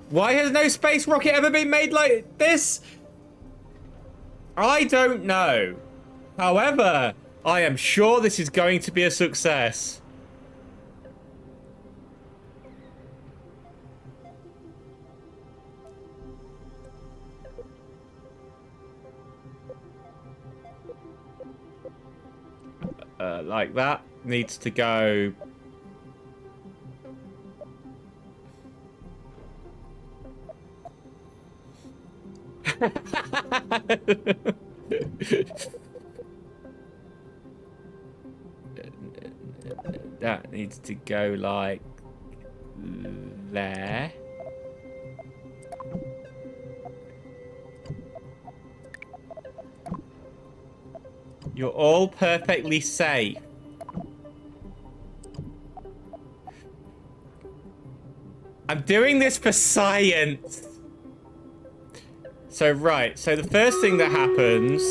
Why has no space rocket ever been made like this? I don't know. However, I am sure this is going to be a success. Like that needs to go. That needs to go like there. You're all perfectly safe. I'm doing this for science. So, right. So, the first thing that happens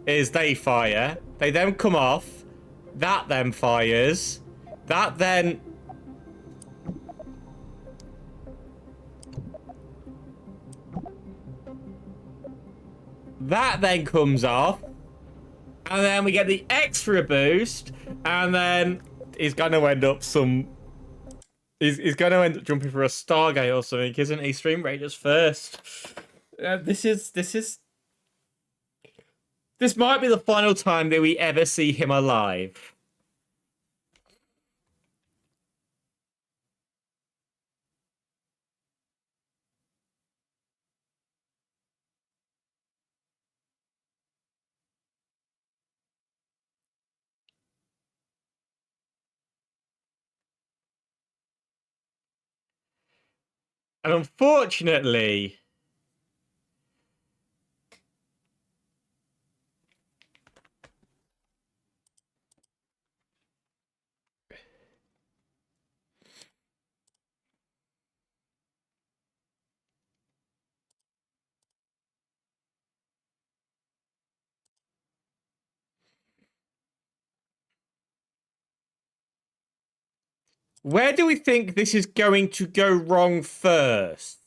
is they fire. They then come off. That then fires. That then... That then comes off. And then we get the extra boost. And then he's going to end up some... He's going to end up jumping for a Stargate or something, isn't he? Stream Raiders first. This might be the final time that we ever see him alive. And unfortunately... Where do we think this is going to go wrong first?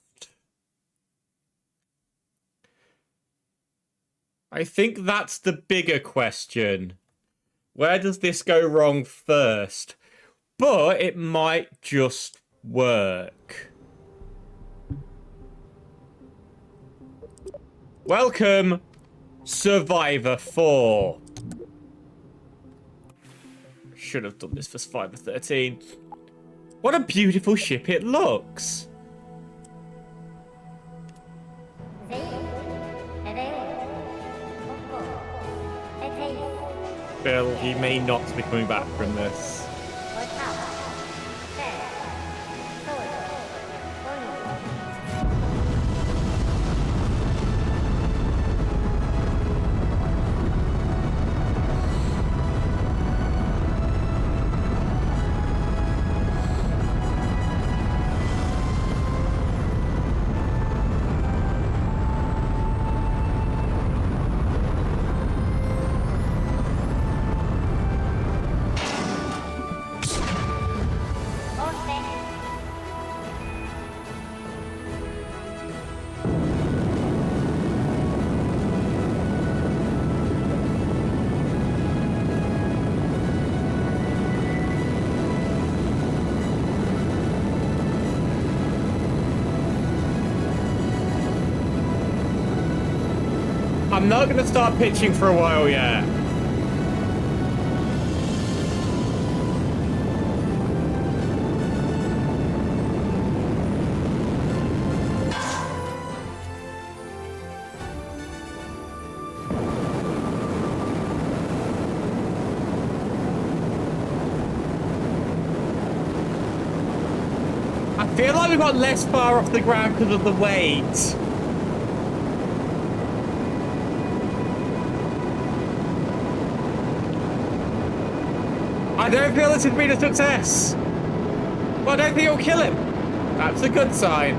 I think that's the bigger question. Where does this go wrong first? But it might just work. Welcome, Survivor 4. Should have done this for Survivor 13. What a beautiful ship it looks. Bill, he may not be coming back from this. I'm not going to start pitching for a while yet. I feel like we got less far off the ground because of the weight. I don't feel this has been a success. Well, I don't think it'll kill him. That's a good sign.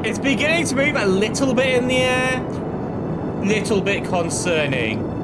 It's beginning to move a little bit in the air. Little bit concerning.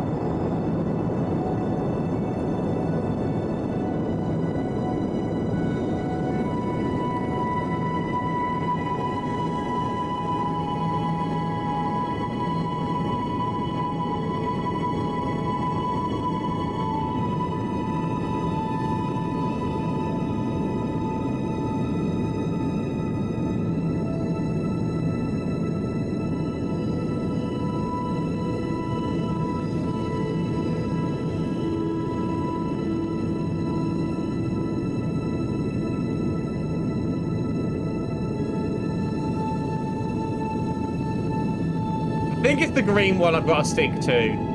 I think it's the green one I've got to stick to.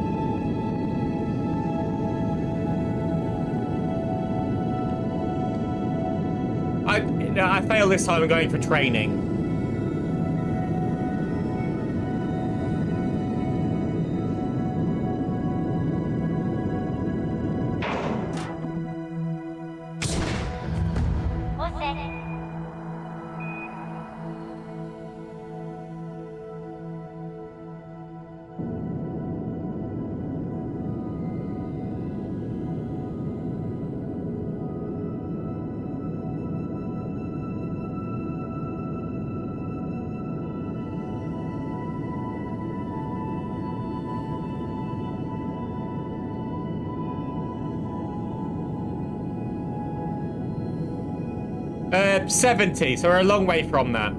I failed this time. I'm going for training. Uh, 70, so we're a long way from that.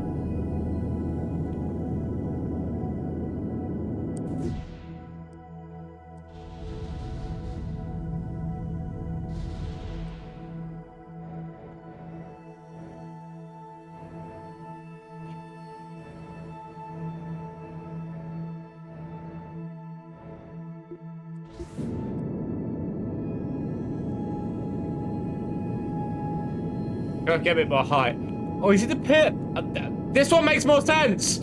Gotta get a bit more height. Oh, is it the pit? This one makes more sense.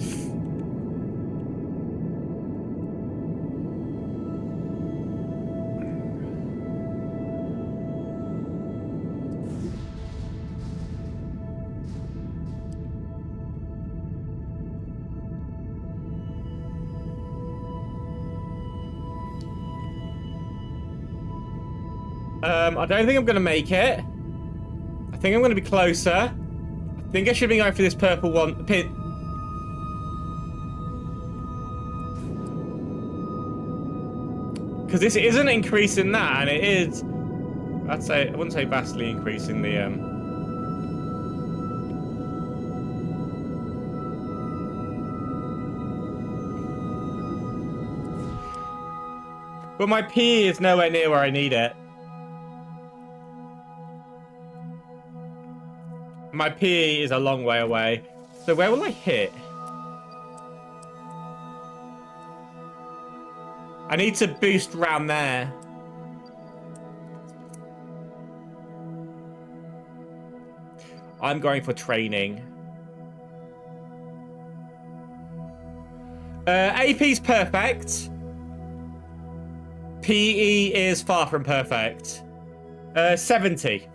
I don't think I'm gonna make it. I think I'm going to be closer. I think I should be going for this purple one. Pit. Because this isn't increasing that, and it is... I wouldn't say vastly increasing the... But my P is nowhere near where I need it. My PE is a long way away. So where will I hit? I need to boost round there. I'm going for training. AP's perfect. PE is far from perfect. 70.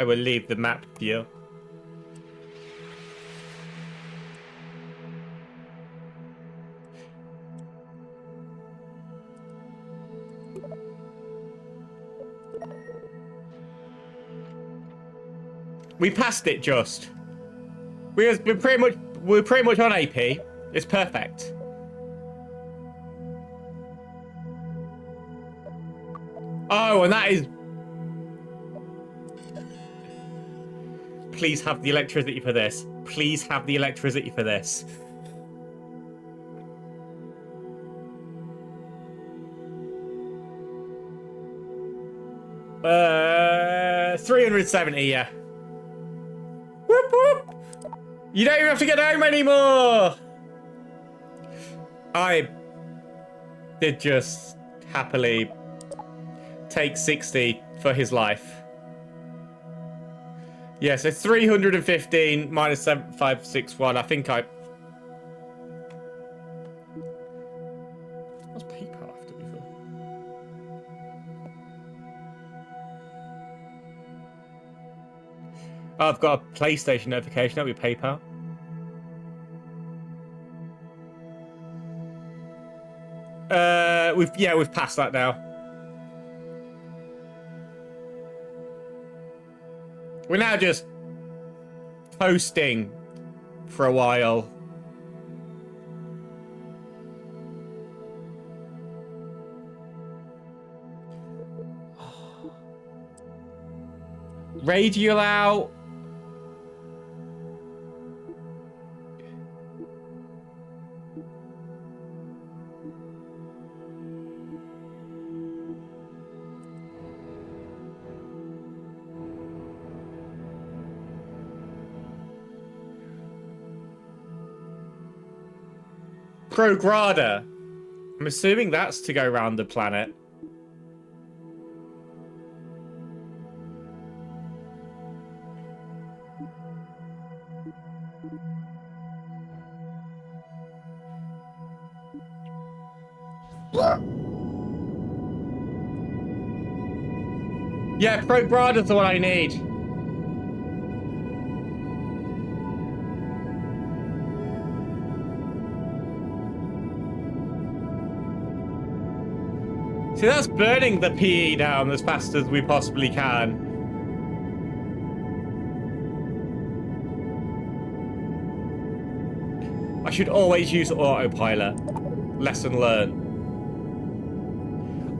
I will leave the map view. We passed it we're pretty much on AP. It's perfect. Oh, and that is... Please have the electricity for this. Please have the electricity for this. Uh, 370, yeah. Whoop, whoop. You don't even have to get home anymore. I did just happily take 60 for his life. Yeah, so 315 minus 7561. I think I... What's PayPal have to be for? Oh, I've got a PlayStation notification. That'll be PayPal. We've passed that now. We're now just posting for a while. Radio out. Prograda. I'm assuming that's to go around the planet. Yeah, Prograda's the one I need. See, that's burning the PE down as fast as we possibly can. I should always use autopilot. Lesson learned.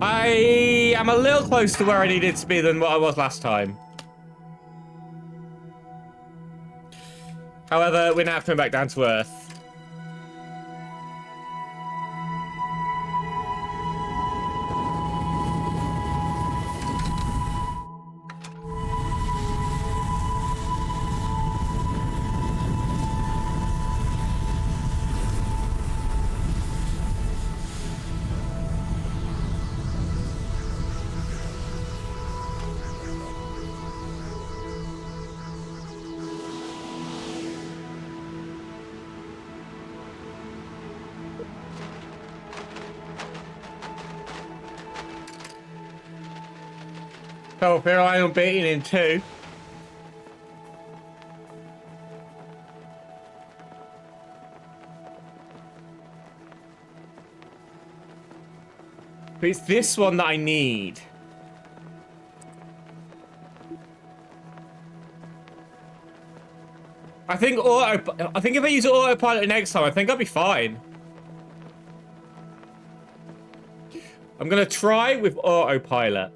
I am a little close to where I needed to be than what I was last time. However, we're now coming back down to Earth. Oh, here I am beating in 2. But it's this one that I need. I think if I use autopilot next time, I think I'll be fine. I'm gonna try with autopilot.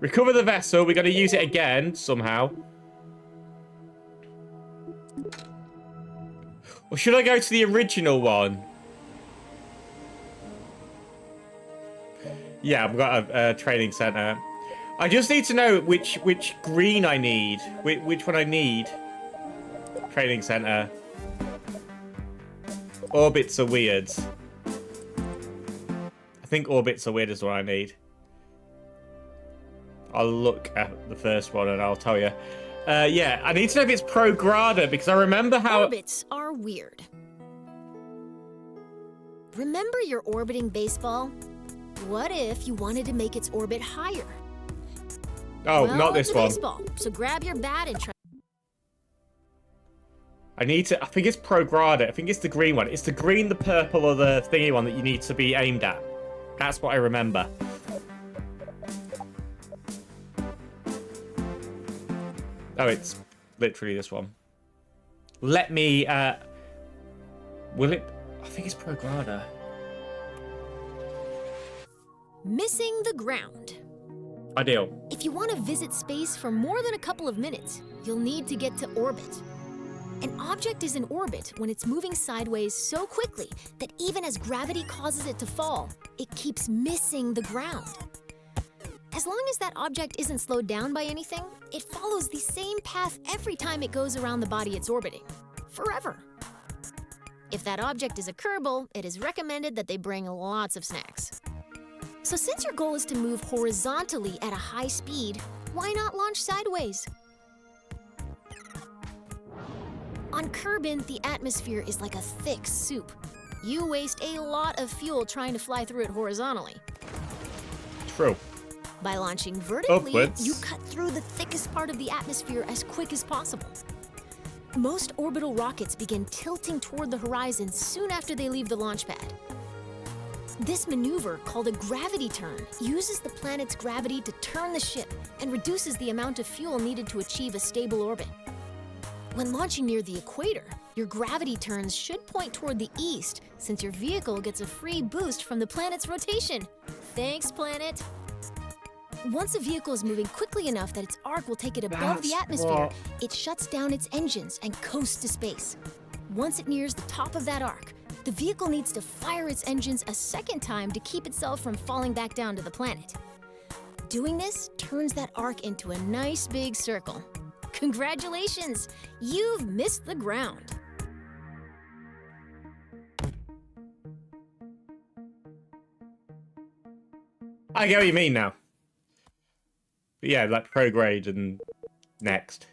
Recover the vessel. We got to use it again somehow. Or should I go to the original one? Yeah, I've got a training center. I just need to know which green I need. Which one I need. Training center. Orbits are weird. I think orbits are weird is what I need. I'll look at the first one and I'll tell you. Yeah, I need to know if it's Prograda because I remember how... Orbits are weird. Remember your orbiting baseball? What if you wanted to make its orbit higher? Oh, well, not this it's a one. Baseball, so grab your bat and try. I think it's Prograda. I think it's the green one. It's the green, the purple, or the thingy one that you need to be aimed at. That's what I remember. Oh, it's literally this one. Let me, will it? I think it's Prograda. Missing the ground. Ideal. If you want to visit space for more than a couple of minutes, you'll need to get to orbit. An object is in orbit when it's moving sideways so quickly that even as gravity causes it to fall, it keeps missing the ground. As long as that object isn't slowed down by anything, it follows the same path every time it goes around the body it's orbiting. Forever. If that object is a Kerbal, it is recommended that they bring lots of snacks. So since your goal is to move horizontally at a high speed, why not launch sideways? On Kerbin, the atmosphere is like a thick soup. You waste a lot of fuel trying to fly through it horizontally. True. By launching vertically, Upwards. you cut through the thickest part of the atmosphere as quick as possible. Most orbital rockets begin tilting toward the horizon soon after they leave the launch pad. This maneuver, called a gravity turn, uses the planet's gravity to turn the ship and reduces the amount of fuel needed to achieve a stable orbit. When launching near the equator, your gravity turns should point toward the east, since your vehicle gets a free boost from the planet's rotation. Thanks, planet! Once a vehicle is moving quickly enough that its arc will take it above the atmosphere, it shuts down its engines and coasts to space. Once it nears the top of that arc, the vehicle needs to fire its engines a second time to keep itself from falling back down to the planet. Doing this turns that arc into a nice big circle. Congratulations! You've missed the ground. I get what you mean now. But yeah, like prograde and next.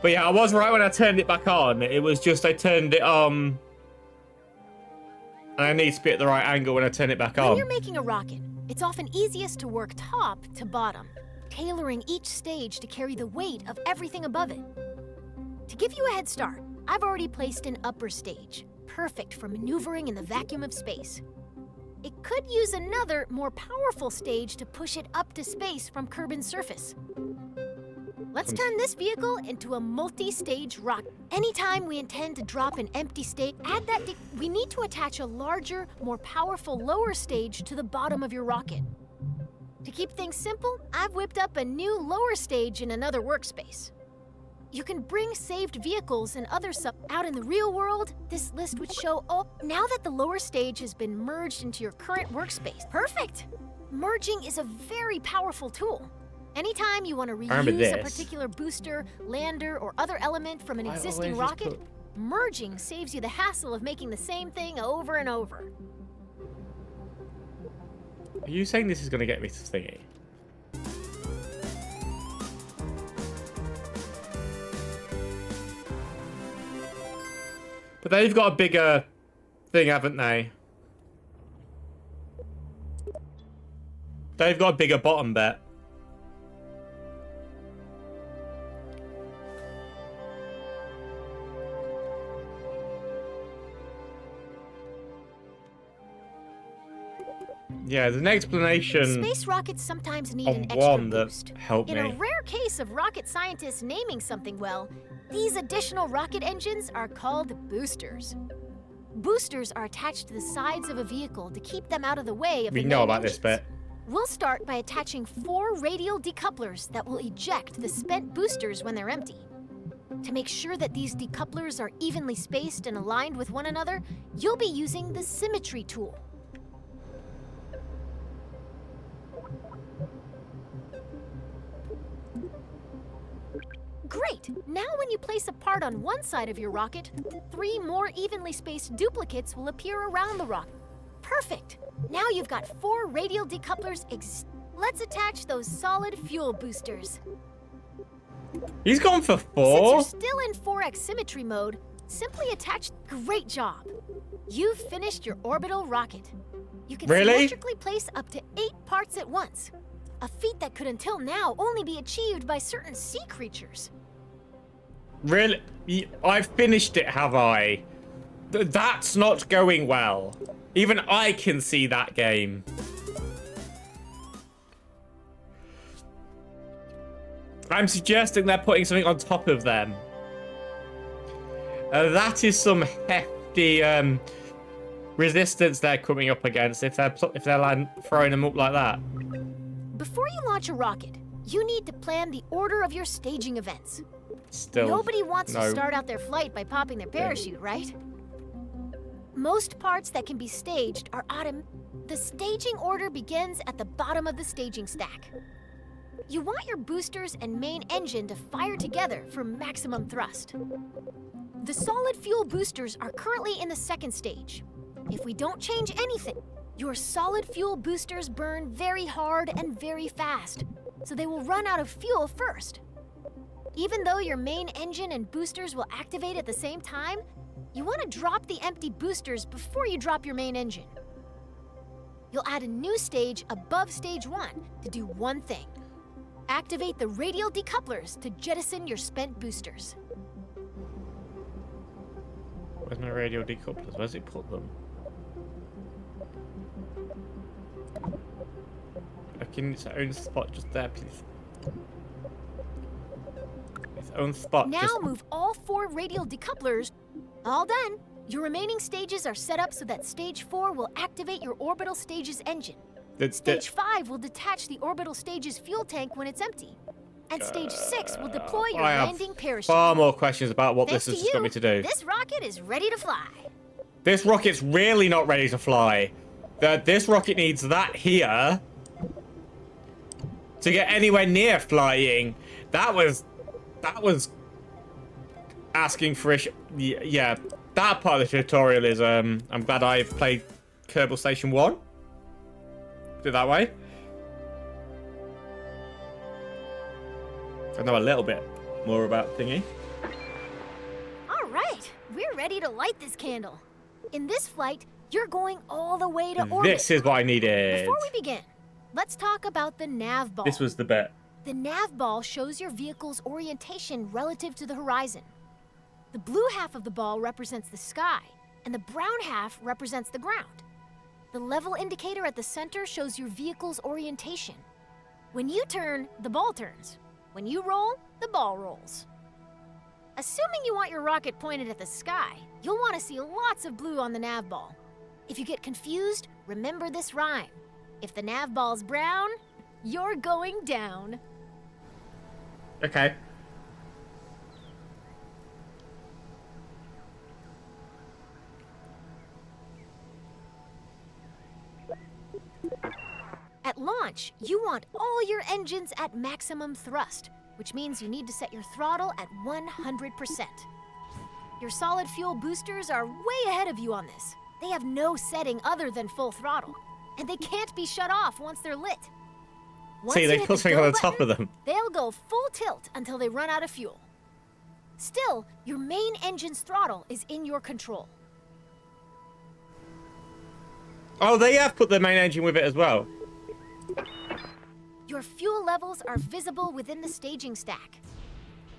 But yeah, I was right when I turned it back on. It was just I turned it on. And I need to be at the right angle when I turn it back on. When you're making a rocket, it's often easiest to work top to bottom, tailoring each stage to carry the weight of everything above it. To give you a head start, I've already placed an upper stage, perfect for maneuvering in the vacuum of space. It could use another, more powerful stage to push it up to space from Kerbin's surface. Let's turn this vehicle into a multi-stage rocket. Anytime we intend to drop an empty stage, we need to attach a larger, more powerful lower stage to the bottom of your rocket. To keep things simple, I've whipped up a new lower stage in another workspace. You can bring saved vehicles and other stuff out in the real world. This list would show, now that the lower stage has been merged into your current workspace. Perfect! Merging is a very powerful tool. Anytime you want to reuse a particular booster, lander, or other element from an existing rocket, merging saves you the hassle of making the same thing over and over. Are you saying this is going to get me to thingy? But they've got a bigger thing, haven't they? They've got a bigger bottom bit. Yeah, there's an explanation. Space rockets sometimes need an one extra that boost. helped In me. a rare case of rocket scientists naming something well, these additional rocket engines are called boosters. Boosters are attached to the sides of a vehicle to keep them out of the way of the We know main about this engines. bit. We'll start by attaching 4 radial decouplers that will eject the spent boosters when they're empty. To make sure that these decouplers are evenly spaced and aligned with one another, you'll be using the symmetry tool. Great! Now when you place a part on one side of your rocket, 3 more evenly spaced duplicates will appear around the rocket. Perfect! Now you've got 4 radial decouplers. Let's attach those solid fuel boosters. He's gone for 4? Since you're still in 4x symmetry mode, simply attach. Great job! You've finished your orbital rocket. You can symmetrically place up to 8 parts at once. A feat that could until now only be achieved by certain sea creatures. Really? I've finished it, have I? That's not going well. Even I can see that game. I'm suggesting they're putting something on top of them. That is some heft the resistance they're coming up against if they're throwing them up like that. Before you launch a rocket, you need to plan the order of your staging events. Still, nobody wants to start out their flight by popping their parachute, right? Most parts that can be staged are The staging order begins at the bottom of the staging stack. You want your boosters and main engine to fire together for maximum thrust. The solid fuel boosters are currently in the second stage. If we don't change anything, your solid fuel boosters burn very hard and very fast, so they will run out of fuel first. Even though your main engine and boosters will activate at the same time, you want to drop the empty boosters before you drop your main engine. You'll add a new stage above stage 1 to do one thing. Activate the radial decouplers to jettison your spent boosters. Where's my radial decouplers? Where's it put them? Like in its own spot just there, please. Its own spot. Now move all 4 radial decouplers. All done. Your remaining stages are set up so that stage 4 will activate your orbital stage's engine. Stage 5 will detach the orbital stage's fuel tank when it's empty. And stage 6 will deploy your landing parachute. Far more questions about what Thanks this has got me to do. This rocket is ready to fly. This rocket's really not ready to fly. This rocket needs that here to get anywhere near flying. That was asking for yeah. That part of the tutorial is I'm glad I played Kerbal Station 1. Do it that way. I know a little bit more about thingy. All right, we're ready to light this candle. In this flight, you're going all the way to orbit. This is what I needed. Before we begin, let's talk about the nav ball. This was the bit. The nav ball shows your vehicle's orientation relative to the horizon. The blue half of the ball represents the sky, and the brown half represents the ground. The level indicator at the center shows your vehicle's orientation. When you turn, the ball turns. When you roll, the ball rolls. Assuming you want your rocket pointed at the sky, you'll want to see lots of blue on the nav ball. If you get confused, remember this rhyme. If the nav ball's brown, you're going down. Okay. At launch, you want all your engines at maximum thrust, which means you need to set your throttle at 100%. Your solid fuel boosters are way ahead of you on this. They have no setting other than full throttle, and they can't be shut off once they're lit. See, they put something on the top of them. They'll go full tilt until they run out of fuel. Still, your main engine's throttle is in your control. Oh, they have put the main engine with it as well. Your fuel levels are visible within the staging stack.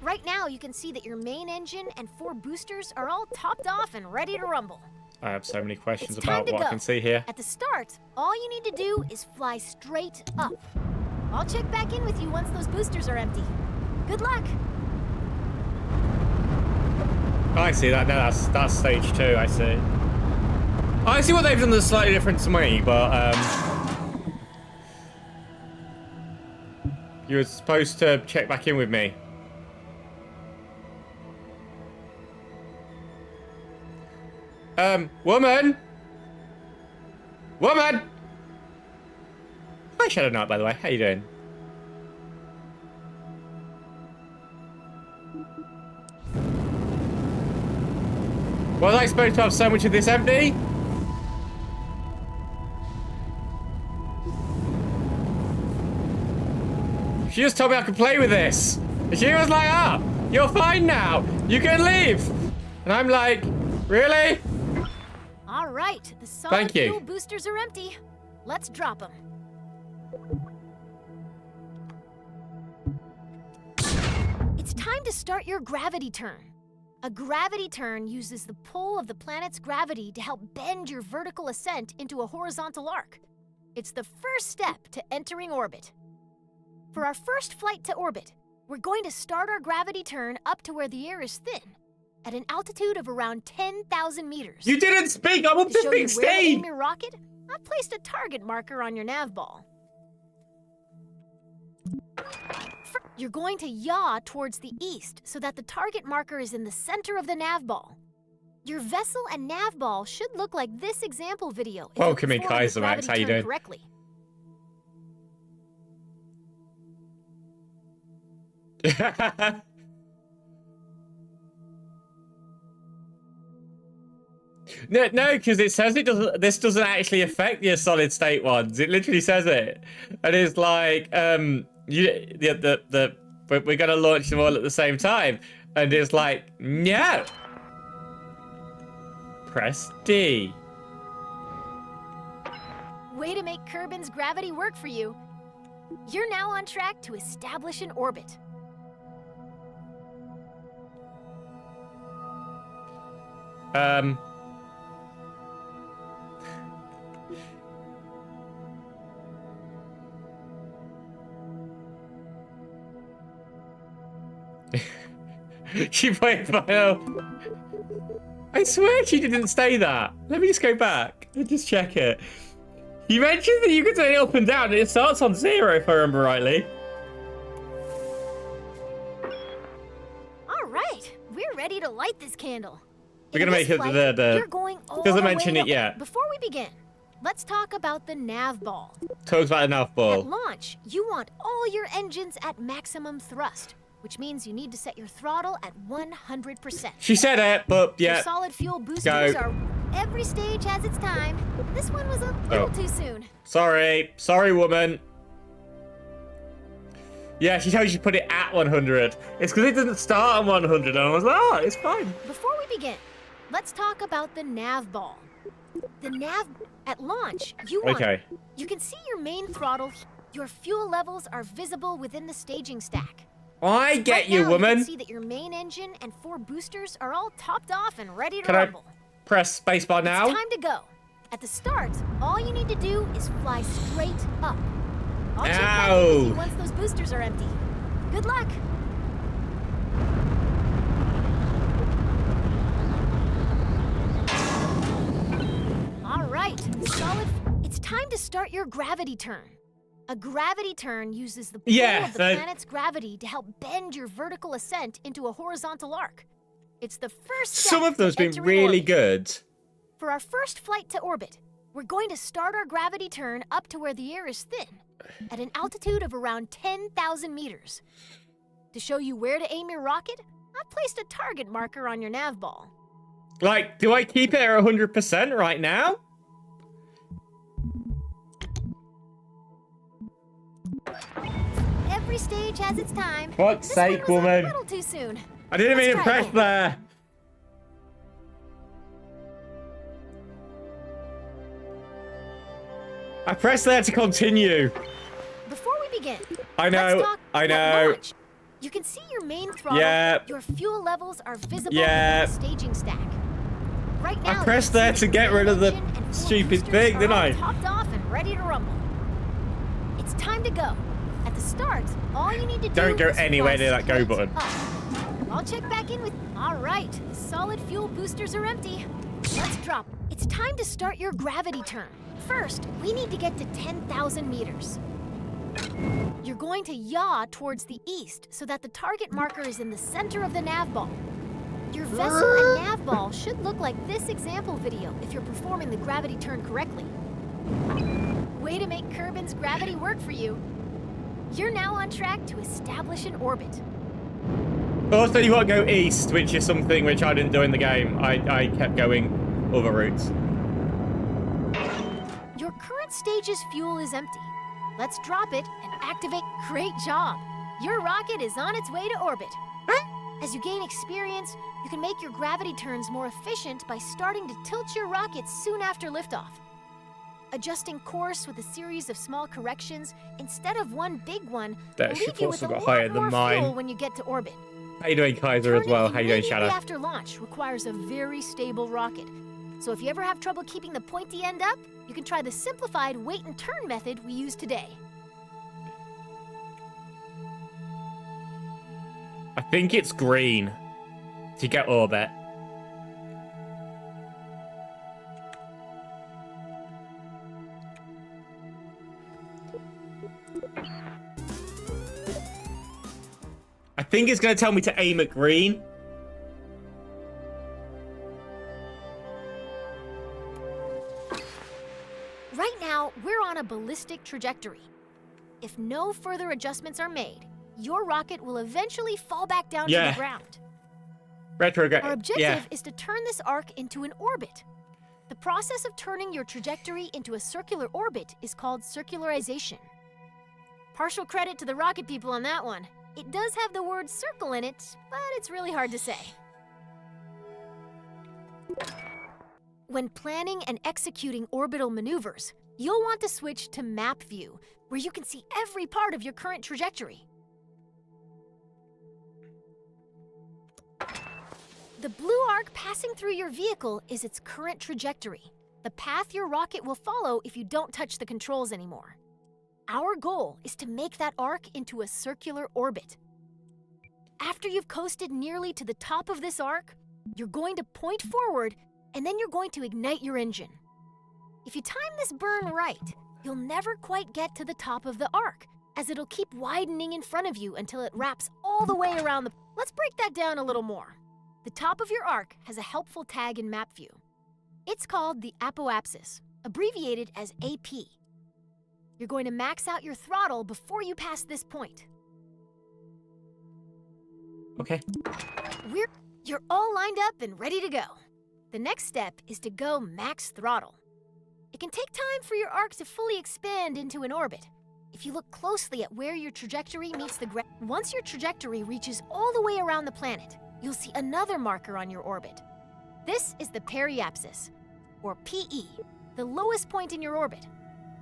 Right now, you can see that your main engine and 4 boosters are all topped off and ready to rumble. I have so many questions It's time about to what go. I can see here. At the start, all you need to do is fly straight up. I'll check back in with you once those boosters are empty. Good luck. I see that. No, that's stage 2. I see. I see what they've done that's slightly different to me, but you were supposed to check back in with me. Woman! Woman! Hi, Shadow Knight, by the way. How you doing? Was I supposed to have so much of this empty? She just told me I could play with this. She was like, ah, you're fine now. You can leave. And I'm like, really? All right, the solid Thank you. fuel boosters are empty. Let's drop them. It's time to start your gravity turn. A gravity turn uses the pull of the planet's gravity to help bend your vertical ascent into a horizontal arc. It's the first step to entering orbit. For our first flight to orbit, we're going to start our gravity turn up to where the air is thin. at an altitude of around 10,000 meters. You didn't speak! I'm up To to show you where to aim 16! your rocket, I've placed a target marker on your nav ball. You're going to yaw towards the east so that the target marker is in the center of the nav ball. Your vessel and nav ball should look like this example video if Welcome you in, perform the Kaiser Max. How gravity you turn doing? correctly. No, because it says it doesn't. This doesn't actually affect your solid state ones. It literally says it, and it's like, we're gonna launch them all at the same time, and it's like, no. Press D. Way to make Kerbin's gravity work for you. You're now on track to establish an orbit. She played final. I swear she didn't say that. Let me just go back and just check it. You mentioned that you could turn it up and down, and it starts on 0 if I remember rightly. All right, we're ready to light this candle. We're gonna make it You're going all doesn't the mention way it up. yet. Before we begin, let's talk about the nav ball. Talks about a nav At ball. launch, you want all your engines at maximum thrust, which means you need to set your throttle at 100%. She said it, but Your yeah. solid fuel boosters Go. are... Every stage has its time. This one was a little too soon. Sorry, woman. Yeah, she tells you to put it at 100. It's because it doesn't start on 100, and I was like, oh, it's fine. Before we begin, let's talk about the nav ball. The nav... At launch, you want... Okay. You can see your main throttle. Your fuel levels are visible within the staging stack. I get Right you, now, woman. You can see that your main engine and 4 boosters are all topped off and ready to Can I rumble. press spacebar now? It's time to go. At the start, all you need to do is fly straight up. I'll check back in with you once those boosters are empty. Good luck. All right, solid. It's time to start your gravity turn. A gravity turn uses the pull of the planet's gravity to help bend your vertical ascent into a horizontal arc. It's the first step Some of them's to been entering really orbit. good. For our first flight to orbit, we're going to start our gravity turn up to where the air is thin, at an altitude of around 10,000 meters. To show you where to aim your rocket, I've placed a target marker on your nav ball. Like, do I keep it at 100% right now? Every stage has its time. Fuck's This sake, one was woman. a little too soon. I didn't Let's mean to try press again. there. I pressed there to continue. Before we begin, I know, let's talk I at know. launch. You can see your main throttle. Yep. Your fuel levels are visible Yep. in the staging stack. Right now, I pressed there to get rid of the stupid thing, didn't I? Topped off and ready to rumble. It's time to go. At the start, all you need to Don't do go is anywhere fly near that go straight button. up. I'll check back in with. All right, the solid fuel boosters are empty. Let's drop. It's time to start your gravity turn. First, we need to get to 10,000 meters. You're going to yaw towards the east so that the target marker is in the center of the nav ball. Your vessel and nav ball should look like this example video if you're performing the gravity turn correctly. Way to make Kerbin's gravity work for you. You're now on track to establish an orbit. Also, you got to go east, which is something which I didn't do in the game. I kept going other routes. Your current stage's fuel is empty. Let's drop it and activate. Great job. Your rocket is on its way to orbit. As you gain experience, you can make your gravity turns more efficient by starting to tilt your rocket soon after liftoff. Adjusting course with a series of small corrections instead of one big one will That leave ship you with also a got higher lot than more mine. fuel when you get to orbit. How you doing, Kaiser, as well? How you doing, Shadow? Immediately after launch requires a very stable rocket. So if you ever have trouble keeping the pointy end up, you can try the simplified wait and turn method we use today. I think it's green. To get orbit. I think it's going to tell me to aim at green. Right now, we're on a ballistic trajectory. If no further adjustments are made, your rocket will eventually fall back down to the ground. Retrograde. Our objective is to turn this arc into an orbit. The process of turning your trajectory into a circular orbit is called circularization. Partial credit to the rocket people on that one. It does have the word circle in it, but it's really hard to say. When planning and executing orbital maneuvers, you'll want to switch to map view, where you can see every part of your current trajectory. The blue arc passing through your vehicle is its current trajectory, the path your rocket will follow if you don't touch the controls anymore. Our goal is to make that arc into a circular orbit. After you've coasted nearly to the top of this arc, you're going to point forward, and then you're going to ignite your engine. If you time this burn right, you'll never quite get to the top of the arc, as it'll keep widening in front of you until it wraps all the way around the... Let's break that down a little more. The top of your arc has a helpful tag in map view. It's called the apoapsis, abbreviated as AP. You're going to max out your throttle before you pass this point. Okay. You're all lined up and ready to go. The next step is to go max throttle. It can take time for your arc to fully expand into an orbit. If you look closely at where your trajectory meets the ground, once your trajectory reaches all the way around the planet, you'll see another marker on your orbit. This is the periapsis, or PE, the lowest point in your orbit.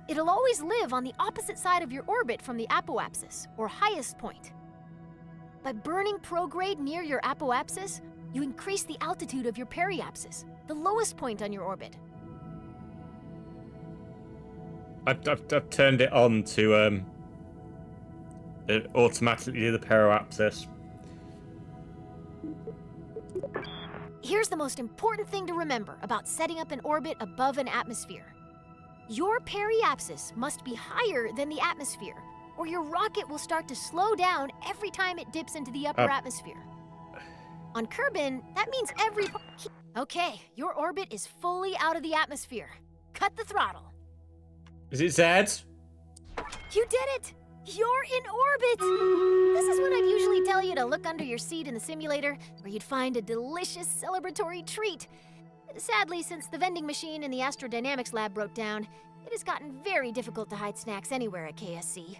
It'll always live on the opposite side of your orbit from the apoapsis, or highest point. By burning prograde near your apoapsis, you increase the altitude of your periapsis, the lowest point on your orbit. I've turned it on to automatically do the periapsis. Here's the most important thing to remember about setting up an orbit above an atmosphere. Your periapsis must be higher than the atmosphere, or your rocket will start to slow down every time it dips into the upper atmosphere. On Kerbal, that means every... Okay, your orbit is fully out of the atmosphere. Cut the throttle. Is it Z? You did it! You're in orbit! This is when I'd usually tell you to look under your seat in the simulator, where you'd find a delicious celebratory treat. Sadly, since the vending machine in the astrodynamics lab broke down, it has gotten very difficult to hide snacks anywhere at KSC.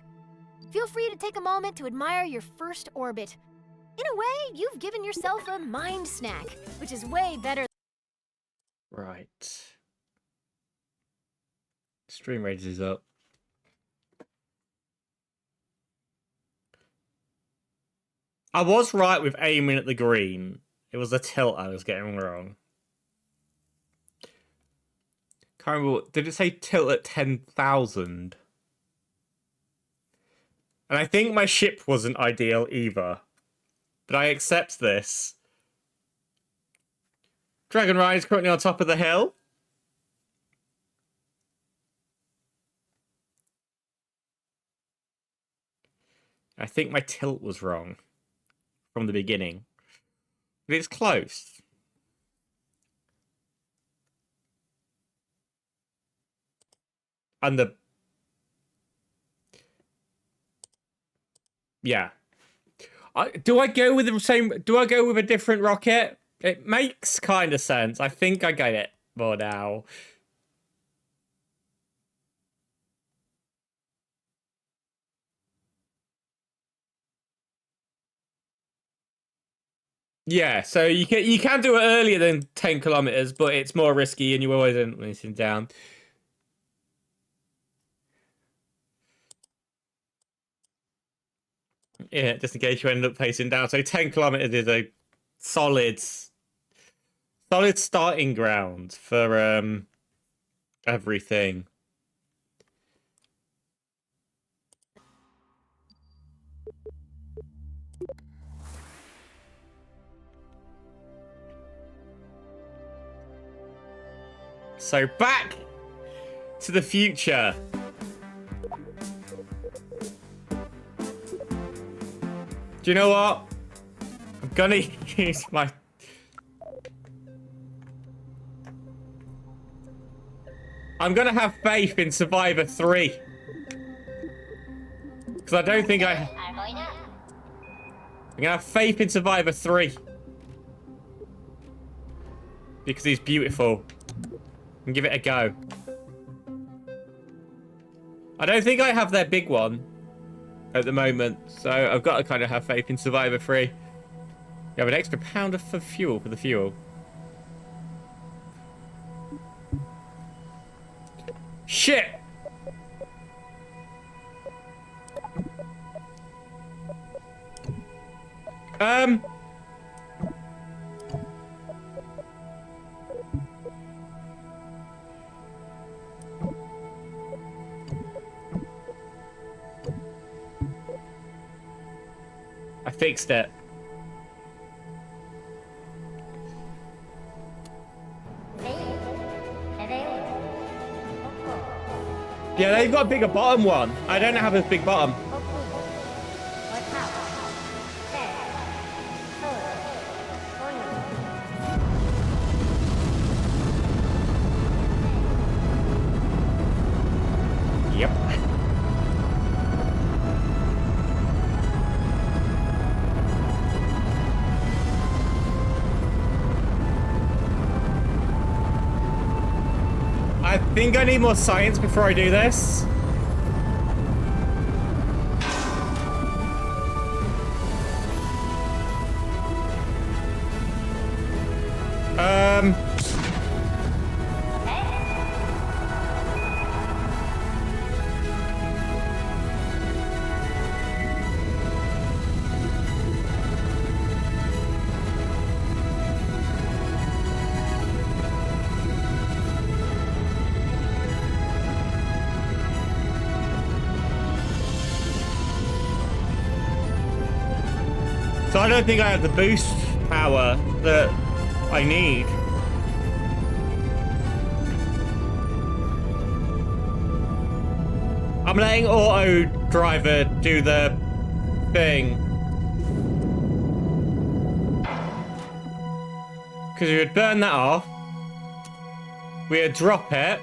Feel free to take a moment to admire your first orbit. In a way, you've given yourself a mind snack, which is way better. Right. Stream rate is up. I was right with aiming at the green. It was the tilt I was getting wrong. Can't remember, did it say tilt at 10,000? And I think my ship wasn't ideal either. But I accept this. Dragon Ride is currently on top of the hill. I think my tilt was wrong from the beginning. But it's close. And the... Yeah. Do I go with the same... Do I go with a different rocket? It makes kind of sense. I think I get it more now. Yeah, so you can do it earlier than 10 kilometers, but it's more risky and you always end up letting down. Yeah, just in case you end up facing down. So 10 kilometers is a solid starting ground for everything. So back to the future. Do you know what? I'm gonna use my... I'm gonna have faith in Survivor 3. Because I don't think I'm gonna have faith in Survivor 3. Because he's beautiful. And give it a go. I don't think I have their big one at the moment. So I've got to kind of have faith in Survivor 3. You have an extra pound of fuel for the fuel. Shit! I fixed it. Yeah, they've got a bigger bottom one. I don't have a big bottom. Yep. I think I need more science before I do this. So I don't think I have the boost power that I need. I'm letting auto driver do the thing. Because we would burn that off. We would drop it.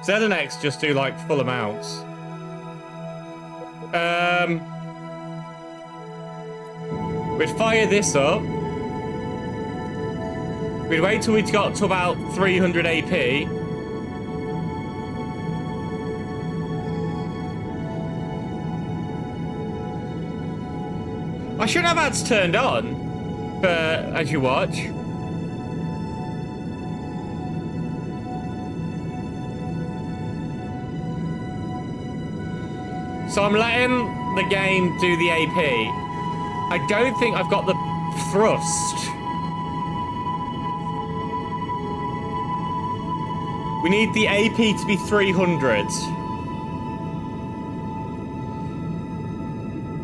ZNX just do like full amounts. We'd fire this up. We'd wait till we'd got to about 300 AP. I should have ads turned on, but as you watch. So I'm letting the game do the AP. I don't think I've got the thrust. We need the AP to be 300.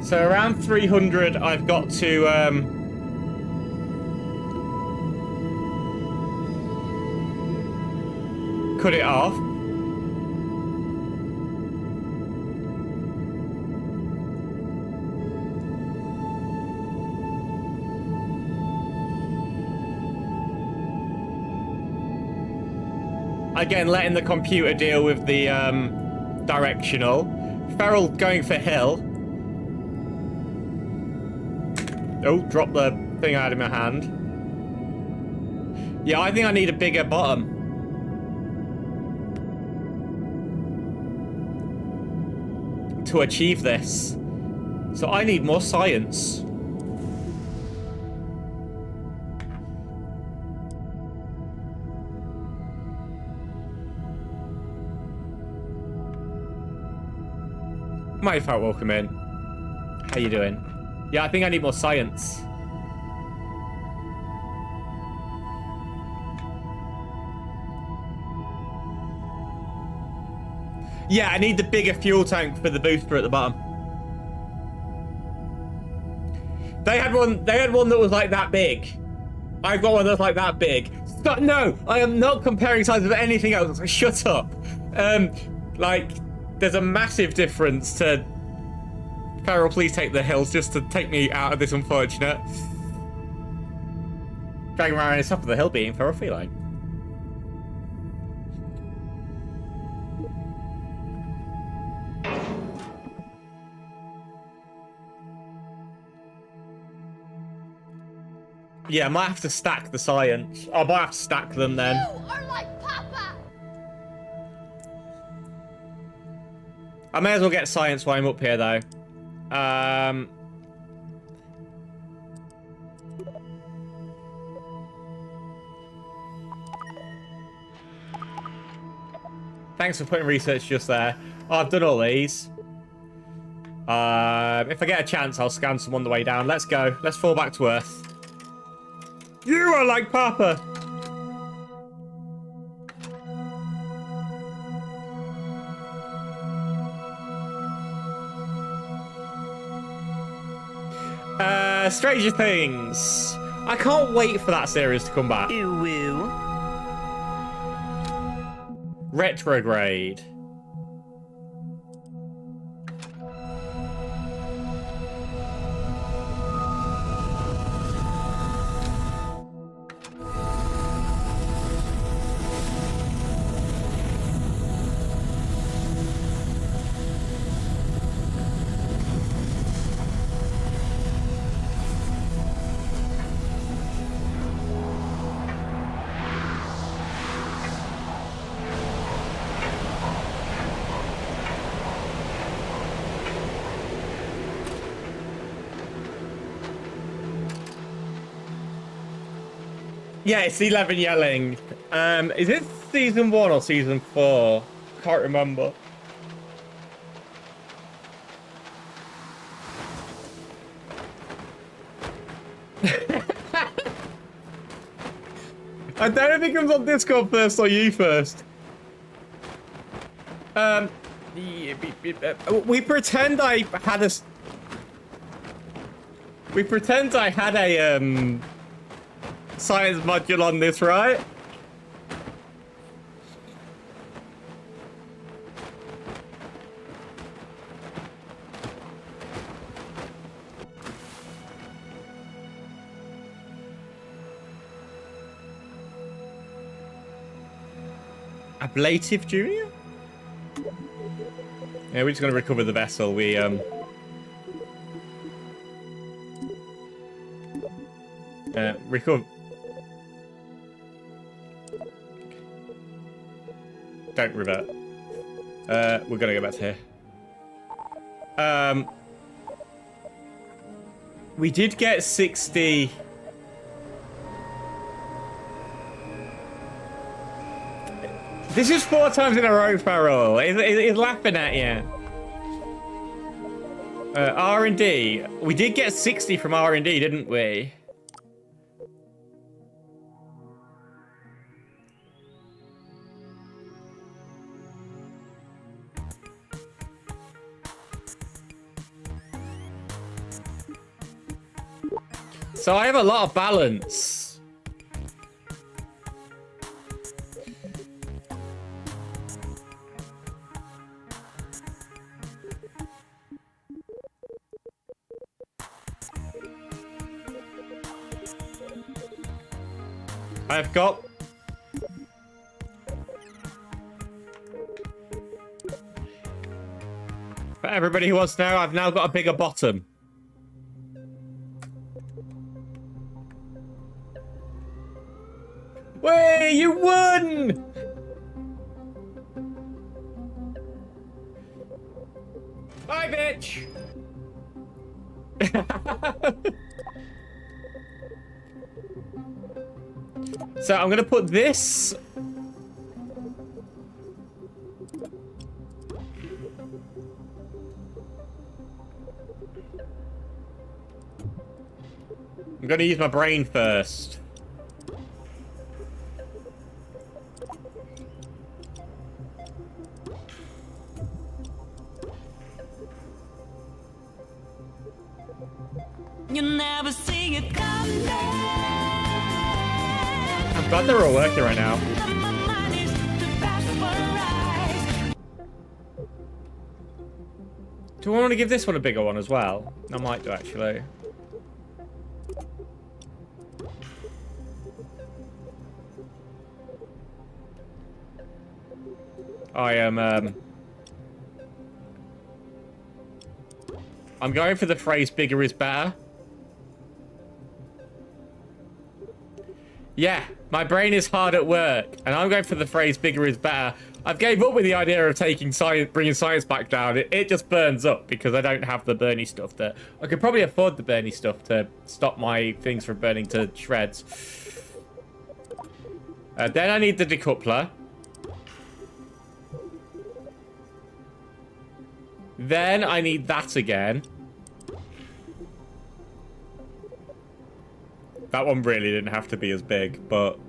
So around 300, I've got to cut it off. Again, letting the computer deal with the directional. Feral going for hill. Oh, drop the thing out of my hand. Yeah, I think I need a bigger bottom. To achieve this. So I need more science. Might have felt welcome in. How you doing? Yeah, I think I need more science. Yeah, I need the bigger fuel tank for the booster at the bottom. They had one that was like that big. I've got one that's like that big. Stop, no, I am not comparing sizes of anything else. Shut up. Like, there's a massive difference to Feral, please take the hills just to take me out of this unfortunate. Dragging around on the top of the hill being Feral feline. Yeah, I might have to stack the science. I might have to stack them then. You are like Papa! I may as well get science while I'm up here, though. Thanks for putting research just there. Oh, I've done all these. If I get a chance, I'll scan some on the way down. Let's go. Let's fall back to Earth. You are like Papa! Stranger Things. I can't wait for that series to come back. Ooh. Retrograde. Yeah, it's 11 yelling. Is it season 1 or season 4? Can't remember. I don't know if it comes on Discord first or you first. We pretend I had a... We pretend I had a, science module on this, right? Ablative Junior? Yeah, we're just gonna recover the vessel. We recover. Don't revert. We're gonna go back to here. We did get 60. This is 4 times in a row, Feral. He's laughing at you. R&D. We did get 60 from R&D, didn't we? So I have a lot of balance. I've got... For everybody who wants to know, I've now got a bigger bottom. Way, you won! Bye, bitch! So I'm gonna put this... I'm gonna use my brain first. You never I'm glad they're all working right now. Do I want to give this one a bigger one as well? I might do, actually. I am, I'm going for the phrase bigger is better. Yeah, my brain is hard at work, and I'm going for the phrase bigger is better. I've gave up with the idea of taking science, bringing science back down. It just burns up because I don't have the Bernie stuff that... I could probably afford the Bernie stuff to stop my things from burning to shreds. Then I need the decoupler. Then I need that again. That one really didn't have to be as big, but...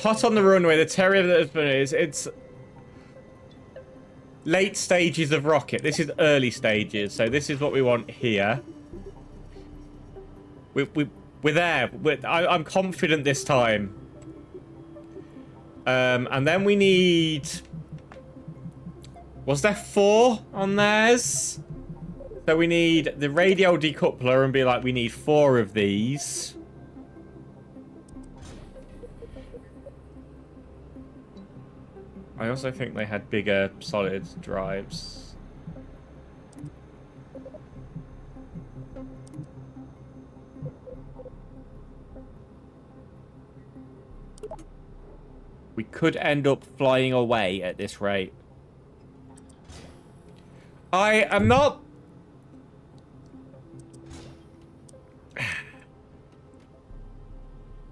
Hot on the runway, the Terrier that is, it's... late stages of rocket. This is early stages, so this is what we want here. We're there. I'm confident this time. And then we need... Was there 4 on theirs? So we need the radial decoupler and be like, we need 4 of these. I also think they had bigger solid drives. We could end up flying away at this rate. I am not...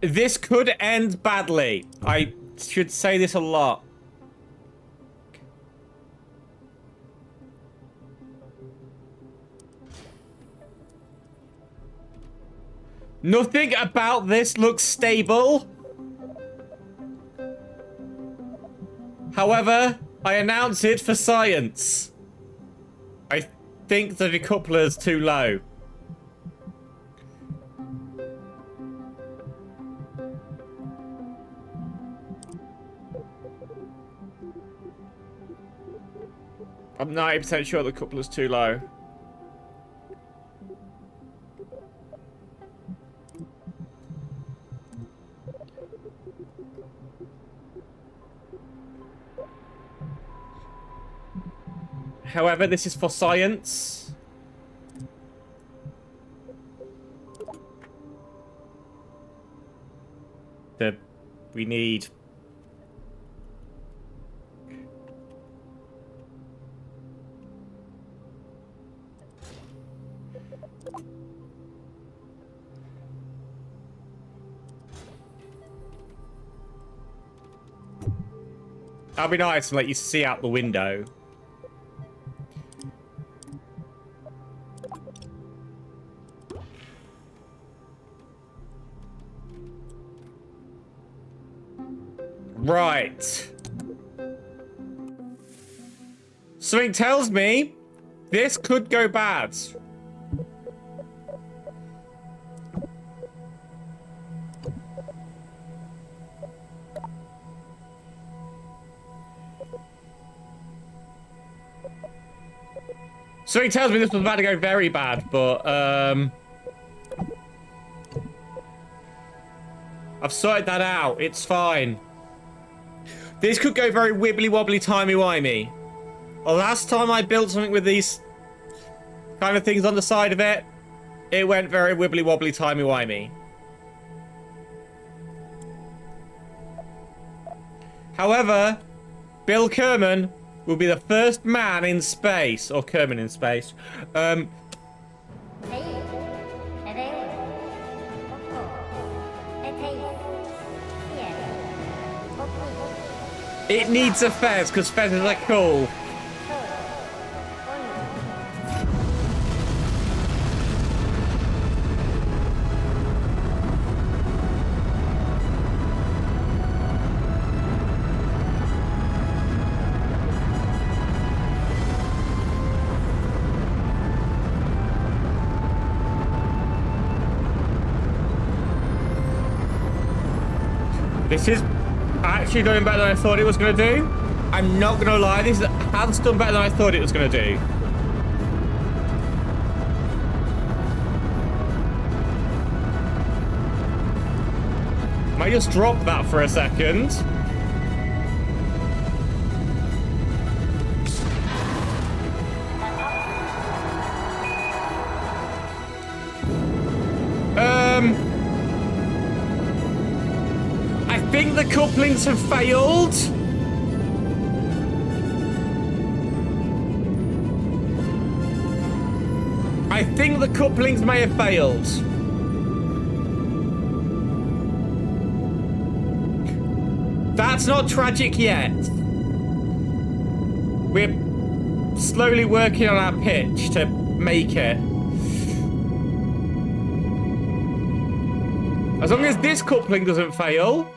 This could end badly. I should say this a lot. Nothing about this looks stable. However, I announce it for science. I think the decoupler's too low. I'm 90% sure the coupler's too low. However, this is for science. We need... That'd be nice to let you see out the window. Right. Something tells me this could go bad. Something tells me this was about to go very bad, but I've sorted that out. It's fine. This could go very wibbly-wobbly, timey-wimey. The last time I built something with these kind of things on the side of it, it went very wibbly-wobbly, timey-wimey. However, Bill Kerman will be the first man in space, or Kerman in space. It needs a fez, because fezzes are cool. This is actually doing better than I thought it was going to do. I'm not going to lie, this has done better than I thought it was going to do. Might just drop that for a second. I think the couplings have failed. I think the couplings may have failed. That's not tragic yet. We're slowly working on our pitch to make it. As long as this coupling doesn't fail.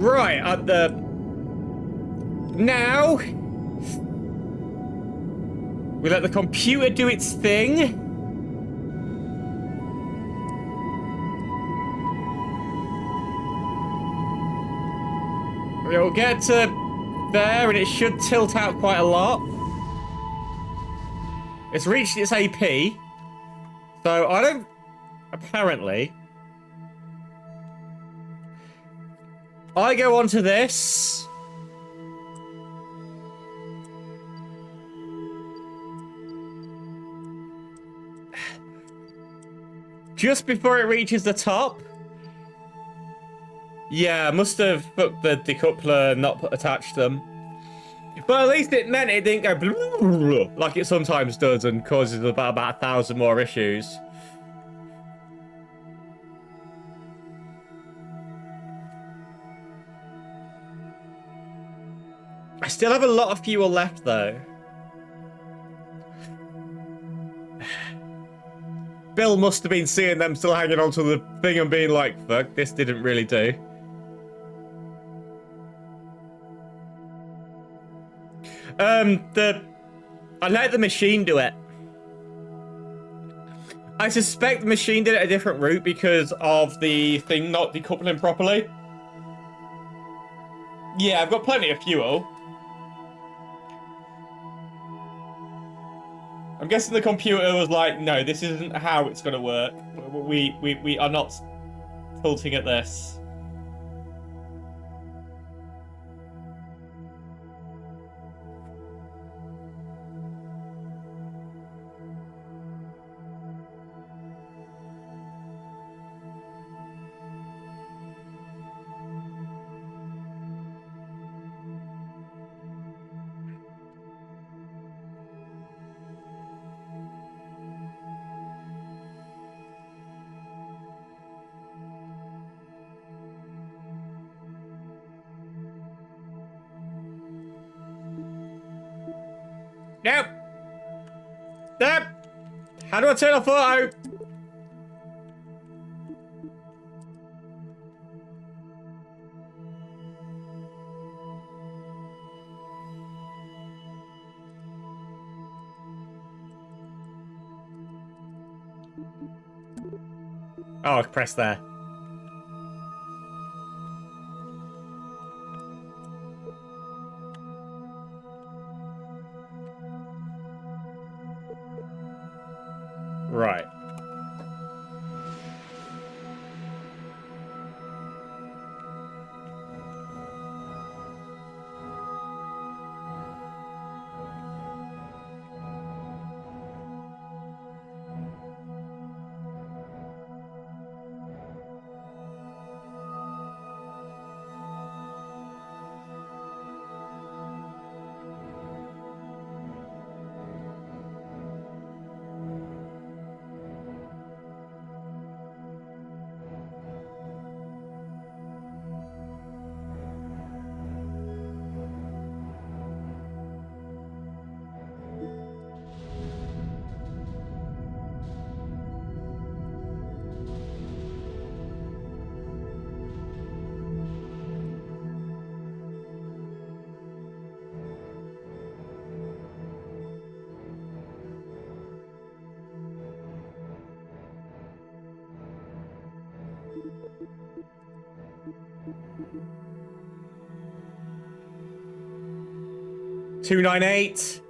Right, at the... Now... we let the computer do its thing. We'll get to there and it should tilt out quite a lot. It's reached its AP. So I don't... apparently... I go onto this. Just before it reaches the top. Yeah, I must have fucked the decoupler and not attached them. But at least it meant it didn't go blah, blah, blah, like it sometimes does and causes about 1,000 more issues. I still have a lot of fuel left, though. Bill must have been seeing them still hanging onto the thing and being like, fuck, this didn't really do. I let the machine do it. I suspect the machine did it a different route because of the thing not decoupling properly. Yeah, I've got plenty of fuel. I'm guessing the computer was like, no, this isn't how it's going to work. We are not tilting at this. Nope. Nope. How do I turn off auto? Oh, press there. Right. 298.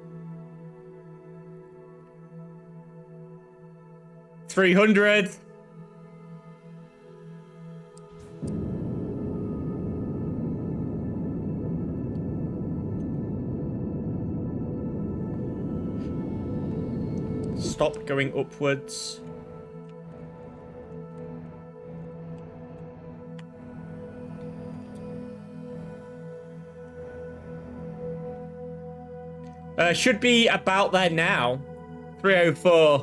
300. Stop going upwards. Should be about there now. 304.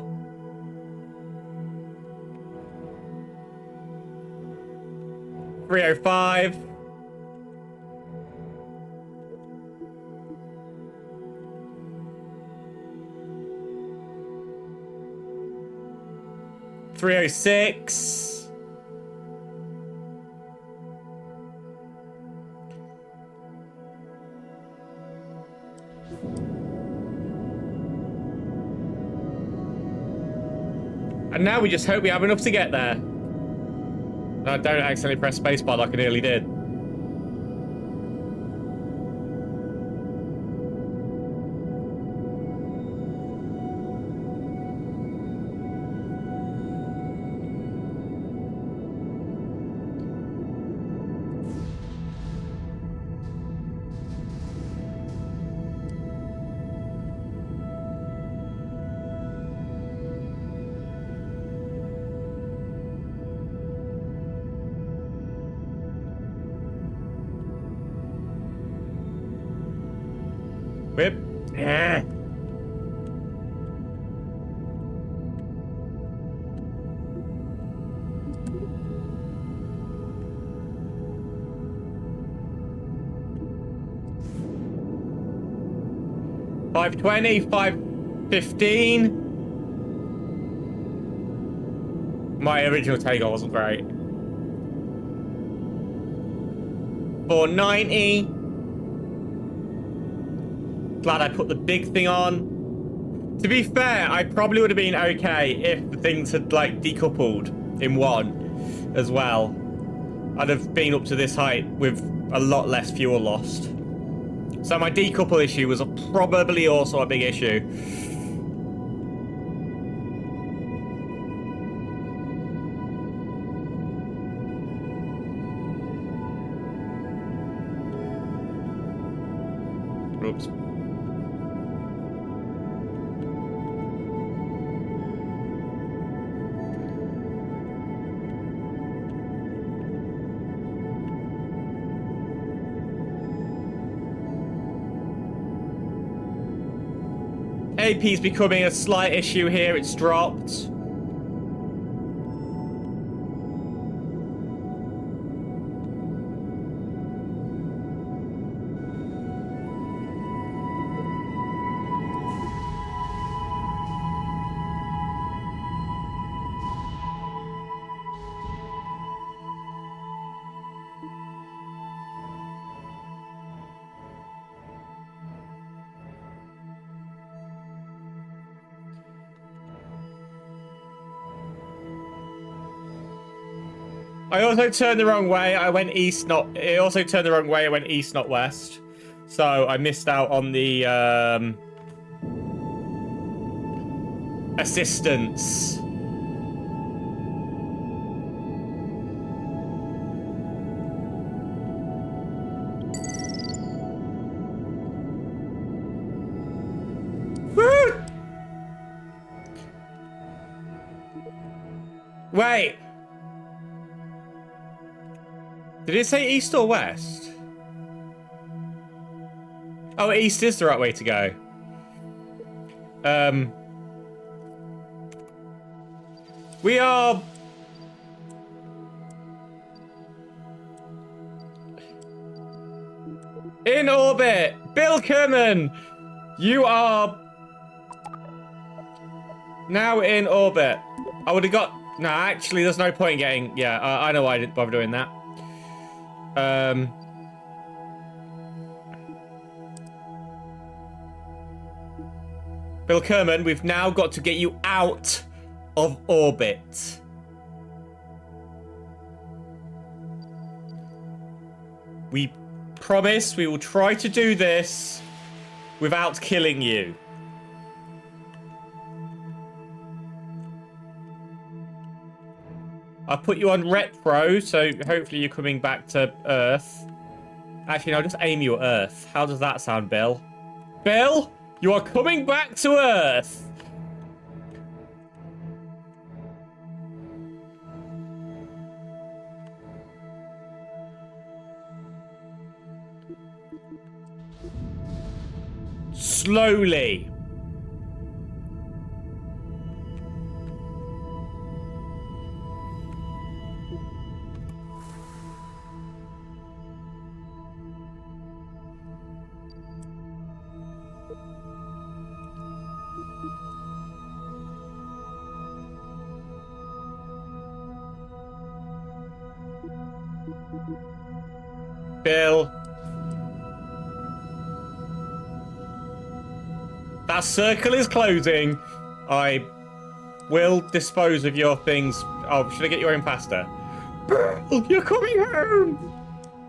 $305. $306. And now we just hope we have enough to get there. No, don't accidentally press spacebar like I nearly did. Whip. Yeah. $520, $515. My original takeoff wasn't great. $490. Glad I put the big thing on. To be fair, I probably would have been okay if the things had like decoupled in one as well. I'd have been up to this height with a lot less fuel lost. So my decouple issue was probably also a big issue. Oops. AP's becoming a slight issue here. It's dropped. I also turned the wrong way. I went east, not... It also turned the wrong way. I went east, not west. So I missed out on the assistance. Woo! Wait. Did it say east or west? Oh, east is the right way to go. We are... in orbit! Bill Kerman! You are... now in orbit. I would have got... Nah, actually, there's no point in getting... Yeah, I know why I didn't bother doing that. Bill Kerman, we've now got to get you out of orbit. We promise we will try to do this without killing you. I put you on retro, so hopefully you're coming back to Earth. Actually, no, just aim you at Earth. How does that sound, Bill? Bill, you are coming back to Earth. Slowly. Bill. That circle is closing. I will dispose of your things. Oh, should I get your own pasta? Bill, you're coming home.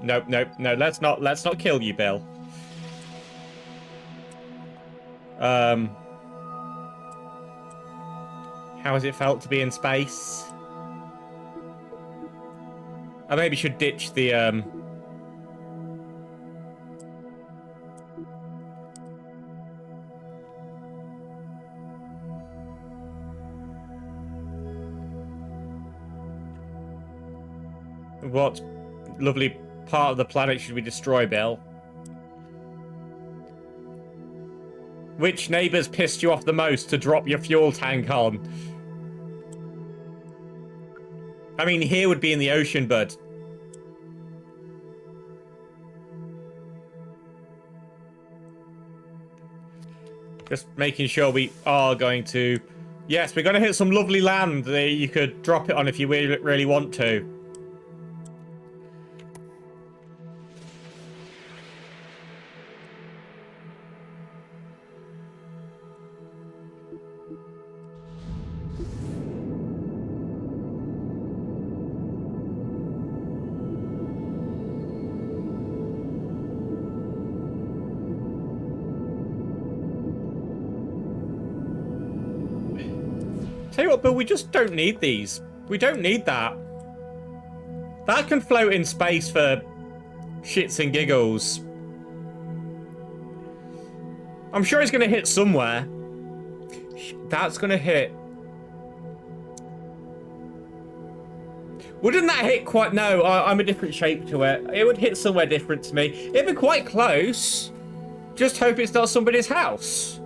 Nope, nope, no. Let's not kill you, Bill. How has it felt to be in space? I maybe should ditch the What lovely part of the planet should we destroy, Bill? Which neighbours pissed you off the most to drop your fuel tank on? I mean, here would be in the ocean, bud. Just making sure we are going to... Yes, we're going to hit some lovely land that you could drop it on if you really want to. Tell you what, Bill, we just don't need these. We don't need that. That can float in space for shits and giggles. I'm sure it's going to hit somewhere. That's going to hit. Wouldn't that hit quite... No, I'm a different shape to it. It would hit somewhere different to me. It'd be quite close. Just hope it's not somebody's house.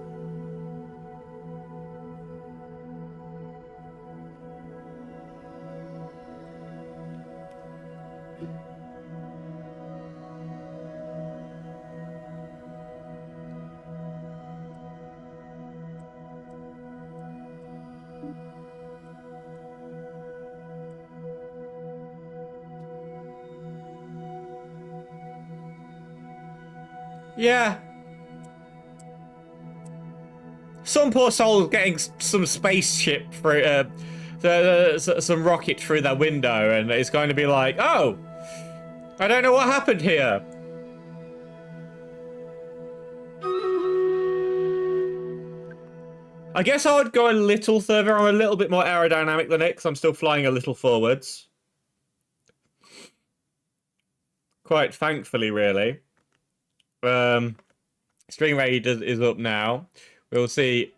Yeah. Some poor soul getting some spaceship through, some rocket through their window, and it's going to be like, oh, I don't know what happened here. I guess I would go a little further. I'm a little bit more aerodynamic than it, because I'm still flying a little forwards. Quite thankfully, really. String rate is up now. We'll see.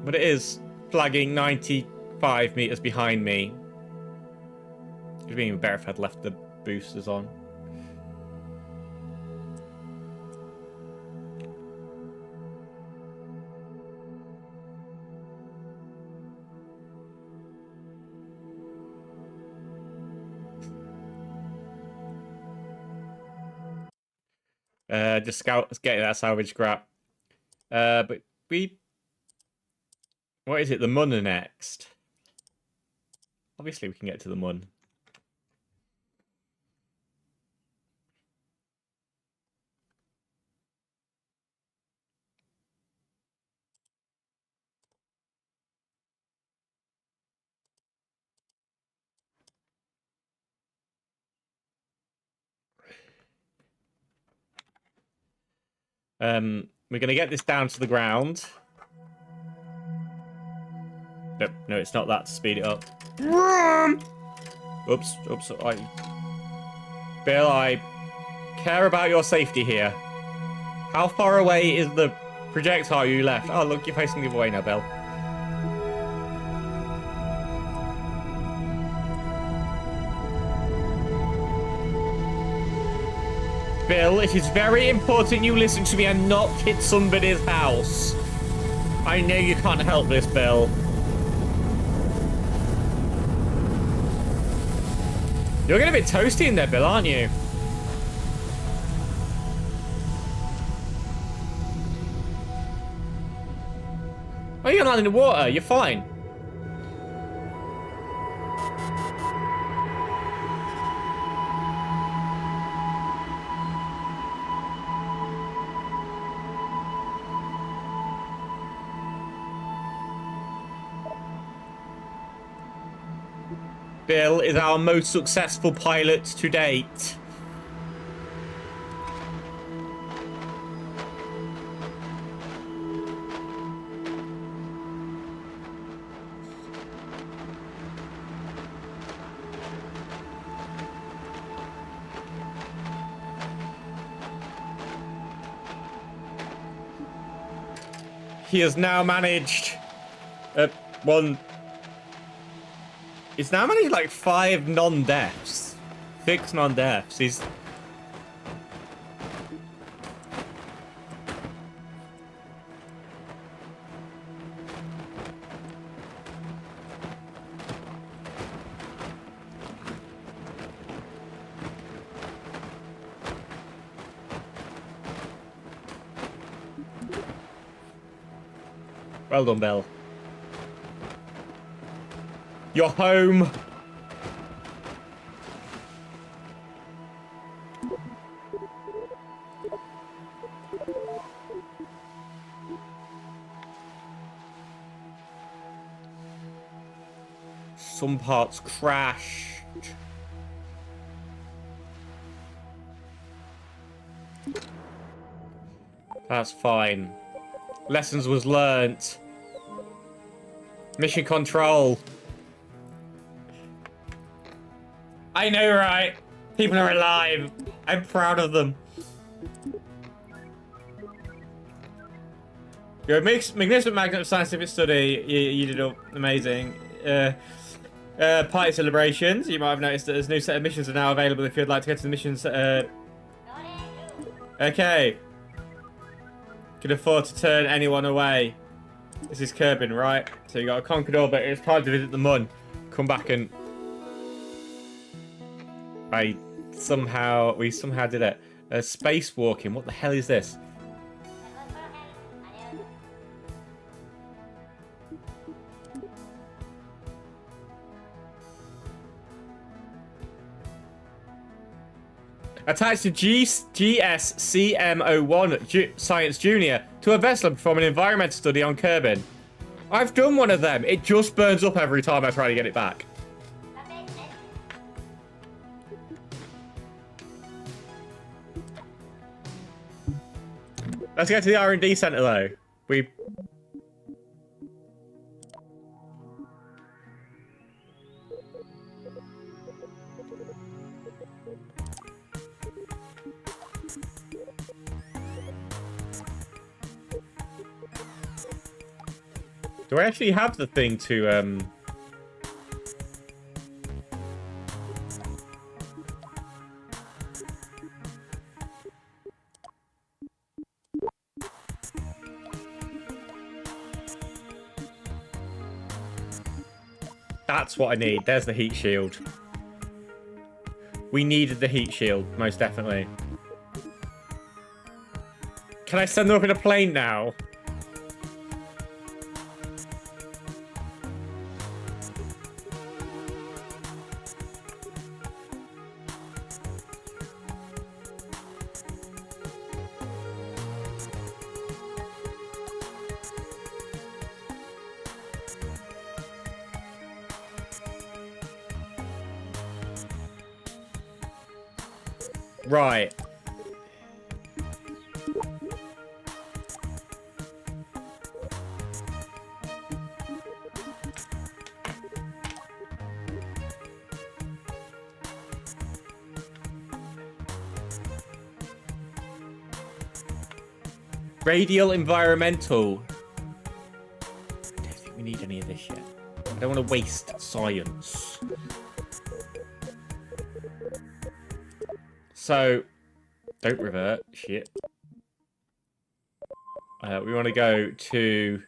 But it is flagging 95 meters behind me. It would have been even better if I'd left the boosters on. Just getting that salvage scrap. But what is it? The Mun are next. Obviously, we can get to the Mun. We're gonna get this down to the ground. Nope, no, it's not that to speed it up. Oops. Bill, I care about your safety here. How far away is the projectile you left? Oh, look, you're facing the other way now, Bill. Bill, it is very important you listen to me and not hit somebody's house. I know you can't help this, Bill. You're getting a bit toasty in there, Bill, aren't you? Oh, you're not in the water. You're fine. Bill is our most successful pilot to date. He has now managed He's now managed like 5 non-deaths. 6 non-deaths. He's... Well done, Bill. You're home. Some parts crashed. That's fine. Lessons was learnt. Mission control. I know, right? People are alive. I'm proud of them. You're a magnificent magnet of scientific study. You did amazing. Party celebrations. You might have noticed that there's a new set of missions are now available if you'd like to go to the missions. Okay. Can afford to turn anyone away. This is Kerbal, right? So you got a conquered orbit. It's time to visit the Mun. Come back and... we somehow did it. Spacewalking. What the hell is this? Attached to GSCM01 Science Junior to a vessel and perform an environmental study on Kerbal. I've done one of them. It just burns up every time I try to get it back. Let's get to the R&D center though. Do I actually have the thing to That's what I need. There's the heat shield. We needed the heat shield, most definitely. Can I send them up in a plane now? Right. Radial environmental. I don't think we need any of this yet. I don't want to waste science. So, don't revert. Shit. We want to go to...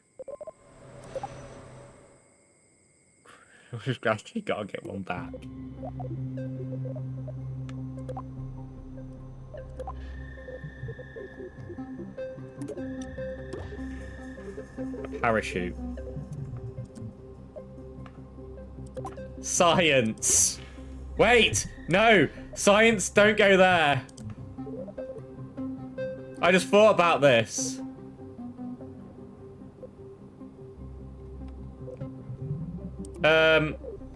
We've actually got to get one back. Parachute. Science. Wait, no, science, don't go there. I just thought about this.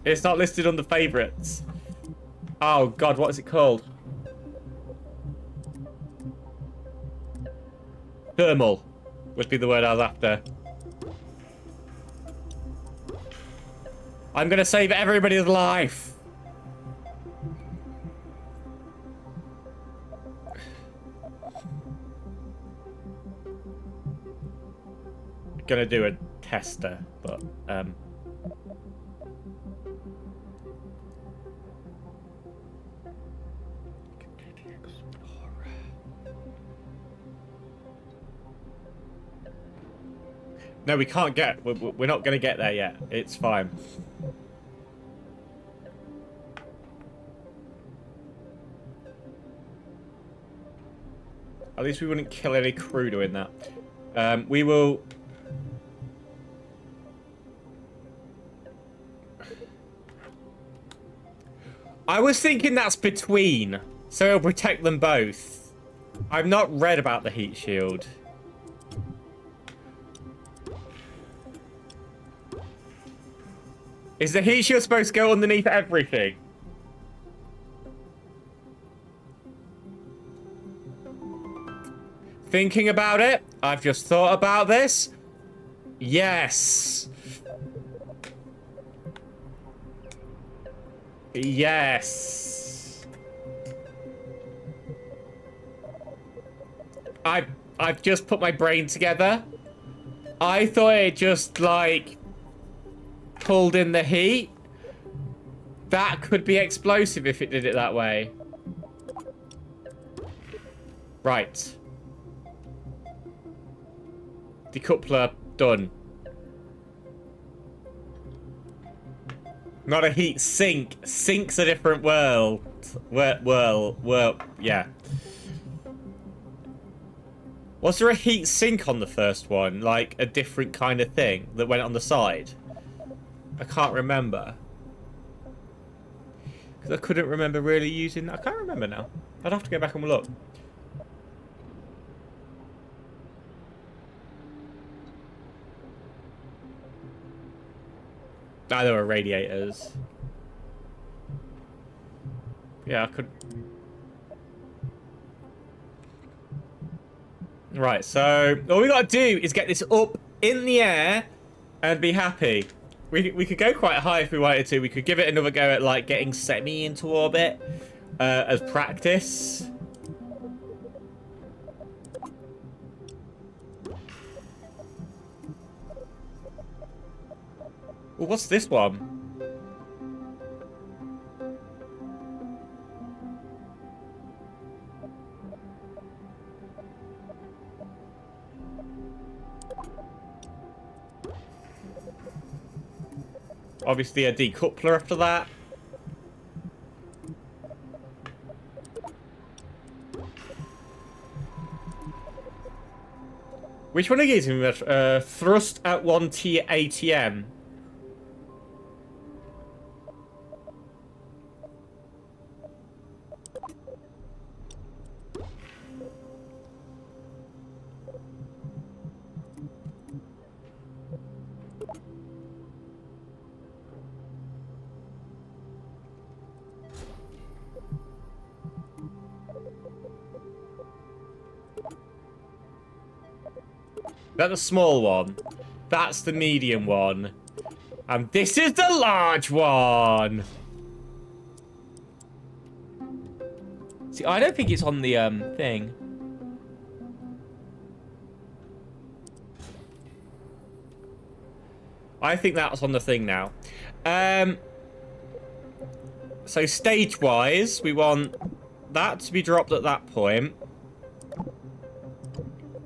It's not listed on the favorites. Oh God, what is it called? Thermal would be the word I was after. I'm gonna save everybody's life. Gonna do a tester, but no, we can't get. We're not gonna get there yet. It's fine. At least we wouldn't kill any crew doing that. We will. I was thinking that's between, so it'll protect them both. I've not read about the heat shield. Is the heat shield supposed to go underneath everything? Thinking about it, I've just thought about this. Yes. Yes. I've just put my brain together. I thought it just like pulled in the heat. That could be explosive if it did it that way. Right. Decoupler done. Not a heat sink. Sink's a different world. Well, yeah. Was there a heat sink on the first one? Like a different kind of thing that went on the side? I can't remember. Because I couldn't remember really using that. I can't remember now. I'd have to go back and look. Ah, there were radiators. Yeah, I could... Right, so all we gotta do is get this up in the air and be happy. We could go quite high if we wanted to. We could give it another go at like getting semi into orbit as practice. Well, what's this one? Obviously a decoupler after that. Which one are you using? Thrust at 1T ATM. That's the small one. That's the medium one. And this is the large one. See, I don't think it's on the thing. I think that's on the thing now. So stage-wise, we want that to be dropped at that point.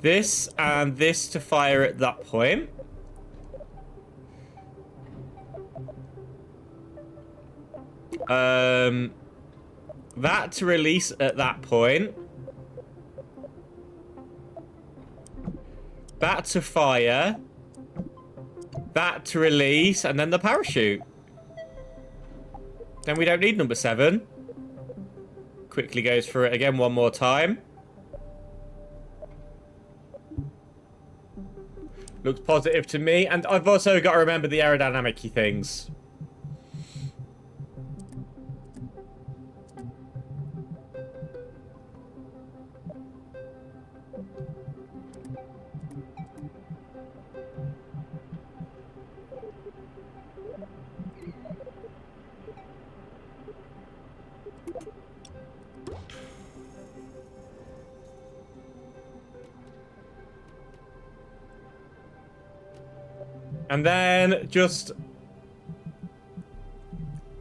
This and this to fire at that point. That to release at that point. That to fire. That to release, and then the parachute. Then we don't need number 7. Quickly goes through it again one more time. Looks positive to me. And I've also got to remember the aerodynamic-y things. And then just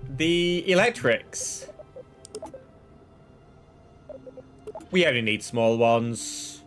the electrics. We only need small ones.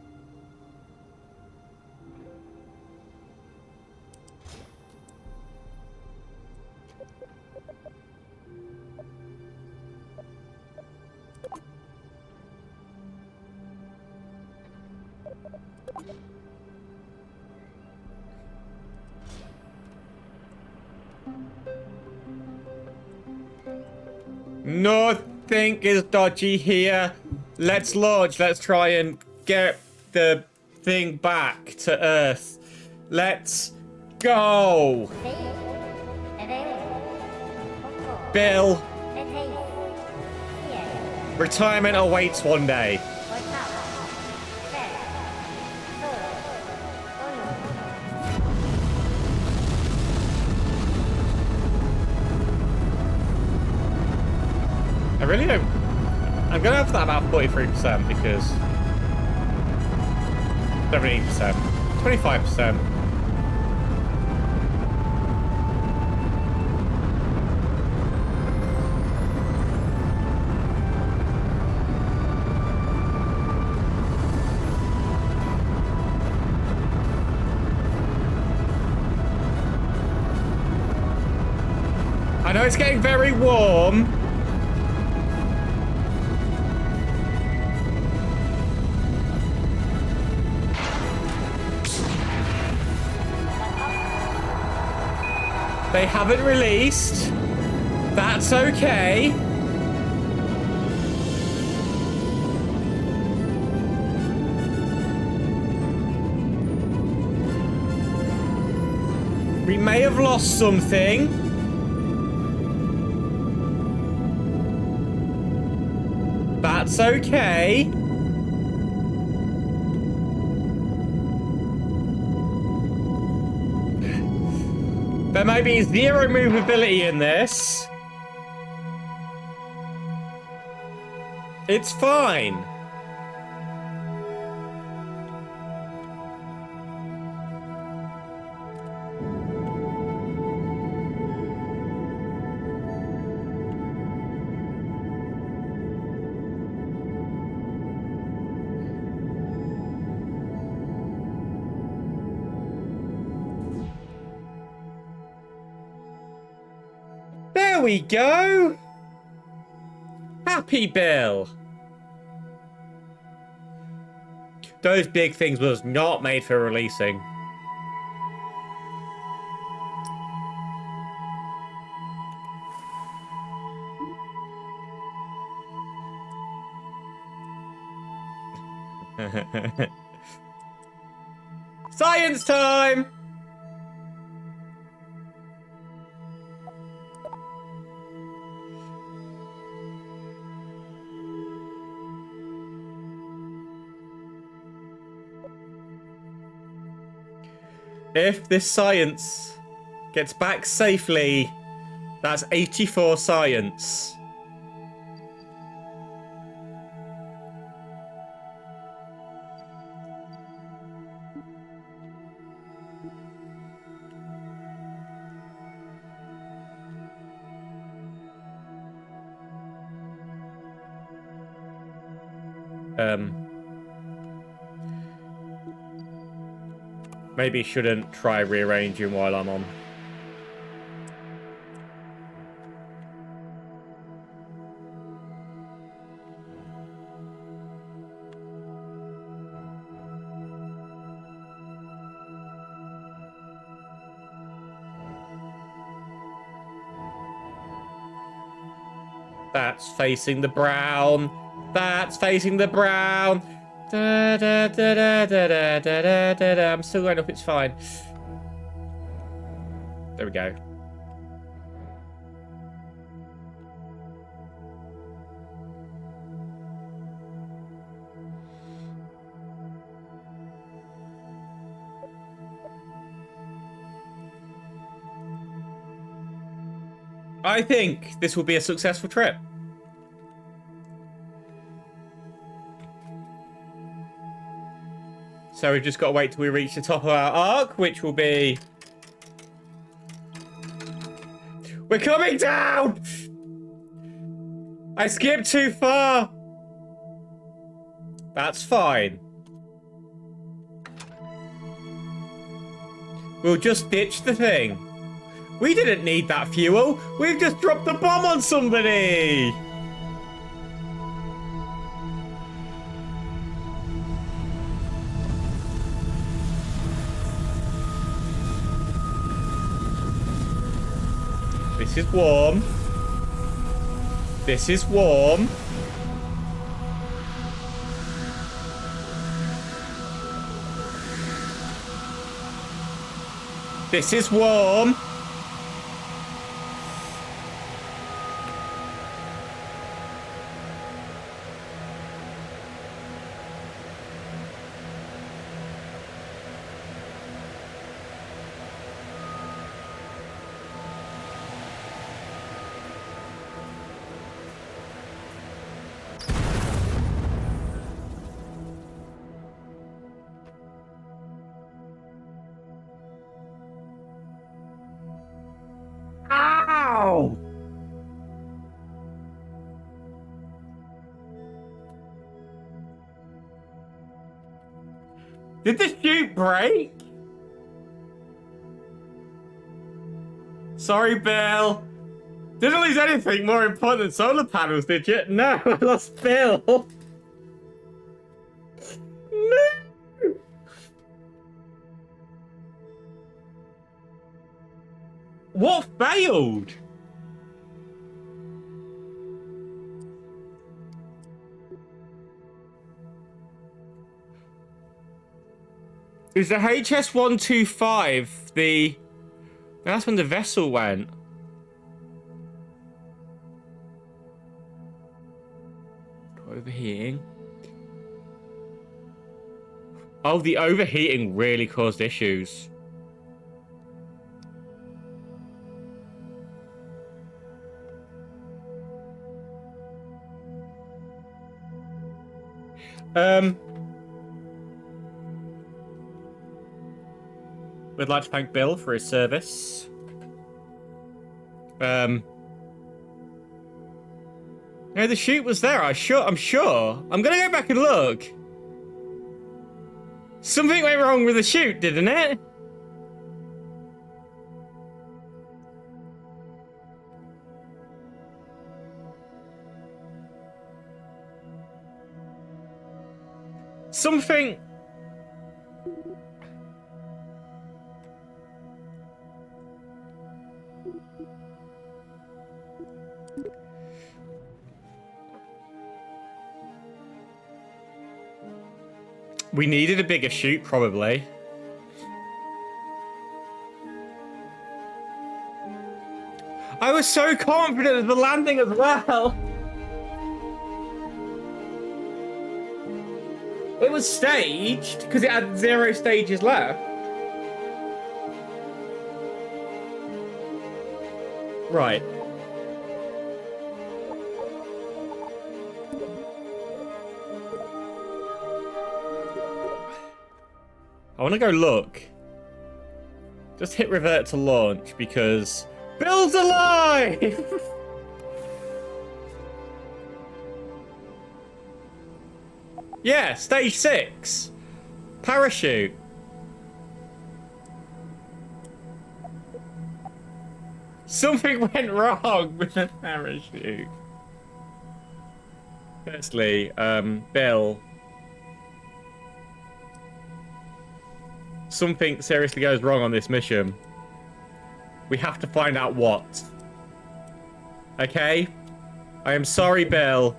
Nothing is dodgy here. Let's launch. Let's try and get the thing back to Earth. Let's go. Bill. Retirement awaits one day. I really don't. I'm gonna have that about 43% because 17%, 25%. I know it's getting very warm. They haven't released. That's okay. We may have lost something. That's okay. There may be 0 movability in this. It's fine. There we go. Happy Bill. Those big things was not made for releasing. Science time! If this science gets back safely, that's 84 science. Maybe shouldn't try rearranging while I'm on. That's facing the brown. That's facing the brown. Da, da, da, da, da, da, da, da, da. I'm still going up, it's fine. There we go. I think this will be a successful trip. So we've just got to wait till we reach the top of our arc, which will be... We're coming down! I skipped too far. That's fine. We'll just ditch the thing. We didn't need that fuel. We've just dropped the bomb on somebody. This is warm. This is warm. This is warm. Ow! Did the chute break? Sorry, Bill. Didn't lose anything more important than solar panels, did you? No, I lost Bill. No. What failed? Is the HS-125 the... That's when the vessel went. Overheating. Oh, the overheating really caused issues. We'd like to thank Bill for his service. No, the chute was there. I'm sure. I'm gonna go back and look. Something went wrong with the chute, didn't it? Something... We needed a bigger chute, probably. I was so confident of the landing as well. It was staged, because it had 0 stages left. Right. I want to go look. Just hit revert to launch, because... Bill's alive! Yeah, stage 6. Parachute. Something went wrong with the parachute. Firstly, Bill. Something seriously goes wrong on this mission. We have to find out what. Okay? I am sorry, Bill.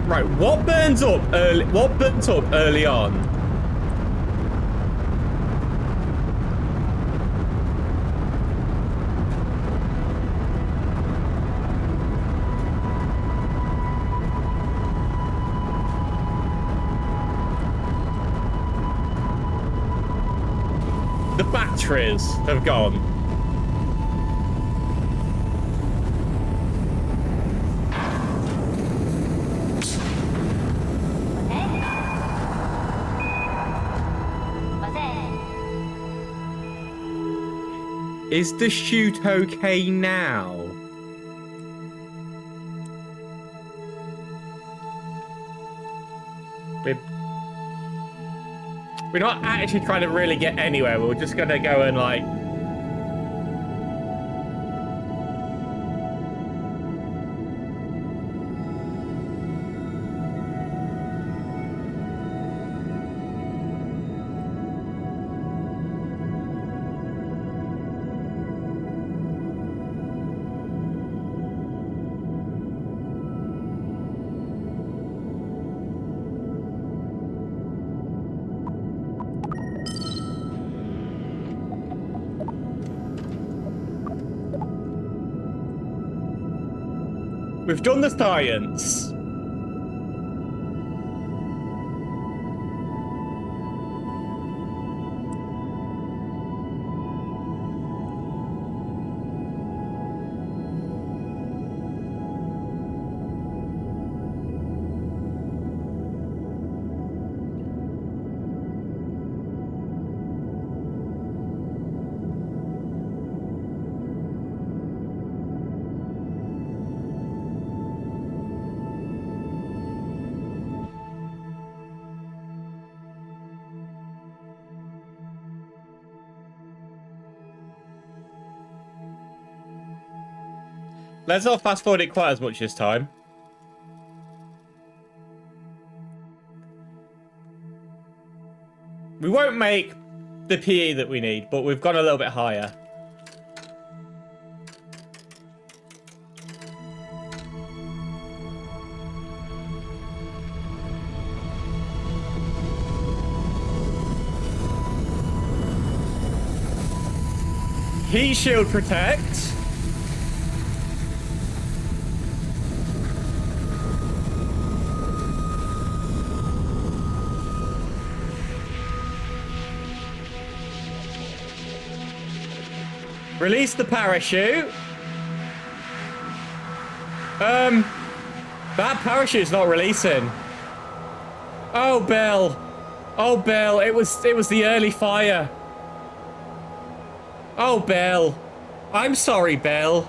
Right, what burns up early? What burnt up early on? The batteries have gone. Is the shoot okay now? We're not actually trying to really get anywhere. We're just gonna go and like... We've done the science. Let's not fast forward it quite as much this time. We won't make the PE that we need, but we've gone a little bit higher. Heat shield protect. Release the parachute. That parachute's not releasing. Oh, Bill. Oh, Bill. It was the early fire. Oh, Bill. I'm sorry, Bill.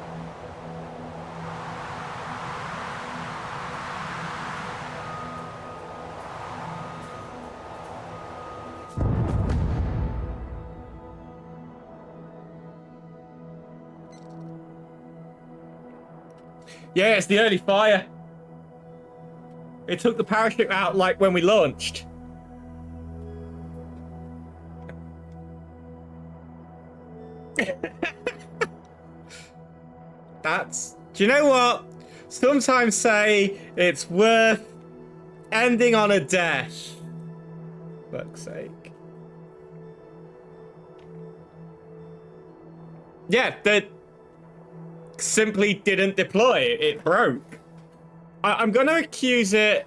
Yeah, it's the early fire. It took the parachute out like when we launched. Do you know what? Sometimes say it's worth ending on a dash. Fuck's sake. Yeah, that simply didn't deploy. It broke. I'm gonna accuse it.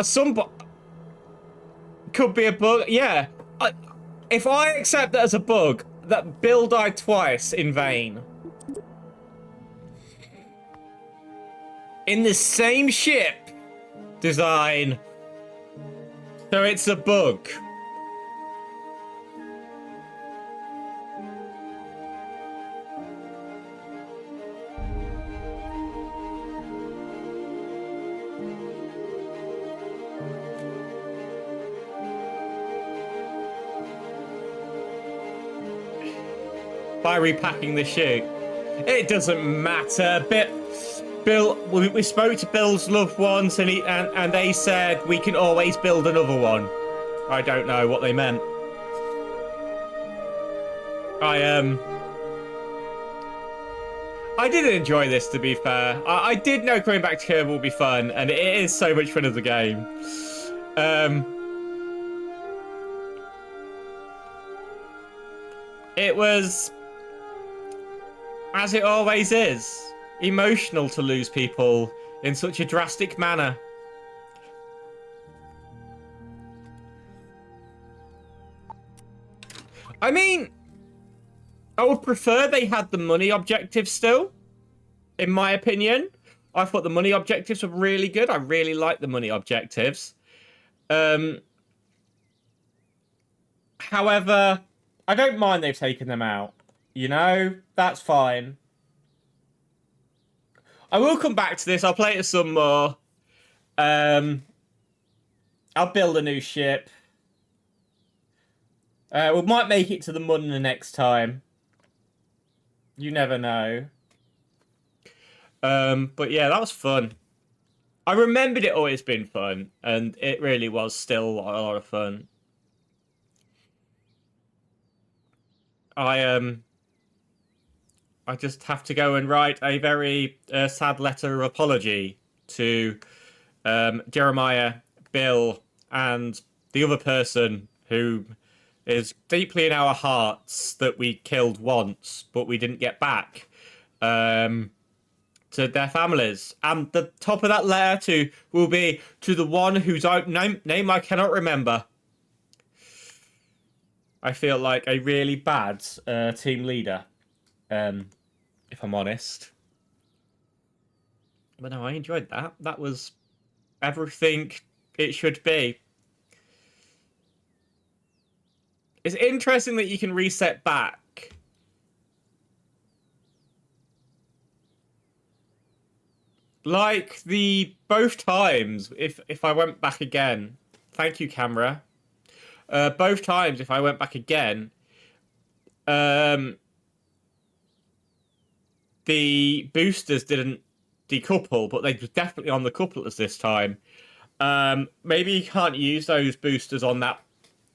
Some could be a bug. Yeah. If I accept that as a bug, that Bill died twice in vain. In the same ship design. So it's a bug. By repacking the chute. It doesn't matter. Bill, we spoke to Bill's loved ones, and and they said we can always build another one. I don't know what they meant. I did enjoy this, to be fair. I did know coming back to Kerbal would be fun, and it is so much fun as a game. It was, as it always is, emotional to lose people in such a drastic manner. I mean, I would prefer they had the money objective still, in my opinion. I thought the money objectives were really good. I really like the money objectives. However, I don't mind they've taken them out. You know, that's fine. I will come back to this. I'll play it some more. I'll build a new ship. We might make it to the moon the next time. You never know. But yeah, that was fun. I remembered it always been fun, and it really was still a lot of fun. I just have to go and write a very sad letter of apology to Jeremiah, Bill, and the other person who is deeply in our hearts that we killed once, but we didn't get back, to their families. And the top of that letter will be to the one whose name I cannot remember. I feel like a really bad team leader, if I'm honest. But no, I enjoyed that. That was everything it should be. It's interesting that you can reset back. Like both times, if I went back again, thank you, camera. Both times, if I went back again, the boosters didn't decouple, but they were definitely on the couplers this time. Maybe you can't use those boosters on that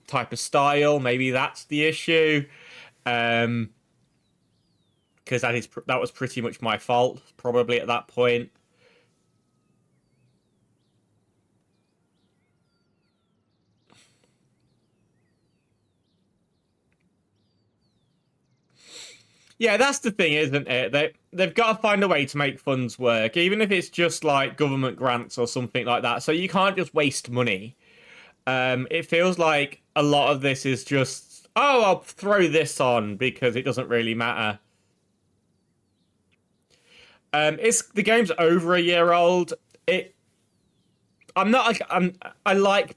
type of style. Maybe that's the issue. Because that was pretty much my fault, probably at that point. Yeah, that's the thing, isn't it? They've got to find a way to make funds work, even if it's just like government grants or something like that. So you can't just waste money. It feels like a lot of this is just, oh, I'll throw this on because it doesn't really matter. The game's over a year old. I like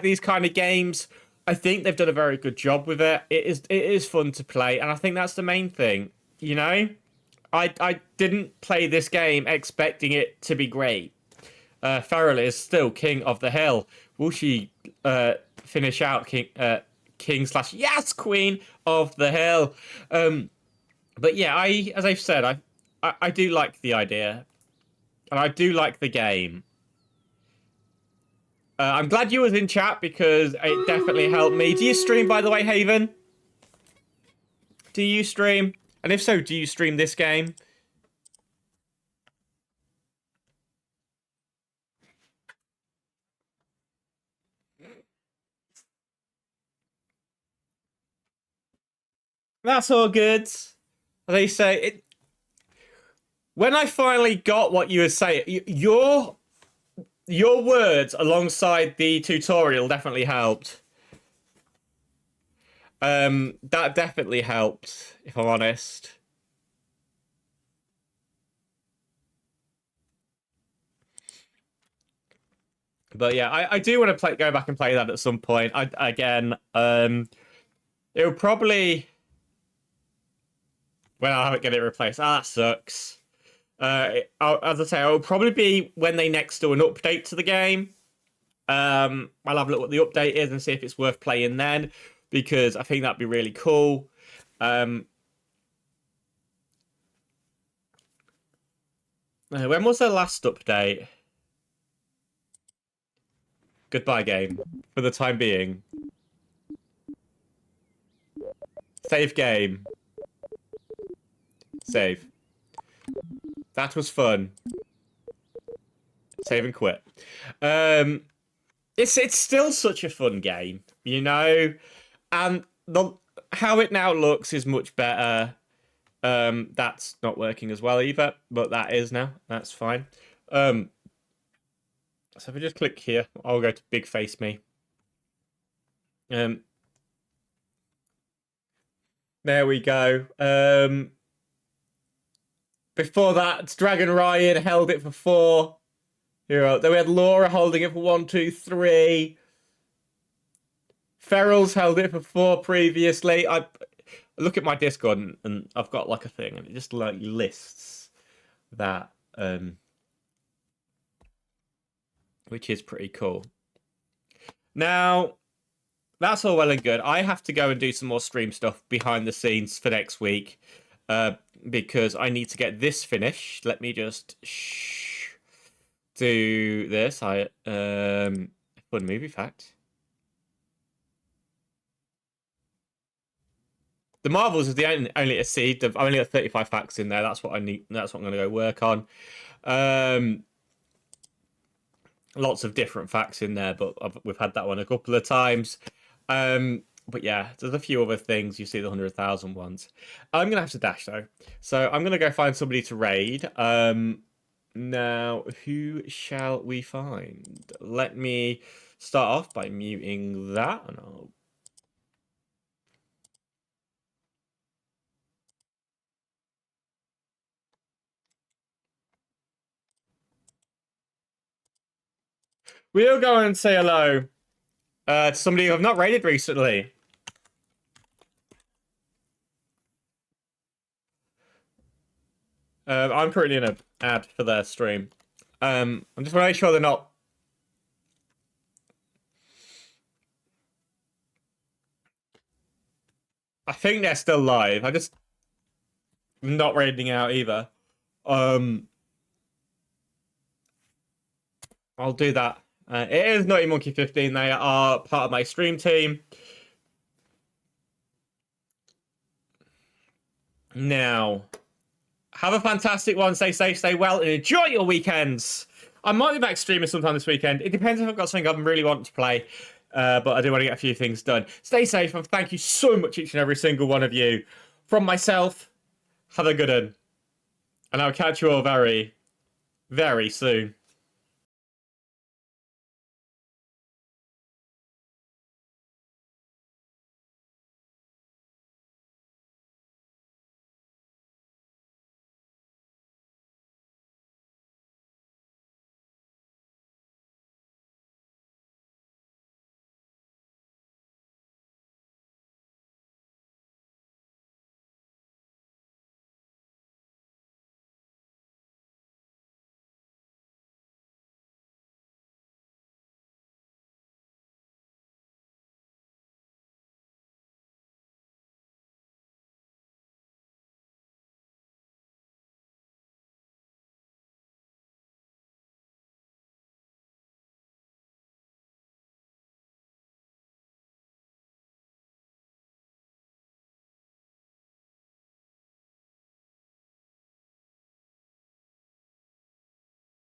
these kind of games. I think they've done a very good job with it. It is fun to play, and I think that's the main thing. You know, I didn't play this game expecting it to be great. Farrell is still king of the hill. Will she finish out king/yes queen of the hill? But yeah, as I've said, I do like the idea, and I do like the game. I'm glad you was in chat because it definitely helped me. Do you stream, by the way, Haven? Do you stream? And if so, do you stream this game? That's all good. They say when I finally got what you were saying, your words alongside the tutorial definitely helped. That definitely helped, if I'm honest. But yeah, I do want to go back and play that at some point. It'll probably when I haven't get it replaced. That sucks. As I say, it'll probably be when they next do an update to the game. I'll have a look what the update is and see if it's worth playing then, because I think that'd be really cool. When was their last update? Goodbye, game. For the time being. Save game. Save. That was fun. Save and quit. It's still such a fun game, you know, and how it now looks is much better. That's not working as well either, but that is now. That's fine. So if I just click here, I'll go to Big Face Me. There we go. Before that, Dragon Ryan held it for 4. Then we had Laura holding it for 1, 2, 3. Ferrell's held it for 4 previously. I look at my Discord and I've got like a thing and it just like lists that, which is pretty cool. Now, that's all well and good. I have to go and do some more stream stuff behind the scenes for next week, because I need to get this finished. Let me just do this. Fun movie fact. The Marvels is the only a seed. I've only got 35 facts in there. That's what I need. That's what I'm going to go work on. Lots of different facts in there, but we've had that one a couple of times. But yeah, there's a few other things. You see the 100,000 ones. I'm going to have to dash though. So I'm going to go find somebody to raid. Now, who shall we find? Let me start off by muting that. And I'll... We'll go and say hello to somebody who I've not raided recently. I'm putting in an ad for their stream. I'm just want to make sure they're not... I think they're still live. I'm not raiding out either. I'll do that. It is Naughty Monkey 15. They are part of my stream team. Now, have a fantastic one. Stay safe, stay well, and enjoy your weekends. I might be back streaming sometime this weekend. It depends if I've got something I'm really wanting to play. But I do want to get a few things done. Stay safe, and thank you so much, each and every single one of you. From myself, have a good one. And I'll catch you all very, very soon.